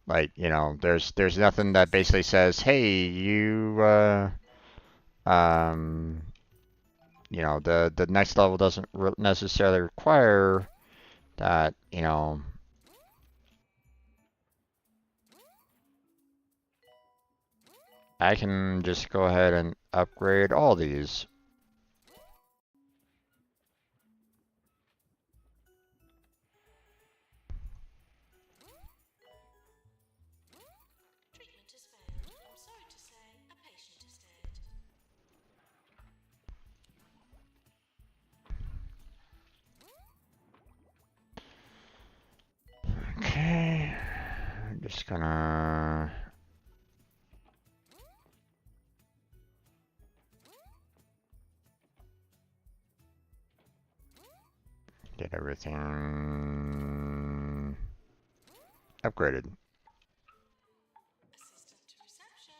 like, there's nothing that basically says, hey, um, the next level doesn't necessarily require that, I can just go ahead and upgrade all these. Treatment has failed. I'm sorry to say, a patient is dead. Just gonna get everything upgraded. Assistant to reception.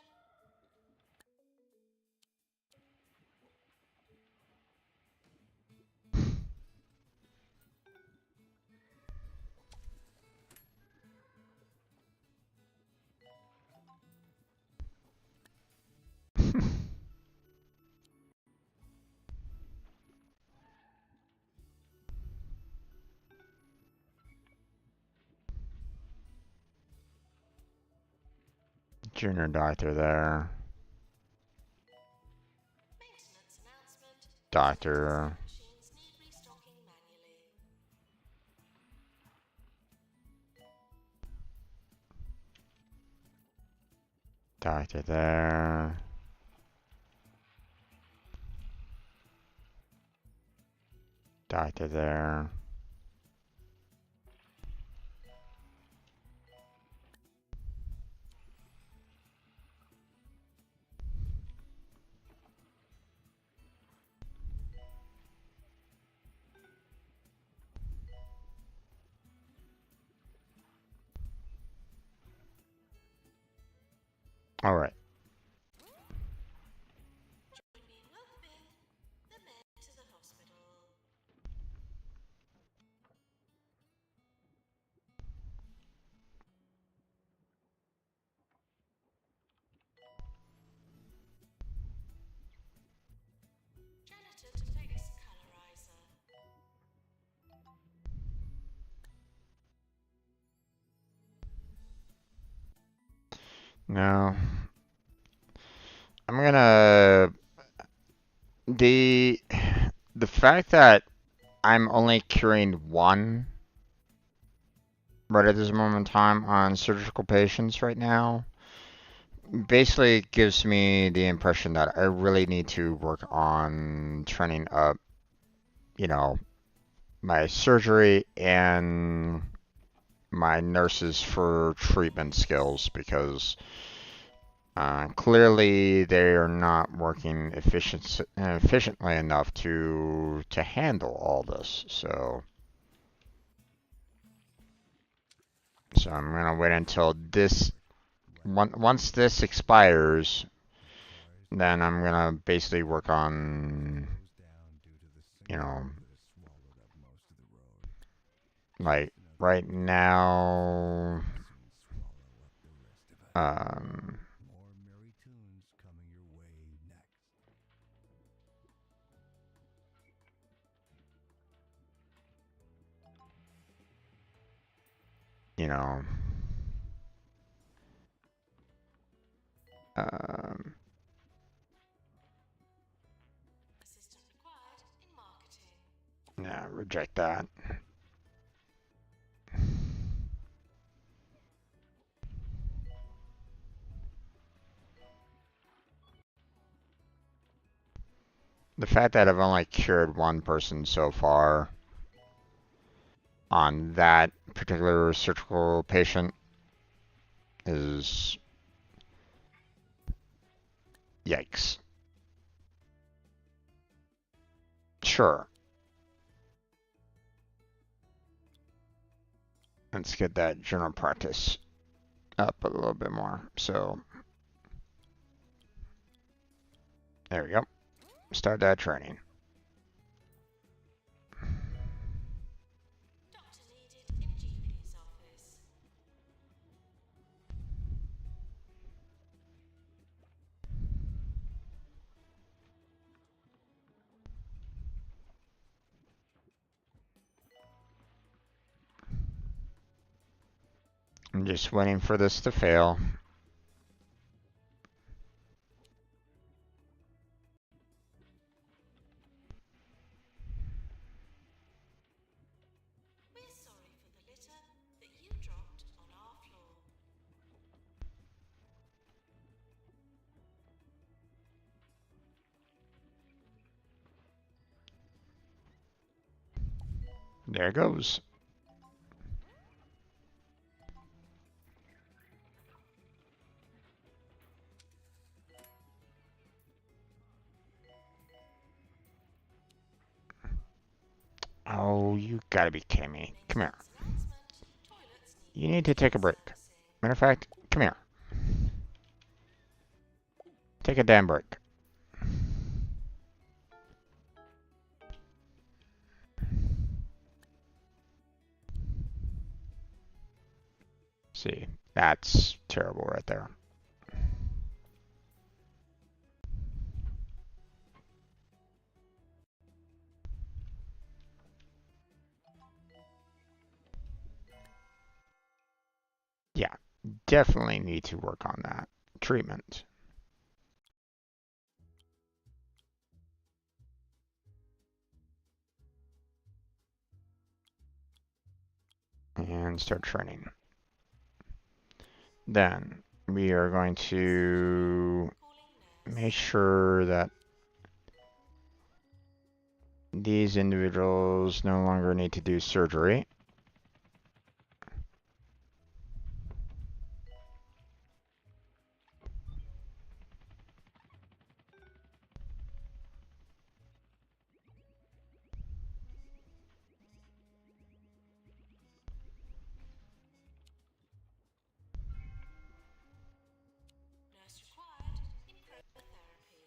Junior doctor there. Maintenance announcement. Doctor. Machines need restocking manually. Doctor there. Doctor there. All right. Join me in welcoming the men to the hospital. Janitor to fix colorizer. Now, I'm gonna the fact that I'm only curing one right at this moment in time on surgical patients right now basically gives me the impression that I really need to work on training up, you know, my surgery and my nurses for treatment skills because clearly they are not working efficiently enough to handle all this. So I'm gonna wait until this once this expires, then I'm gonna basically work on, you know, like right now, um, More merry tunes coming your way next. you know, um, Assistant required in marketing. yeah, reject that. The fact that I've only cured one person so far on that particular surgical patient is yikes. Sure, let's get that general practice up a little bit more. So there we go. Start that training. Doctor needed in GP's office. I'm just waiting for this to fail. We're sorry for the litter that you dropped on our floor. There it goes. Oh, you gotta be kidding me. Come here. Maintenance announcement. Toilets You need need to take a routine break. servicing. Matter of fact, come here. Take a damn break. See, that's terrible right there. Yeah, definitely need to work on that. Treatment. And start training. Then we are going to Calling make nurse. sure that these individuals no longer need to do surgery. Nurse required in cryotherapy.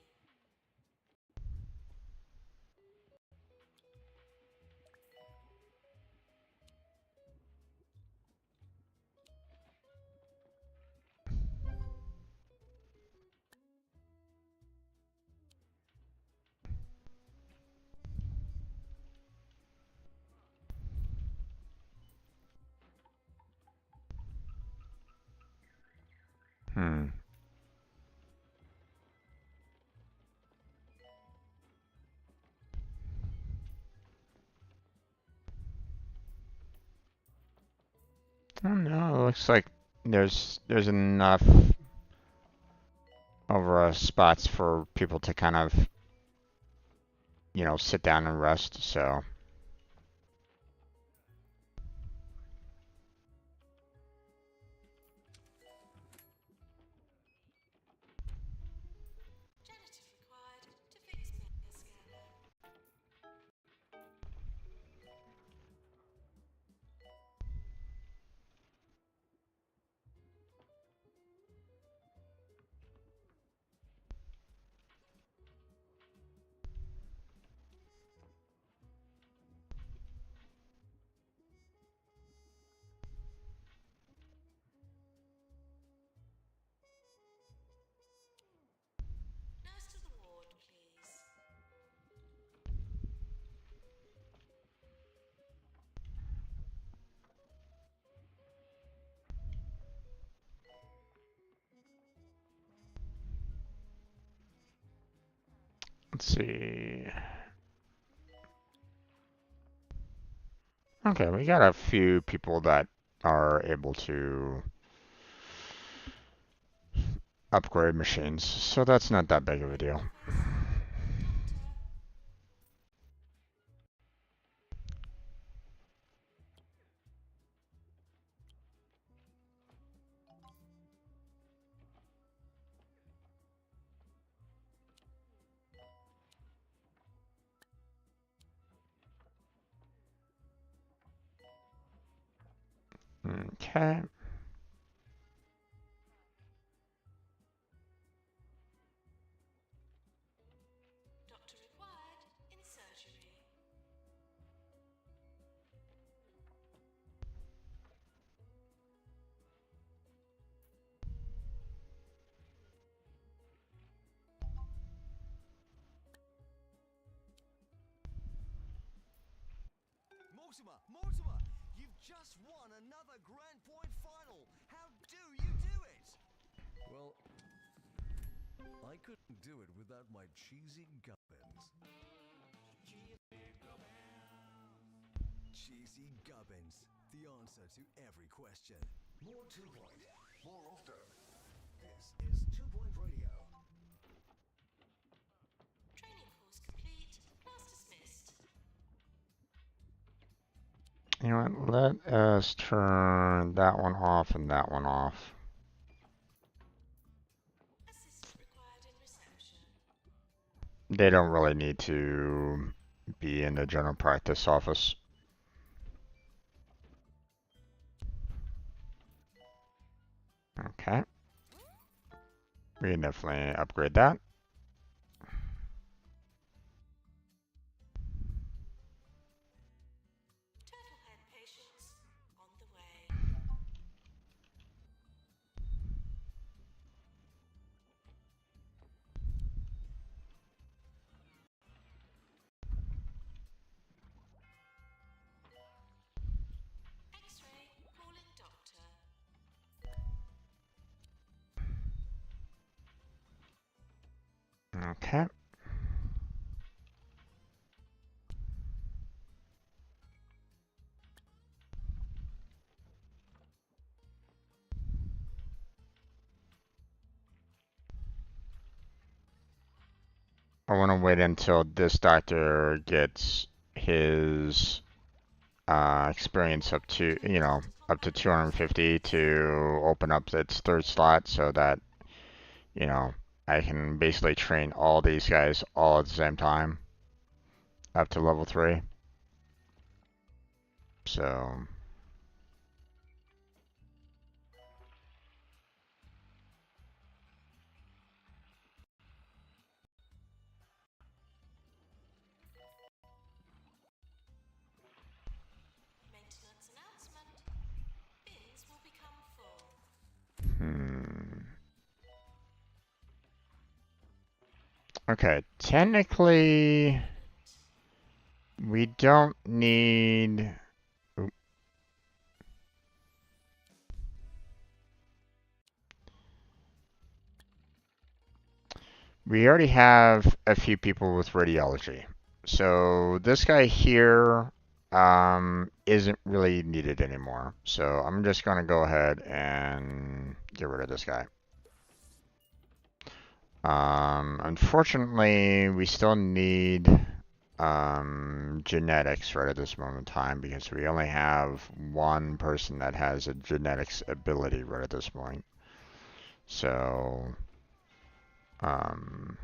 Hmm. I don't know. It looks like there's enough over spots for people to kind of, sit down and rest. So, Genitive required to fix Pega scanner. Nurse to the ward, please. let's see. Okay, we got a few people that are able to upgrade machines, so that's not that big of a Mobile deal. office. Doctor. Okay. Doctor required in surgery. Mortimer, you've just won another Grand Point final. How do you do it? Well, I couldn't do it without my cheesy gubbins. Cheesy gubbins, the answer to every question. More 2 Point, more often. This is 2 Point Radio. Training course complete. Class dismissed. You know what? Let us turn that one off and that one off. Assistant required in reception. They don't really need to be in the general practice office. Okay. We can definitely upgrade that. Turtle head patients on the way. X-ray calling doctor. Okay. I want to wait until this doctor gets his experience up to, up to 250 to open up its third slot so that, I can basically train all these guys all at the same time up to level 3. So, Maintenance announcement. Bins will become full. Okay, technically, we don't need. We already have a few people with radiology. So this guy here isn't really needed anymore. So I'm just going to go ahead and get rid of this guy. Unfortunately, we still need genetics right at this moment in time because we only have one person that has a genetics ability right at this point. So, um,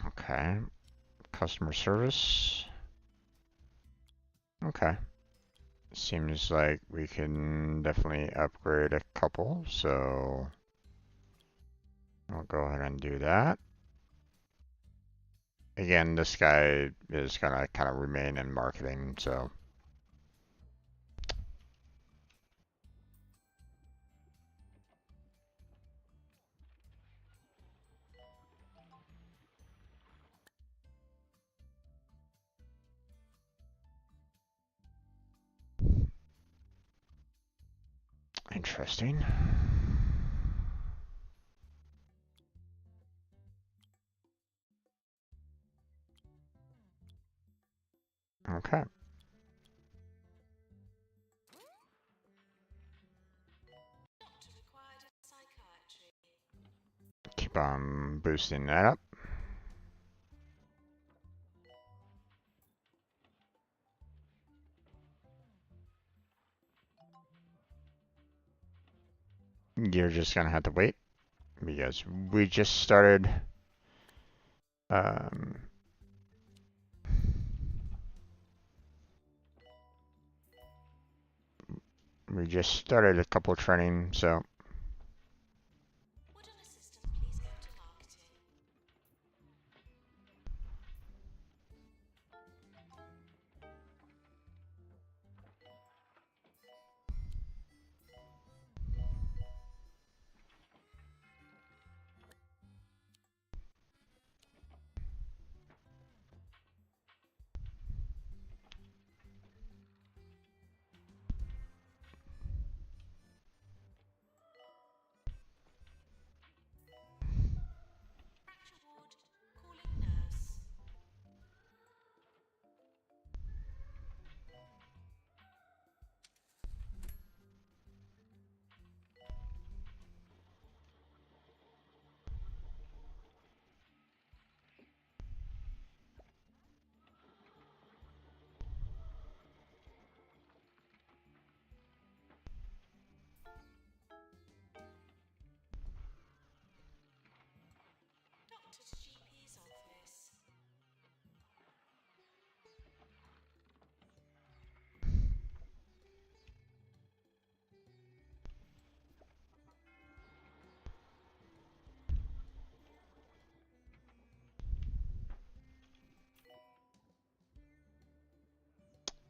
okay. Customer service. Okay. Seems like we can definitely upgrade a couple, so I'll go ahead and do that. Again, this guy is gonna kind of remain in marketing, so. Interesting. Okay. Doctor required in psychiatry. Keep on boosting that up. You're just gonna have to wait because we just started. Um, we just started a couple training, so. Would an assistant please go to marketing?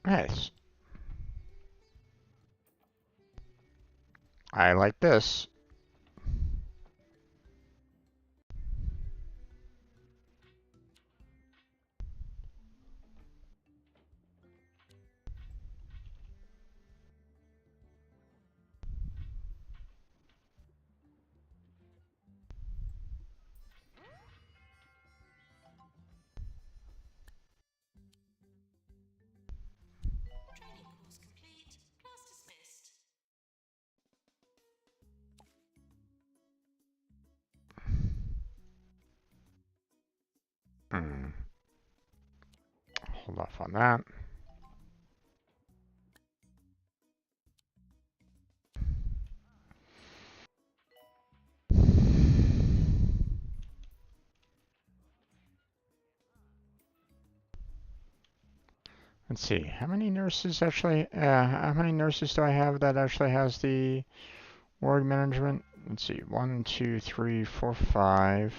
Nice. I like this. Training course complete. Class dismissed. Hmm. Hold off on that. Let's see. How many nurses actually? How many nurses do I have that actually has the ward management? Let's see. 1, 2, 3, 4, 5,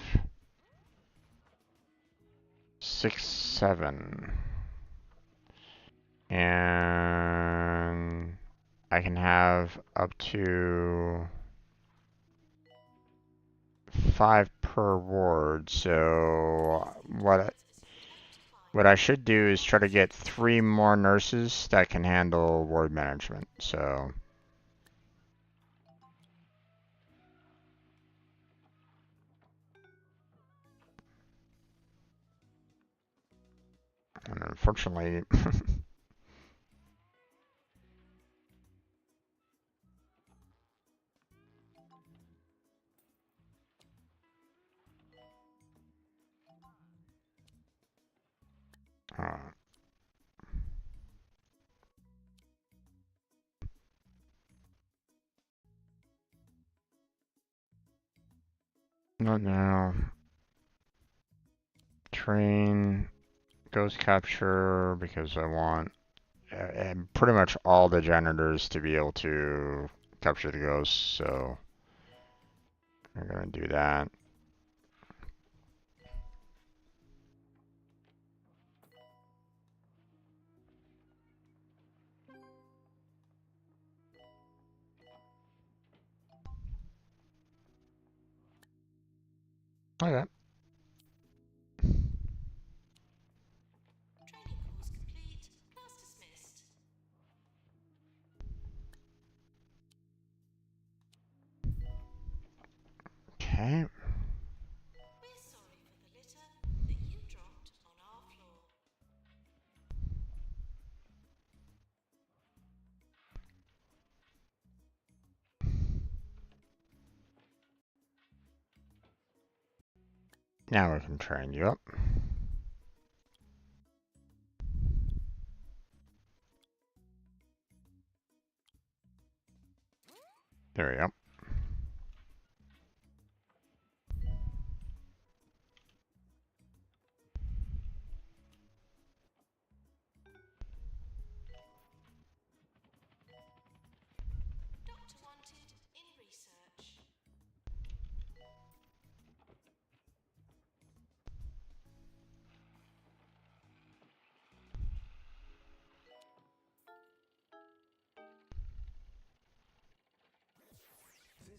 6, 7, and I can have up to 5 per ward. So what I should do is try to get 3 more nurses that can handle ward management. So. And unfortunately, uh, not now. Train, ghost capture, because I want pretty much all the janitors to be able to capture the ghosts, so I'm gonna do that. Okay. Training course complete. Class dismissed. Okay. We're sorry for the litter that you dropped on our floor. Now we can train you up. There we go. Doctor wanted in research.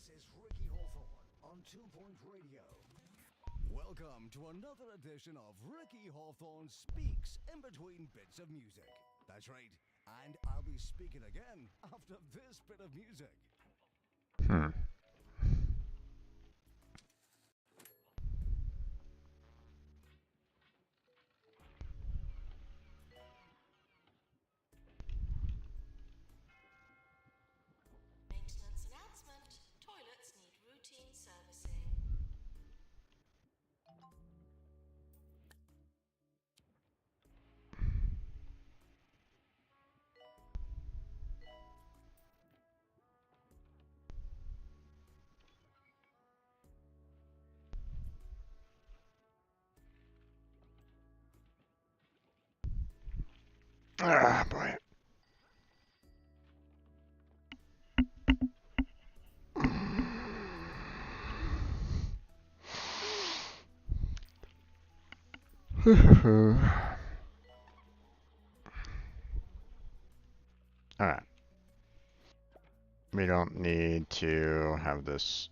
This is Ricky Hawthorne on 2 Point Radio. Welcome to another edition of Ricky Hawthorne Speaks in Between Bits of Music. That's right, and I'll be speaking again after this bit of music. Hmm. Maintenance announcement. Toilets need routine servicing. Ah, boy. Alright. We don't need to have this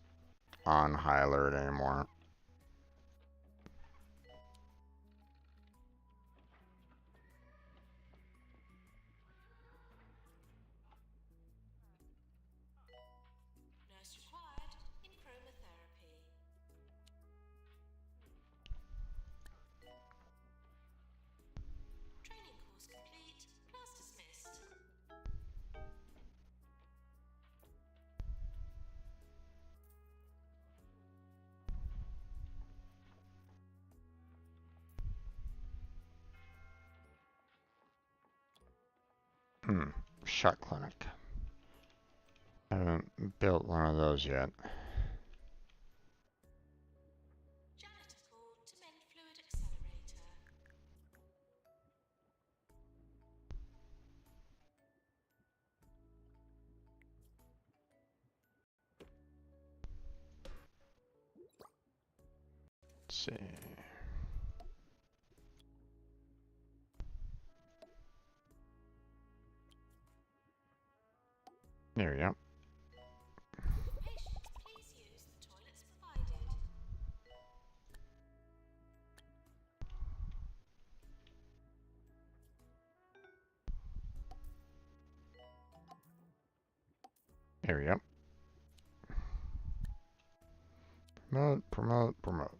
on high alert anymore. Nurse required in chromotherapy. Training course complete. Class dismissed. Shot clinic. Haven't built one of those yet. Janitor called to mend fluid accelerator. Let's see. There we go. Patients, please use the toilets provided. There we go. Promote, promote, promote.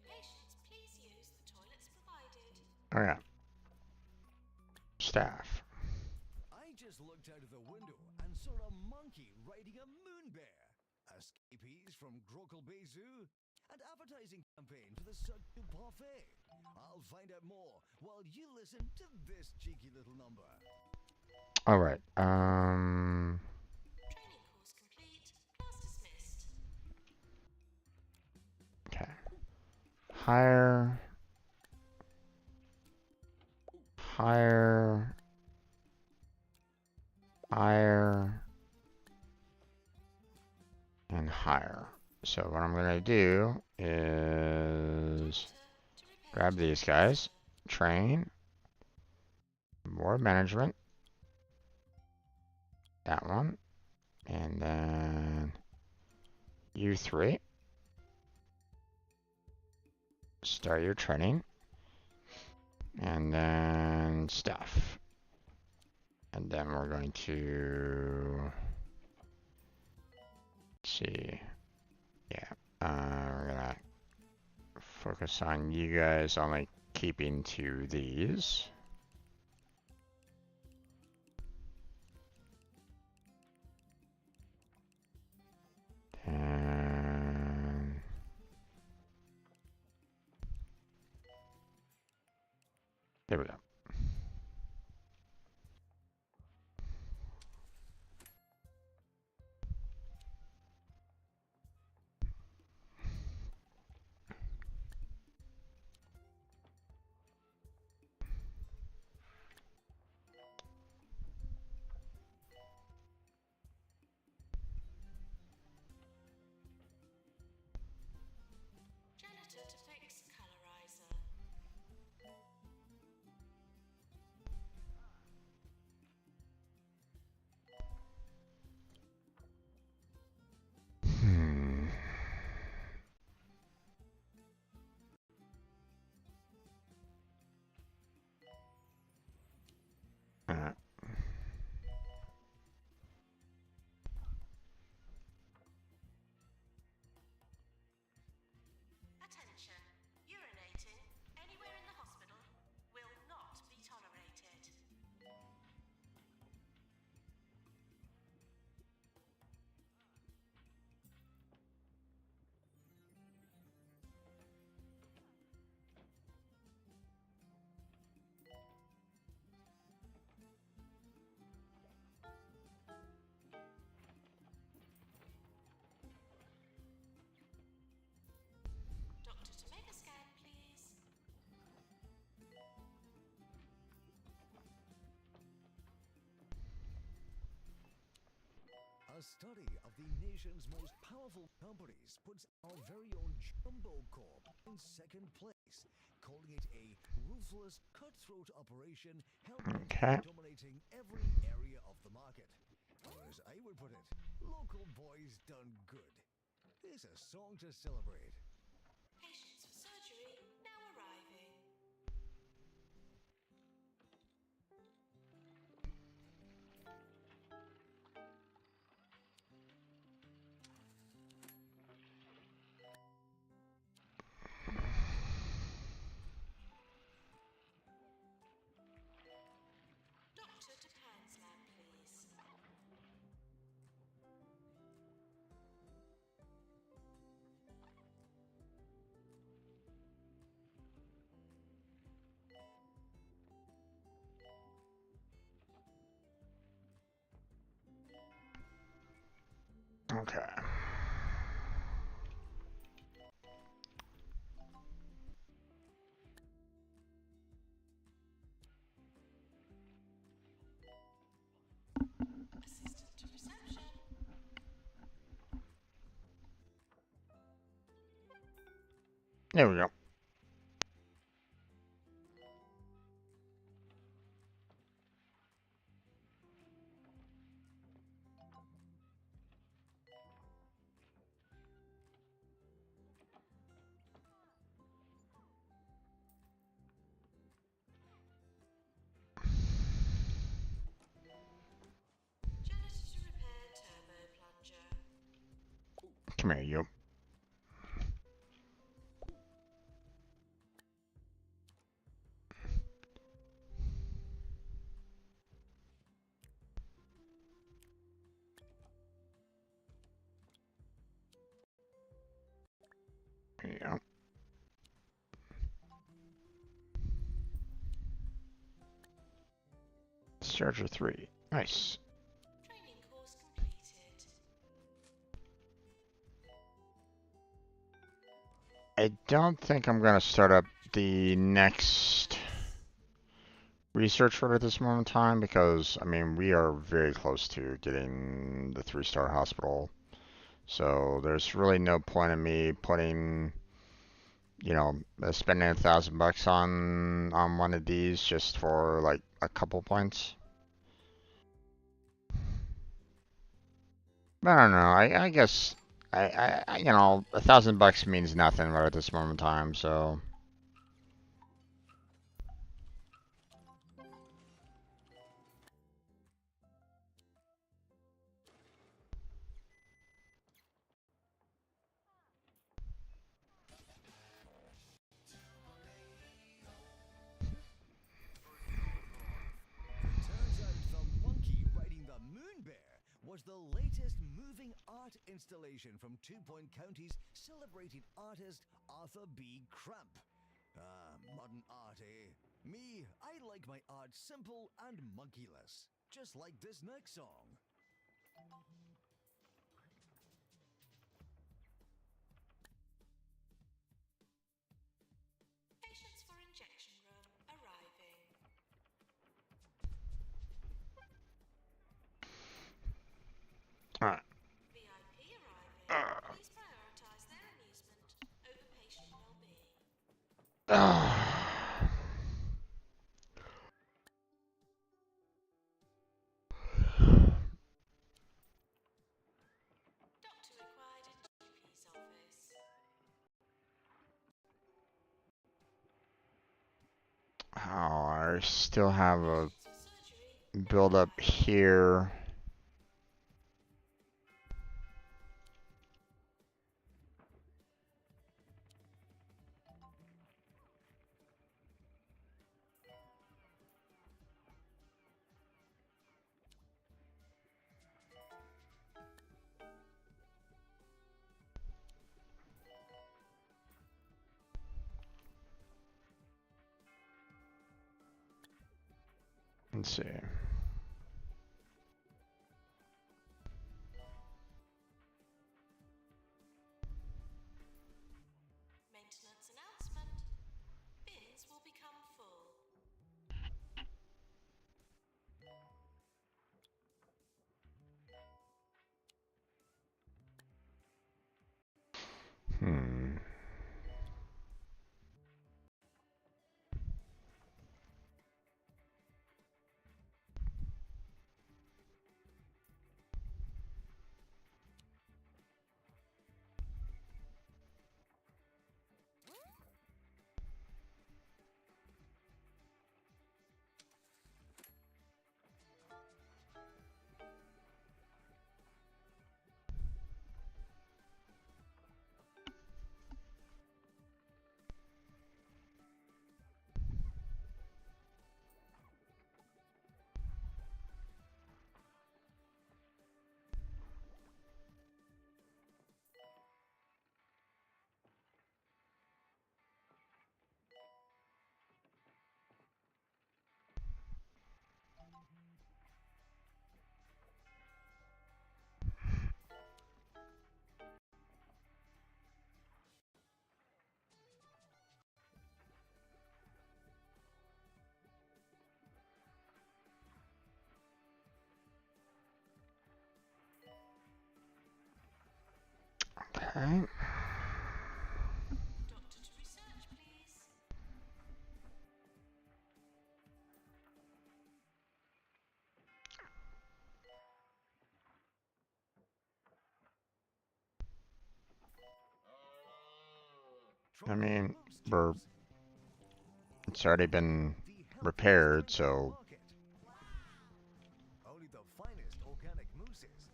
Patients, please use the toilets provided. Okay. Staff. I just looked out of the window and saw a monkey riding a moon bear. Escapees from Grokel Bay Zoo. An advertising campaign for the Sudbury Parfait. I'll find out more while you listen to this cheeky little number. Alright. Training course complete. Class dismissed. Okay. Hire. Hire. Hire. And hire. So what I'm gonna do is grab these guys, train, more management, that one, and then you three, start your training, and then stuff. And then we're going to, let's see, yeah, we're gonna focus on you guys only keeping to these. And there we go. Janitor to fix colorizer. A study of the nation's most powerful companies puts our very own Jumbo Corp in second place, calling it a ruthless, cutthroat operation hell-bent Okay. on dominating every area of the market. Or as I would put it, local boys done good. Here's a song to celebrate. Patients for surgery now arriving. Dr. Japan's lab, please. Okay. Assistant to reception. There we go. Janitor to repair turbo plunger. Come here, you. There you go. Charger 3. Nice. Training course completed. I don't think I'm going to start up the next research order at this moment in time because, I mean, we are very close to getting the 3-star hospital. So there's really no point in me putting, you know, spending $1,000 on one of these just for like a couple points. But I don't know. I guess you know, $1,000 means nothing right at this moment in time. So Turns out the monkey riding the moon bear was the latest moving art installation from 2 Point County's celebrated artist Arthur B. Cramp. Ah, modern art, eh? Me, I like my art simple and monkeyless, just like this next song. Patients for injection room arriving. alright. VIP arriving. Please prioritize their amusement over patient well-being. Doctor required in GP's office. Oh, I still have a Patients for surgery build up arriving. here. Let's see. Maintenance announcement. Bins will become full. Okay. Doctor to research, please. I Try mean, moose we're juice, it's already been the healthiest repaired, snack on the so market. Only the finest organic mooses.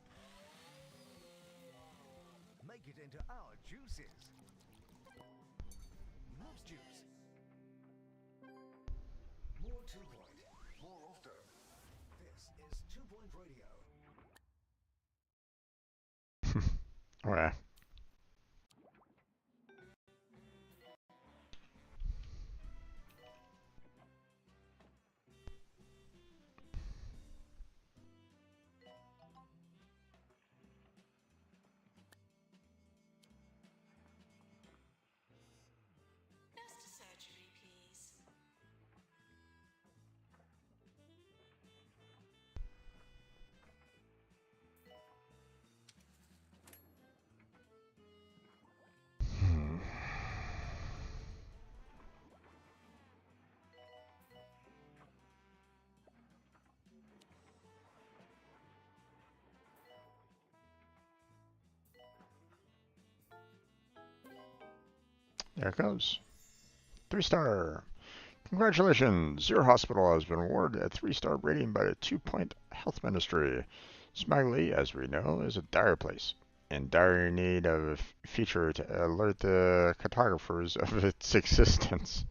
Make it into our juices. Moose juice. More 2-point, more often. This is 2-point radio. okay. Nurse to surgery, please. Hmm. There it goes. 3-star. Congratulations! Your hospital has been awarded a 3-star rating by the 2-point Health Ministry. Smiley, as we know, is a dire place, in dire need of a feature to alert the cartographers of its existence.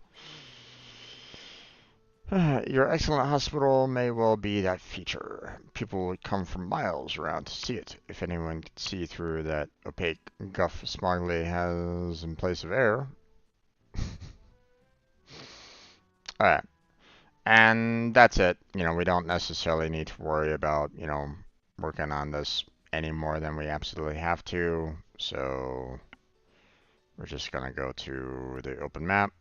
Your excellent hospital may well be that feature. People would come from miles around to see it. If anyone could see through that opaque guff Smiley has in place of air. Alright. And that's it. We don't necessarily need to worry about, working on this any more than we absolutely have to. So we're just going to go to the open map.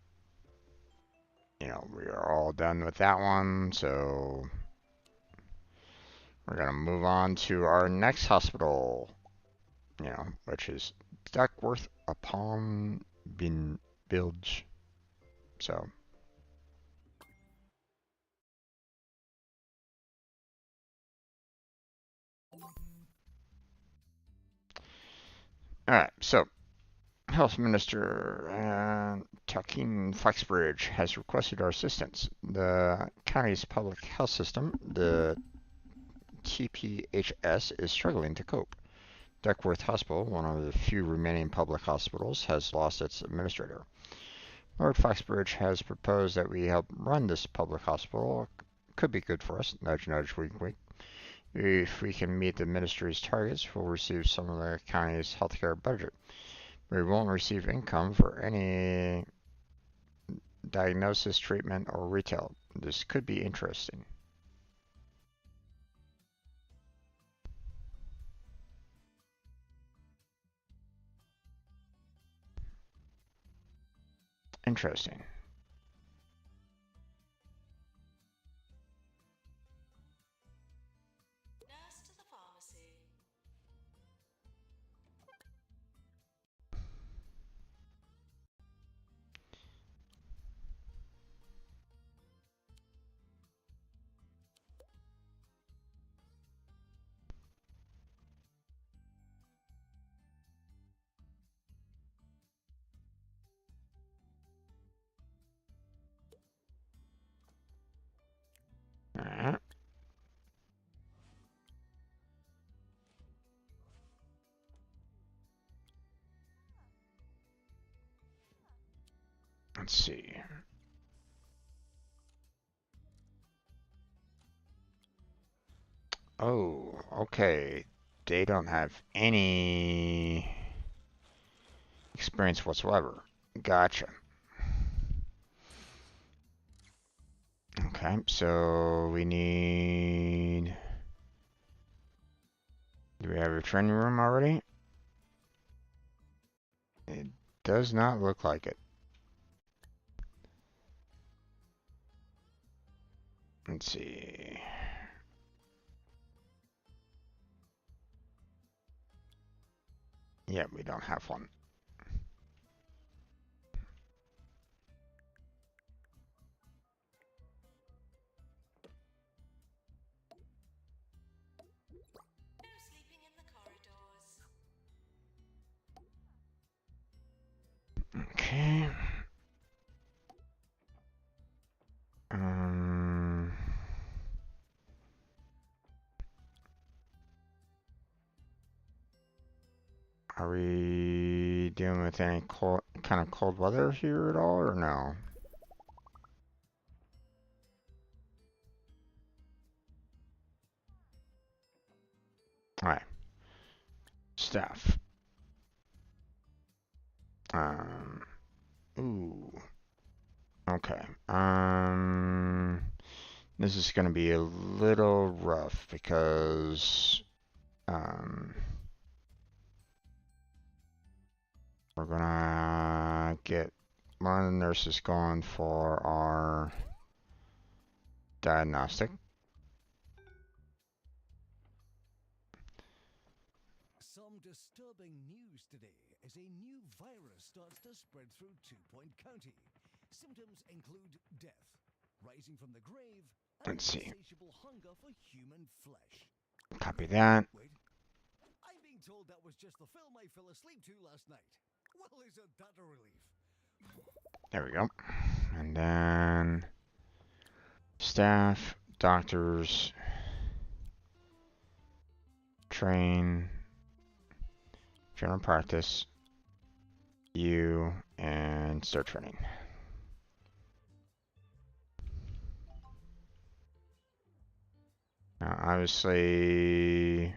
We are all done with that one. So we're going to move on to our next hospital, which is Duckworth upon Bilge. So. Alright, so Health Minister Takin Flexbridge has requested our assistance. The county's public health system, the TPHS, is struggling to cope. Duckworth Hospital, one of the few remaining public hospitals, has lost its administrator. Lord Flexbridge has proposed that we help run this public hospital. Could be good for us. Nudge, nudge, wink, wink. If we can meet the ministry's targets, we'll receive some of the county's healthcare budget. We won't receive income for any diagnosis, treatment, or retail. This could be interesting. Interesting. Nurse to the pharmacy. Alright. Let's see. Oh, okay. They don't have any experience whatsoever. Gotcha. Okay, so we need... Do we have a training room already? It does not look like it. Let's see. Yeah, we don't have one. No sleeping in the corridors. Okay. Um, are we dealing with any kind of cold weather here at all, or no? All right. Staff. Ooh. Okay. This is going to be a little rough because we're gonna get one of the nurses going for our diagnostic. Some disturbing news today as a new virus starts to spread through Two Point County. Symptoms include death, rising from the grave, and Let's see. insatiable hunger for human flesh. Copy that. Wait, I'm being told that was just the film I fell asleep to last night. Well, isn't that a relief? There we go. And then staff, doctors, train, general practice, you, and start training. Now, obviously,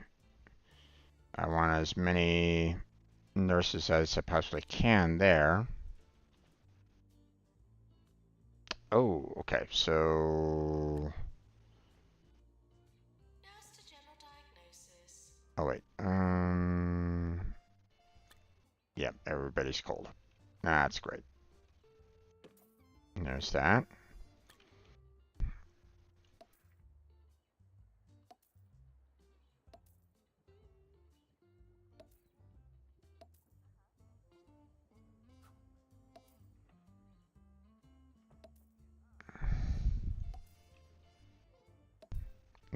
I want as many nurses as I possibly can there. Oh, okay, so... Nurse to general diagnosis. Oh, wait. Yep, everybody's cold. That's great. And there's that.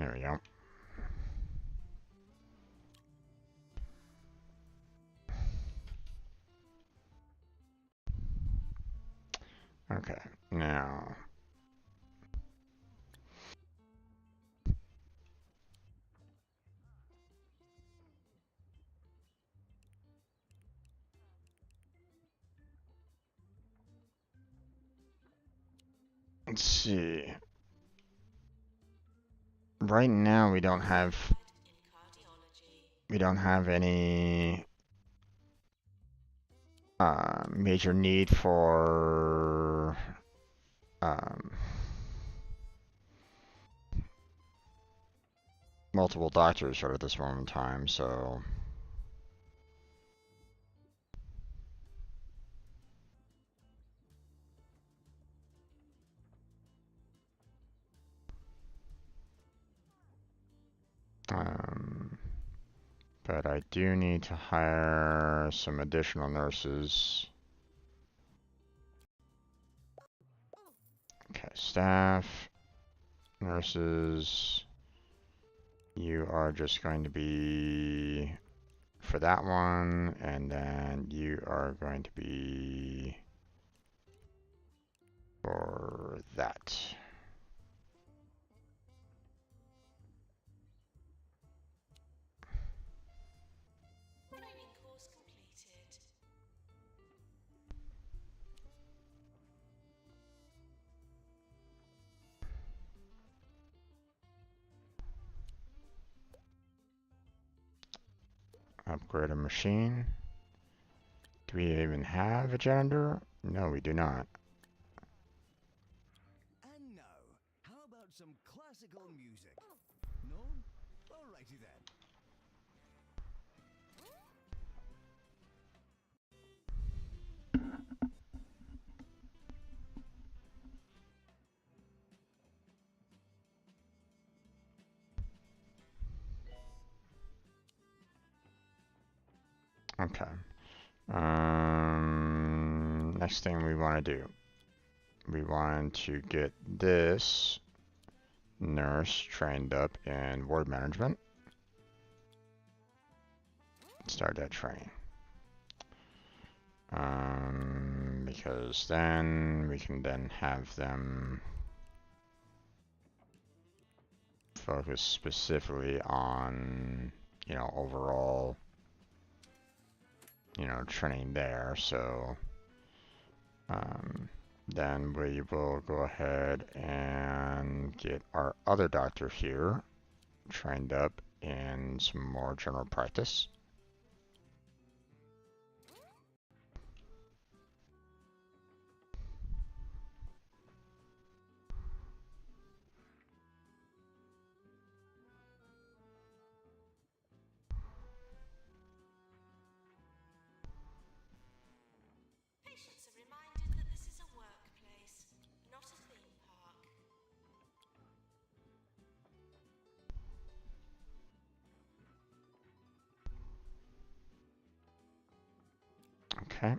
There we go. Okay, now... Let's see. Right now we don't have In cardiology. any major need for multiple doctors right at this moment in time, so but I do need to hire some additional nurses. Okay, staff, nurses, you are just going to be for that one, and then you are going to be for that. Training course completed. Upgrade a machine. Do we even have a janitor? No, we do not. And now, how about some classical music? No? Alrighty then. Okay. Next thing we want to do, we want to get this nurse trained up in ward management. Start that training. Because then we can then have them focus specifically on, overall, training there. So then we will go ahead and get our other doctor here trained up in some more general practice. Patients are reminded that this is a workplace, not a theme park. Okay.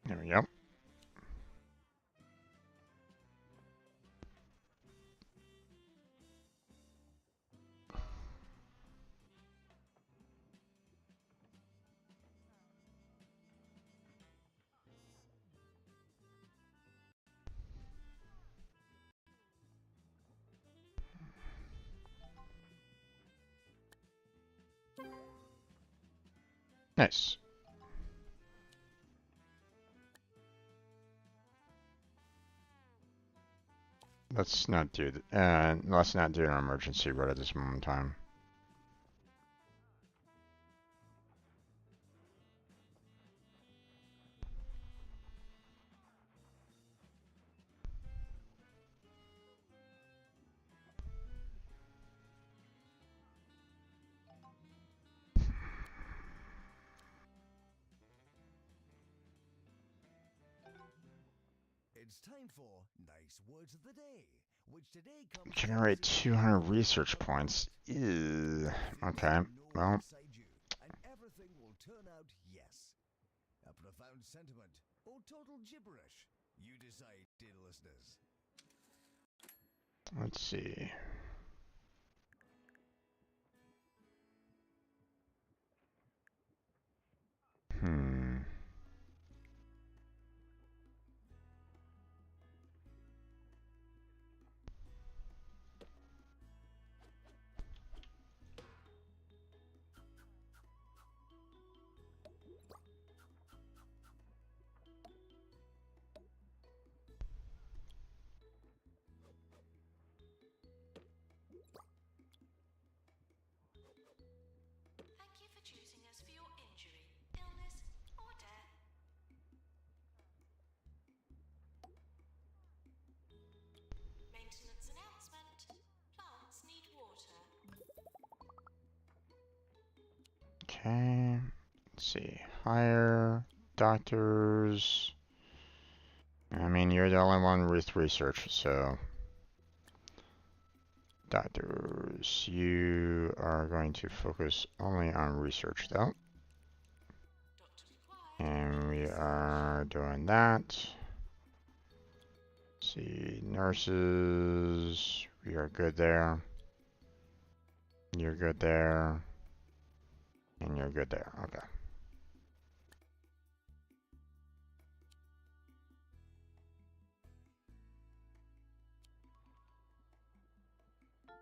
There we go. Nice. Let's not do let's not do an emergency right at this moment in time. It's time for Nice Words of the Day, which today comes Generate 200 research points. Ew. Okay. Well, inside you, and everything will turn out yes. A profound sentiment or total gibberish. You decide, dear listeners. let's see. Hmm. Thank you for choosing us for your injury, illness, or death. Maintenance announcement. Plants need water. Okay. Let's see. Hire doctors. I mean, you're the only one with research, so doctors, you are going to focus only on research, though. Doctor required. And we are doing that. Let's see, nurses, we are good there. You're good there. And you're good there. Okay.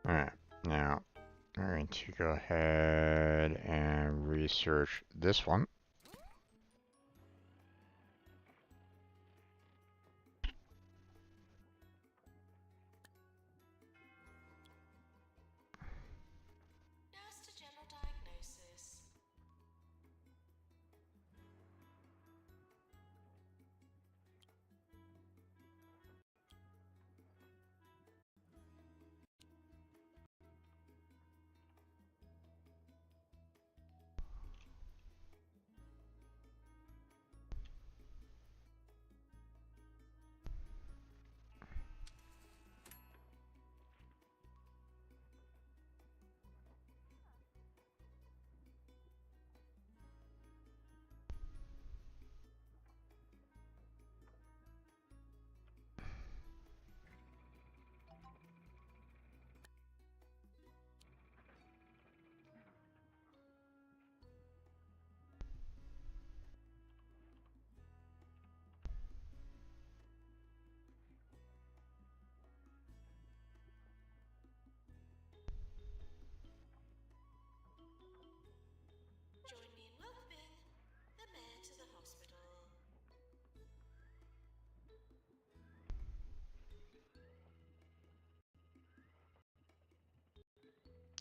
Alright, now we're going to go ahead and research this one. Nurse to general diagnosis.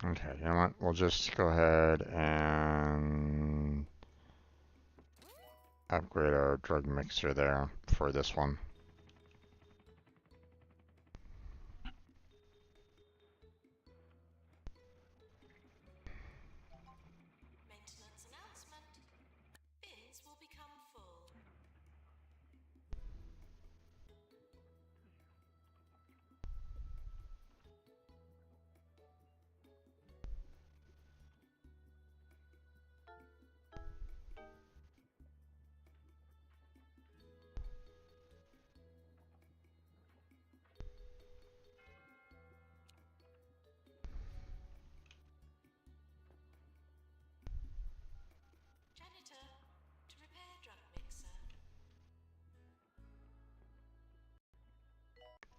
Okay, you know what? We'll just go ahead and upgrade our drug mixer there for this one. Maintenance announcement. Bins will become full. Janitor, to repair drug mixer.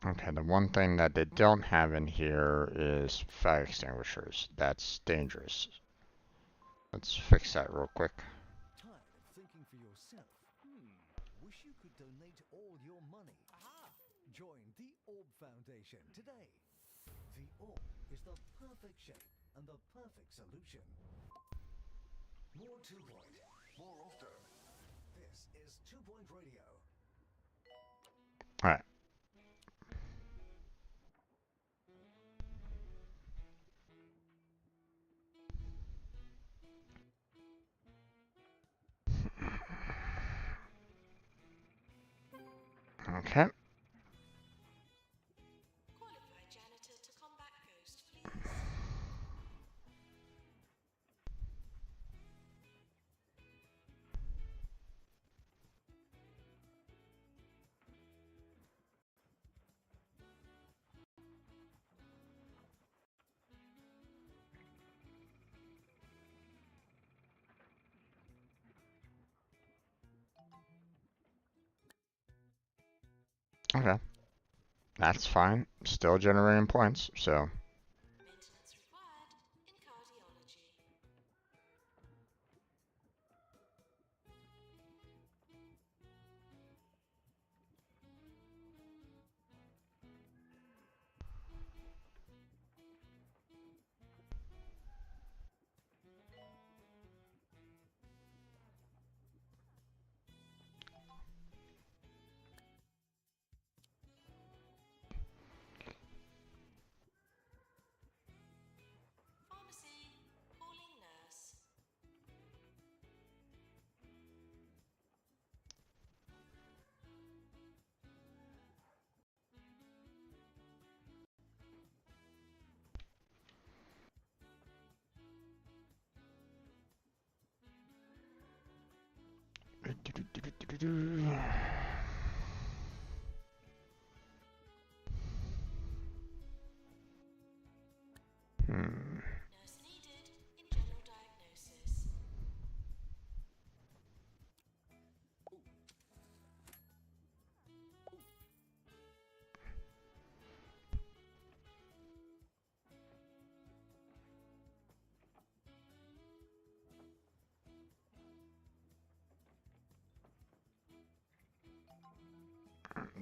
Okay, the one thing that they don't have in here is fire extinguishers. That's dangerous. Let's fix that real quick. Tired of thinking for yourself? Wish you could donate all your money. Aha! Join the Orb Foundation today. The Orb is the perfect shape and the perfect solution. More 2-point, more often. This is 2-point radio. All right. Okay. Qualified janitor to combat ghost, please. Okay. That's fine. Still generating points, so. Maintenance required in cardiology. Pharmacy, calling nurse. Hmm. Nurse needed in general diagnosis.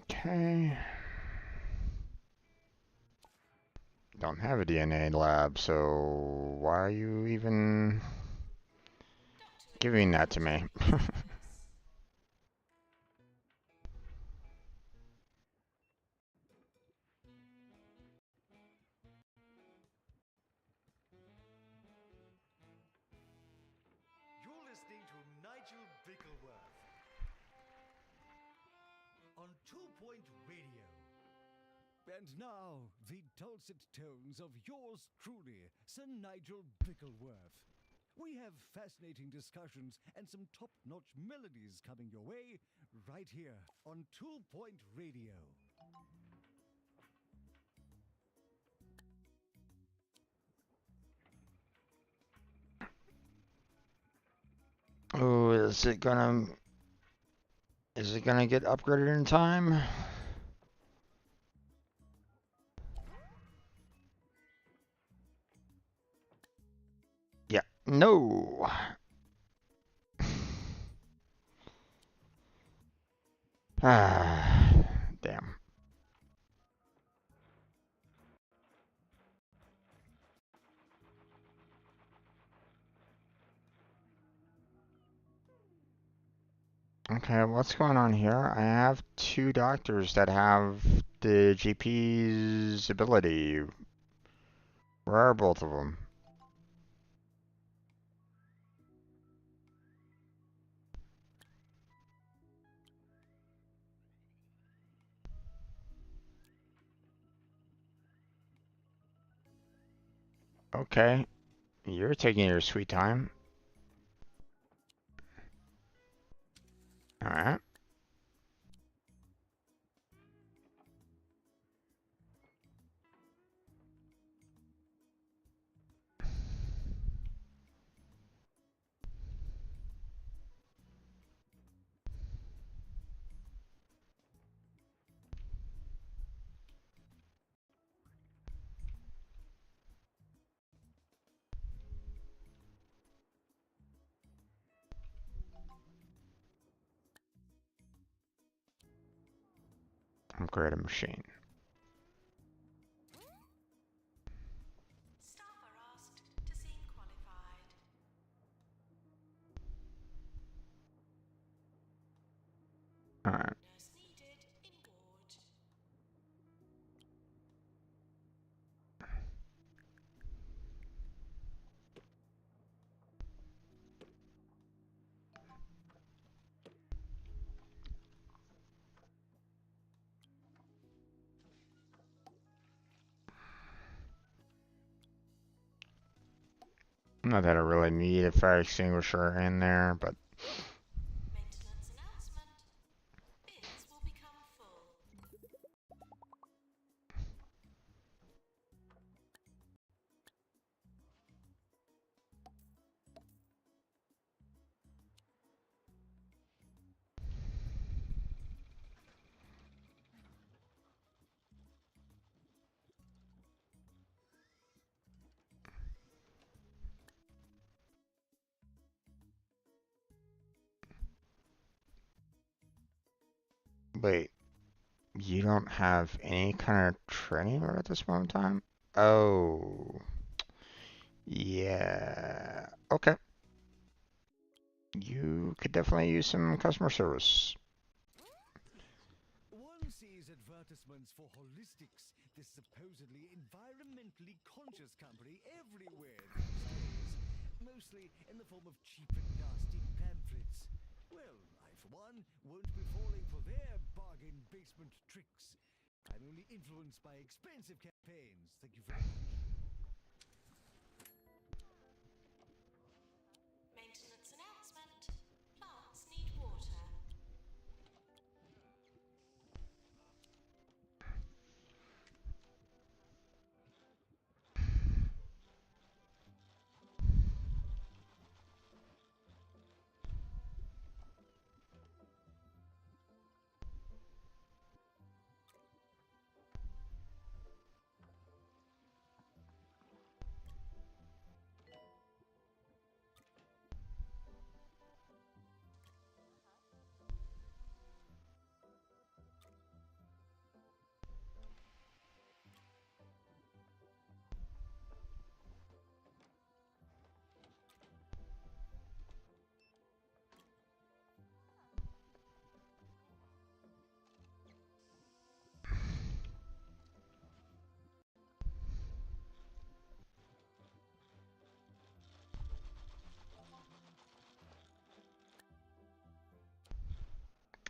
Okay. Don't have a DNA lab, so why are you even Doctor giving that to required me? to replace nurse. You're listening to Nigel Bickleworth on 2-point radio. And now, the dulcet tones of yours truly, Sir Nigel Bickleworth. We have fascinating discussions and some top-notch melodies coming your way right here on 2-point radio. Oh, is it gonna get upgraded in time? Yeah. No. Ah, damn. Okay, what's going on here? I have two doctors that have the GP's ability. Where are both of them? Okay, you're taking your sweet time. Alright. Upgrade a machine. Staff are asked to seem qualified. Alright. Nurse needed in ward. Not that I really need a fire extinguisher in there, but Maintenance announcement. Bins will become full. wait, you don't have any kind of training right at this moment in time? Oh, yeah. Okay. You could definitely use some customer service. One sees advertisements for Holistics, this supposedly environmentally conscious company, everywhere these days. Mostly in the form of cheap and nasty pamphlets. Well, I, for one, won't be falling for their bargain basement tricks. I'm only influenced by expensive campaigns. Thank you very much. Maintenance announcement. Plants need water.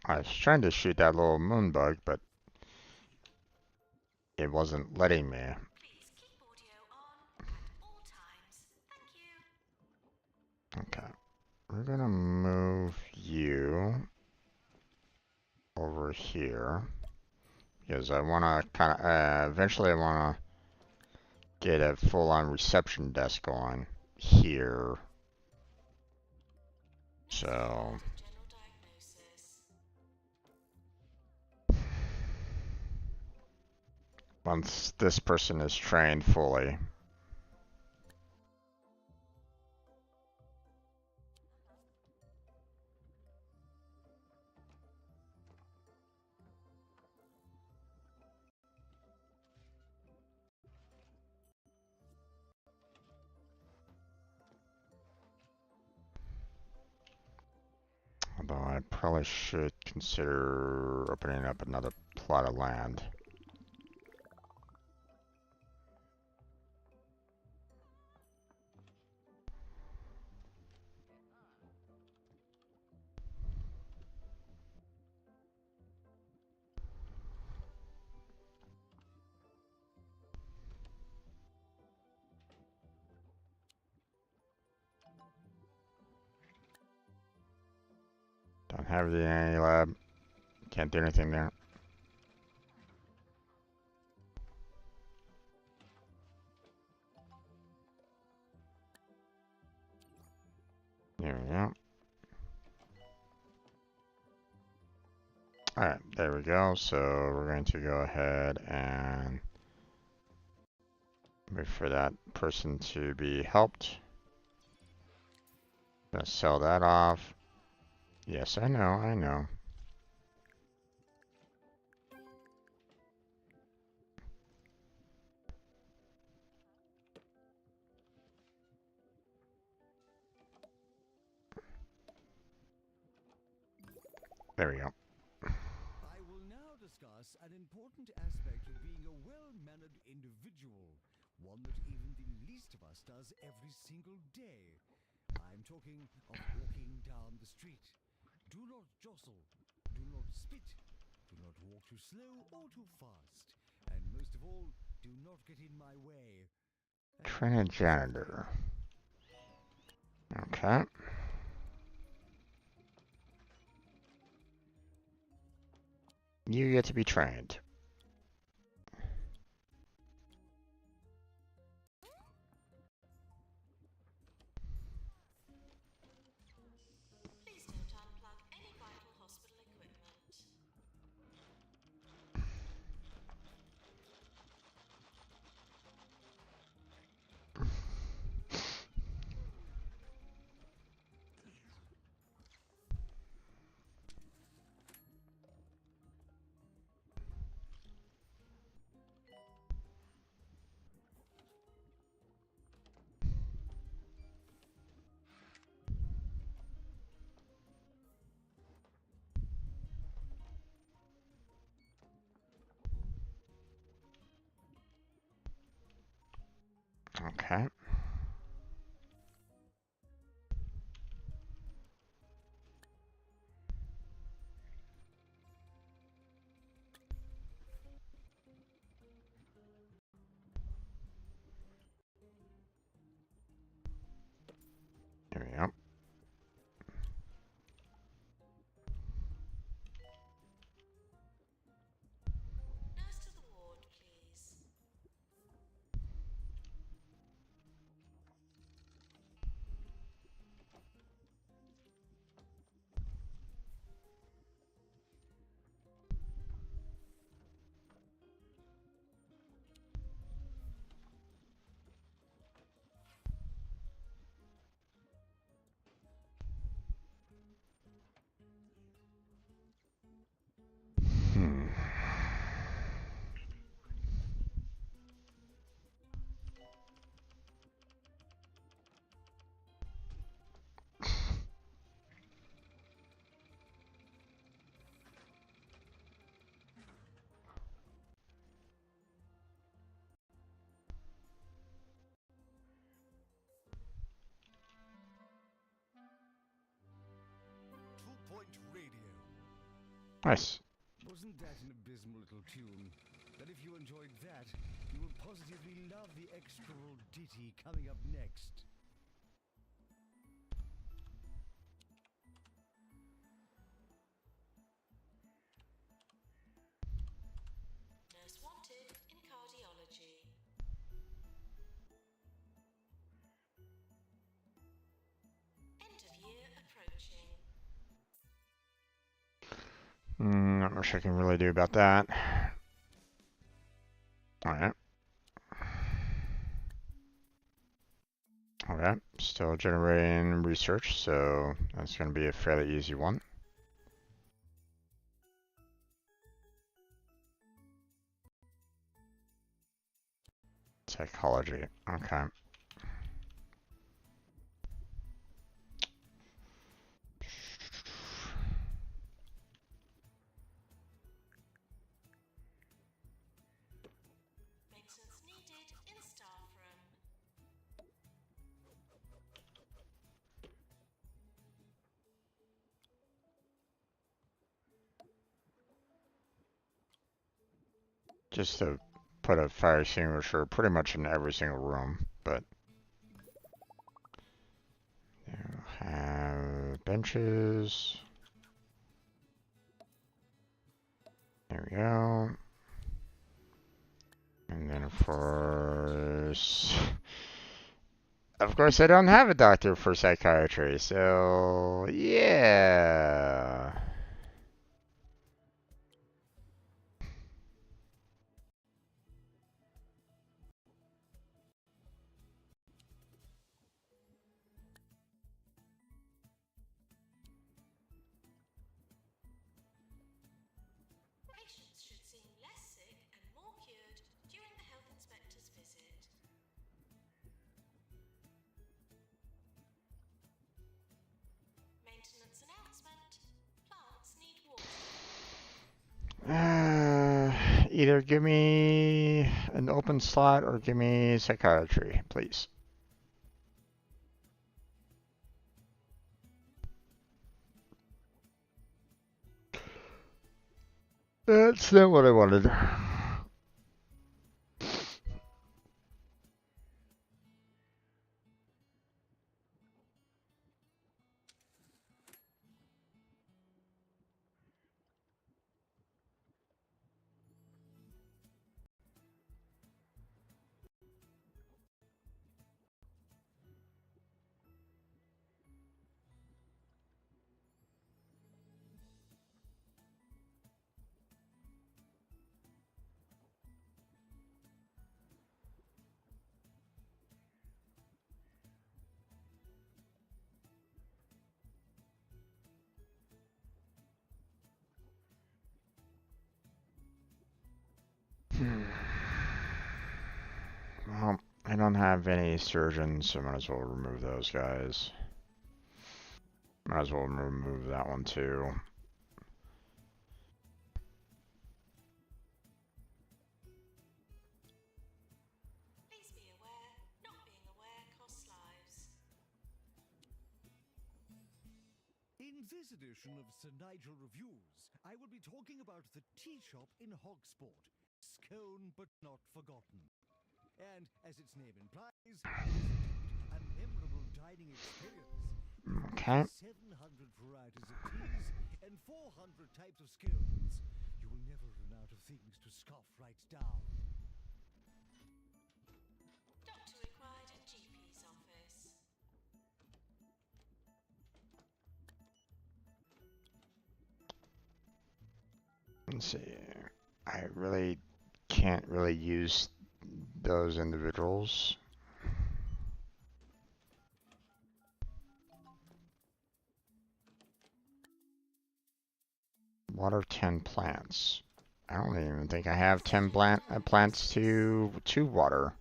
I was trying to shoot that little moon bug, but it wasn't letting me. Please keep audio on at all times. Thank you. Okay. We're gonna move you over here because I wanna kind of eventually I wanna get a full-on reception desk going here. Nurse So report of general diagnosis. once this person is trained fully, although I probably should consider opening up another plot of land. Don't have the any lab. Can't do anything there. There we go. Alright, there we go. So we're going to go ahead and wait for that person to be helped. Gonna sell that off. Yes, I know, I know. There we go. I will now discuss an important aspect of being a well-mannered individual, one that even the least of us does every single day. I'm talking of walking down the street. Do not jostle, do not spit, do not walk too slow or too fast, and most of all, do not get in my way. Train a janitor. Okay. You get to be trained. Please don't unplug any vital hospital equipment. Okay. There we go. Nurse to the ward, please. Hmm. Two-Point Radio. Nice. Wasn't that an abysmal little tune? But if you enjoyed that, you will positively love the extra ditty coming up next. Nurse wanted in cardiology. End of year approaching. Not much I can really do about that. Alright. Okay, still generating research, so that's going to be a fairly easy one. Psychology, okay. just to put a fire extinguisher pretty much in every single room, but you have benches. There we go. And then of course I don't have a doctor for psychiatry, so yeah. Patients should seem less sick and more cured during the health inspector's visit. Maintenance announcement. Plants need water. Either give me an open slot or give me psychiatry, please. That's not what I wanted. Well, I don't have any surgeons, so might as well remove those guys. Might as well remove that one too. Please be aware, not being aware costs lives. In this edition of Sir Nigel Reviews, I will be talking about the tea shop in Hogsport. Scone but not forgotten. And as its name implies, it is a memorable dining experience. Okay. 700 varieties of teas and 400 types of scones. You will never run out of things to scoff right down. Doctor required at GP's office. Let's see. I really can't really use those individuals. Water 10 plants. I don't even think I have 10 plants to water.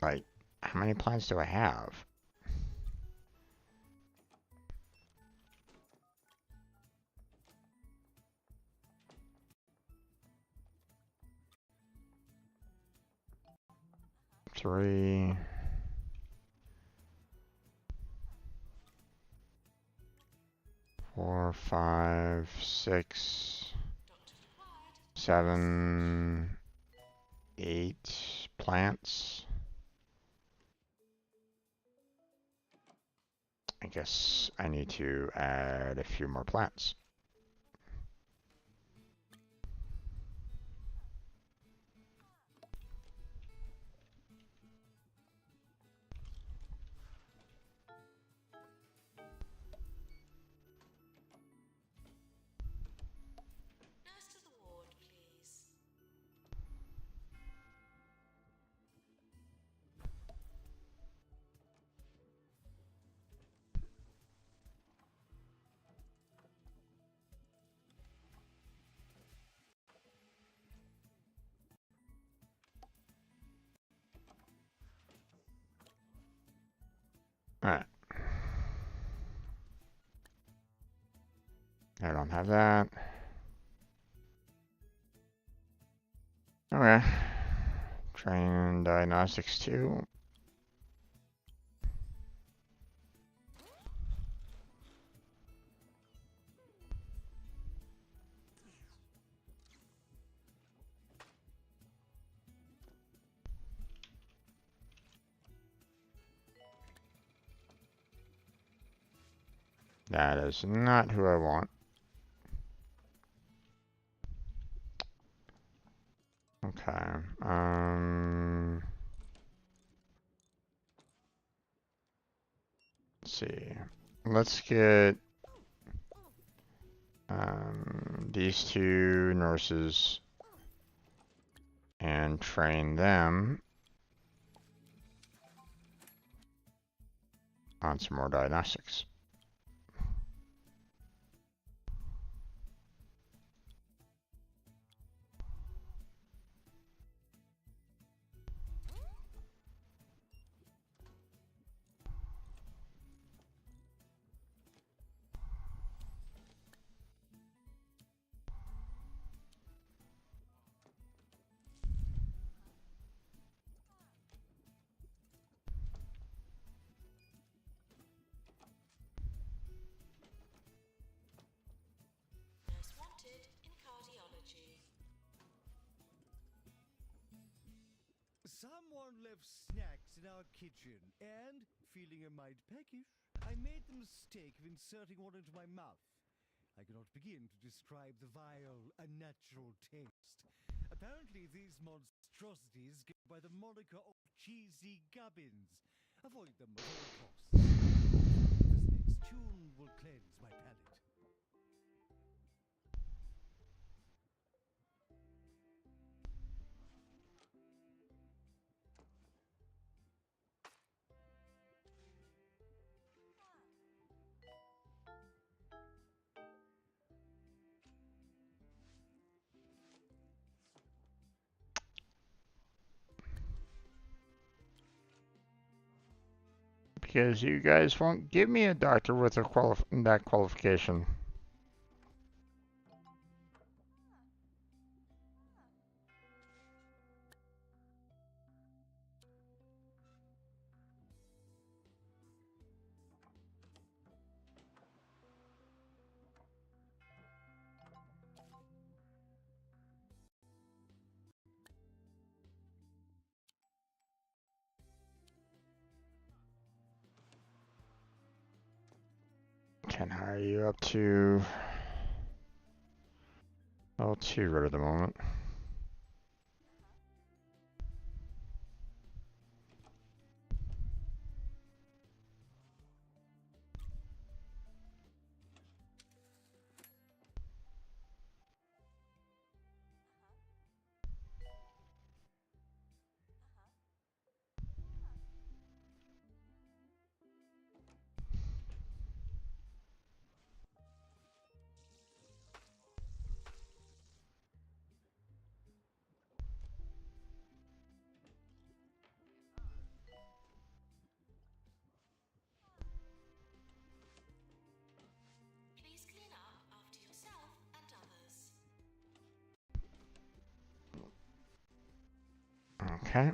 Like, how many plants do I have? Three. Four, five, six, Doctor required. 7, 8 plants. I guess I need to add a few more plants. Nurse to the ward, please. Alright. I don't have that. Okay. Training diagnostics too. That is not who I want. Okay. Let's see. Let's get these two nurses and train them on some more diagnostics. Nurse wanted in cardiology. Someone left snacks in our kitchen, and, feeling a mite peckish, I made the mistake of inserting one into my mouth. I cannot begin to describe the vile, unnatural taste. Apparently, these monstrosities go by the moniker of cheesy gubbins. Avoid them at all costs. This next tune will cleanse my palate. Because you guys won't give me a doctor with a that qualification. Can hire you up to L2 right at the moment. Please clean up after yourself and others. Okay.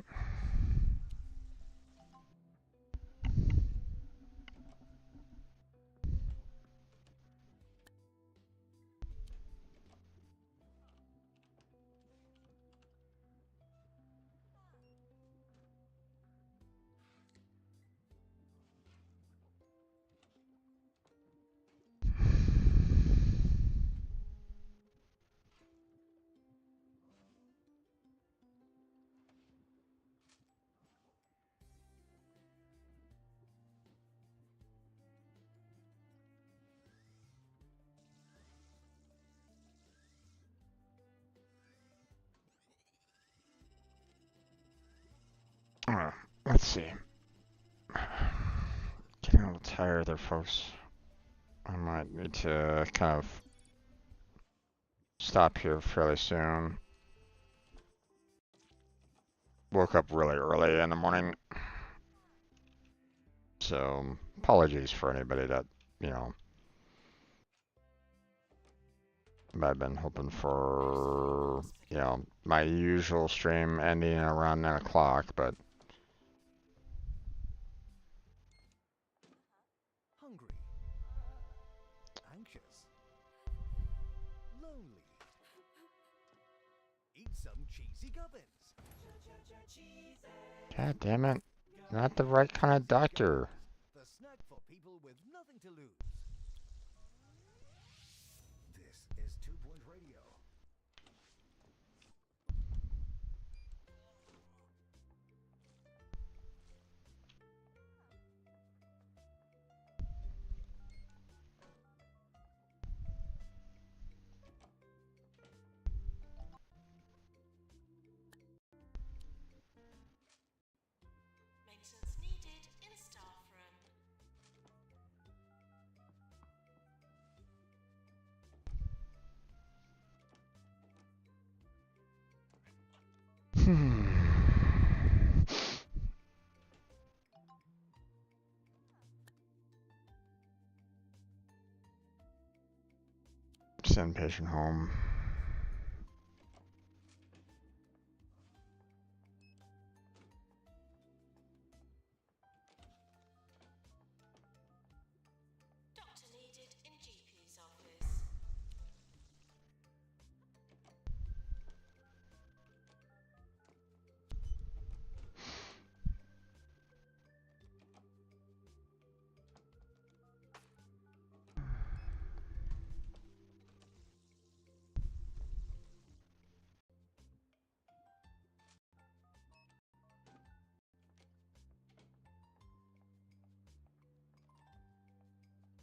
Let's see. Getting a little tired there, folks. I might need to kind of stop here fairly soon. Woke up really early in the morning. So, apologies for anybody that, you know, I've been hoping for, you know, my usual stream ending around 9 o'clock, but Hungry. Anxious. Lonely. Eat some cheesy gubbins. god damn it, not the right kind of doctor. The snack for people with nothing to lose. Send patient home. Doctor needed in GP's office.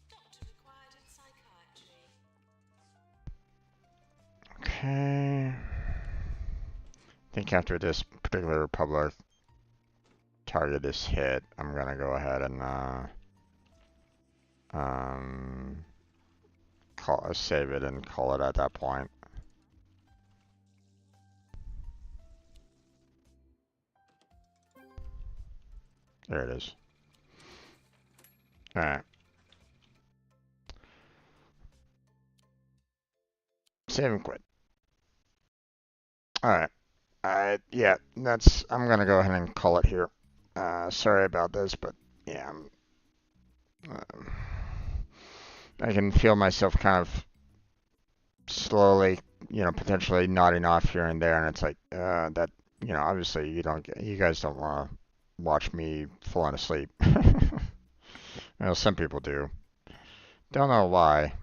Doctor required in psychiatry. Okay. I think after this particular public target is hit, I'm gonna go ahead and save it and call it at that point. There it is. All right. Save and quit. All right. Yeah, I'm gonna go ahead and call it here. Sorry about this, but yeah, I can feel myself kind of slowly, potentially nodding off here and there, and it's like that, obviously you guys don't want to watch me falling asleep. Well, some people do. Don't know why.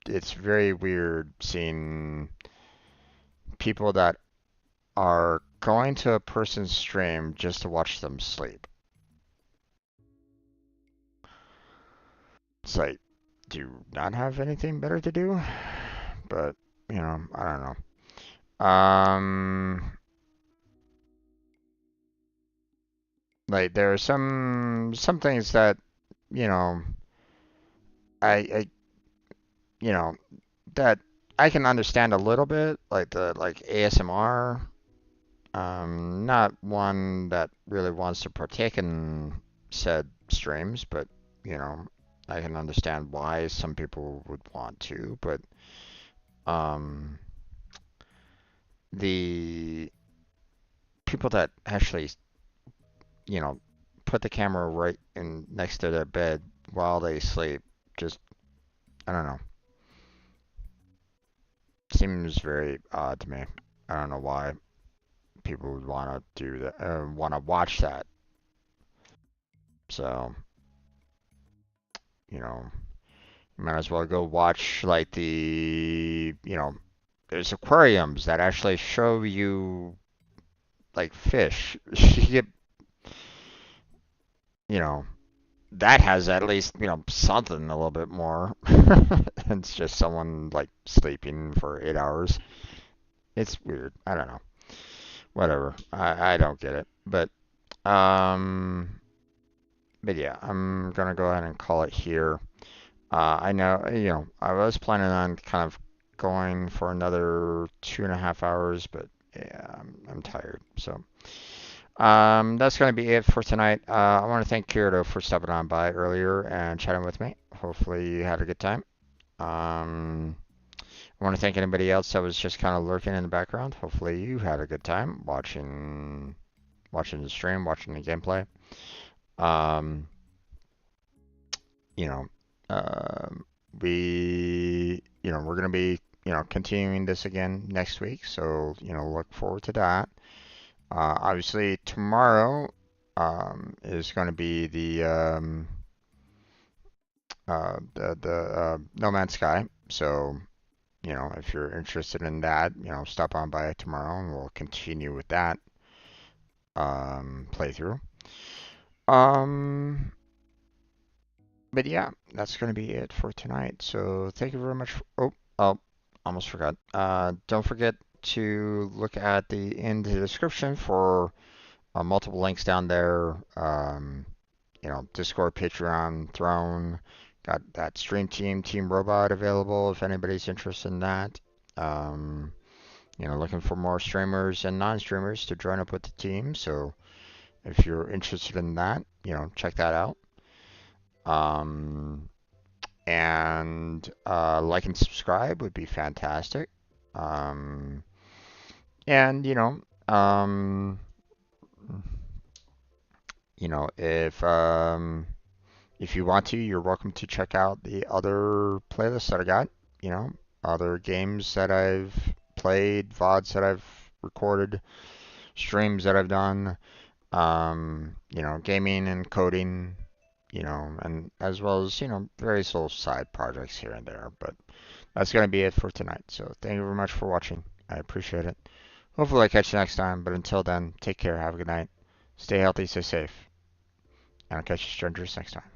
It's very weird seeing people that are going to a person's stream just to watch them sleep. It's like, do you not have anything better to do? But, I don't know. Like there are some things that, you know, I you know, that I can understand a little bit, like the ASMR. Not one that really wants to partake in said streams, but you know, I can understand why some people would want to, but um, the people that actually, you know, put the camera right in next to their bed while they sleep, just I don't know, seems very odd to me. I don't know why people would want to do that, want to watch that. So, you know, you might as well go watch like there's aquariums that actually show you like fish. You get, you know, that has at least, something a little bit more. It's just someone like sleeping for 8 hours. It's weird. I don't know. Whatever. I don't get it. Um, but yeah, I'm gonna go ahead and call it here. I know, I was planning on kind of going for another 2.5 hours, but yeah, I'm tired. So, that's going to be it for tonight. I want to thank Kirito for stopping on by earlier and chatting with me. Hopefully you had a good time. I want to thank anybody else that was just kind of lurking in the background. Hopefully you had a good time watching the stream, watching the gameplay. Um, you know, um, we're gonna be, continuing this again next week. So, look forward to that. Obviously tomorrow, is going to be the No Man's Sky. So, if you're interested in that, stop on by tomorrow and we'll continue with that, playthrough. Um, but yeah, that's going to be it for tonight. So thank you very much. Oh, almost forgot. Don't forget to look at in the description for multiple links down there. Discord, Patreon, Throne. Got that Stream Team, Team Robot available if anybody's interested in that. Um, looking for more streamers and non-streamers to join up with the team. So if you're interested in that, check that out. Um, and like and subscribe would be fantastic. Um, and um, if you want to, you're welcome to check out the other playlists that I got. Other games that I've played, VODs that I've recorded, streams that I've done, gaming and coding, and as well as, various little side projects here and there. But that's going to be it for tonight. So thank you very much for watching. I appreciate it. Hopefully I catch you next time. But until then, take care. Have a good night. Stay healthy, stay safe. And I'll catch you strangers next time.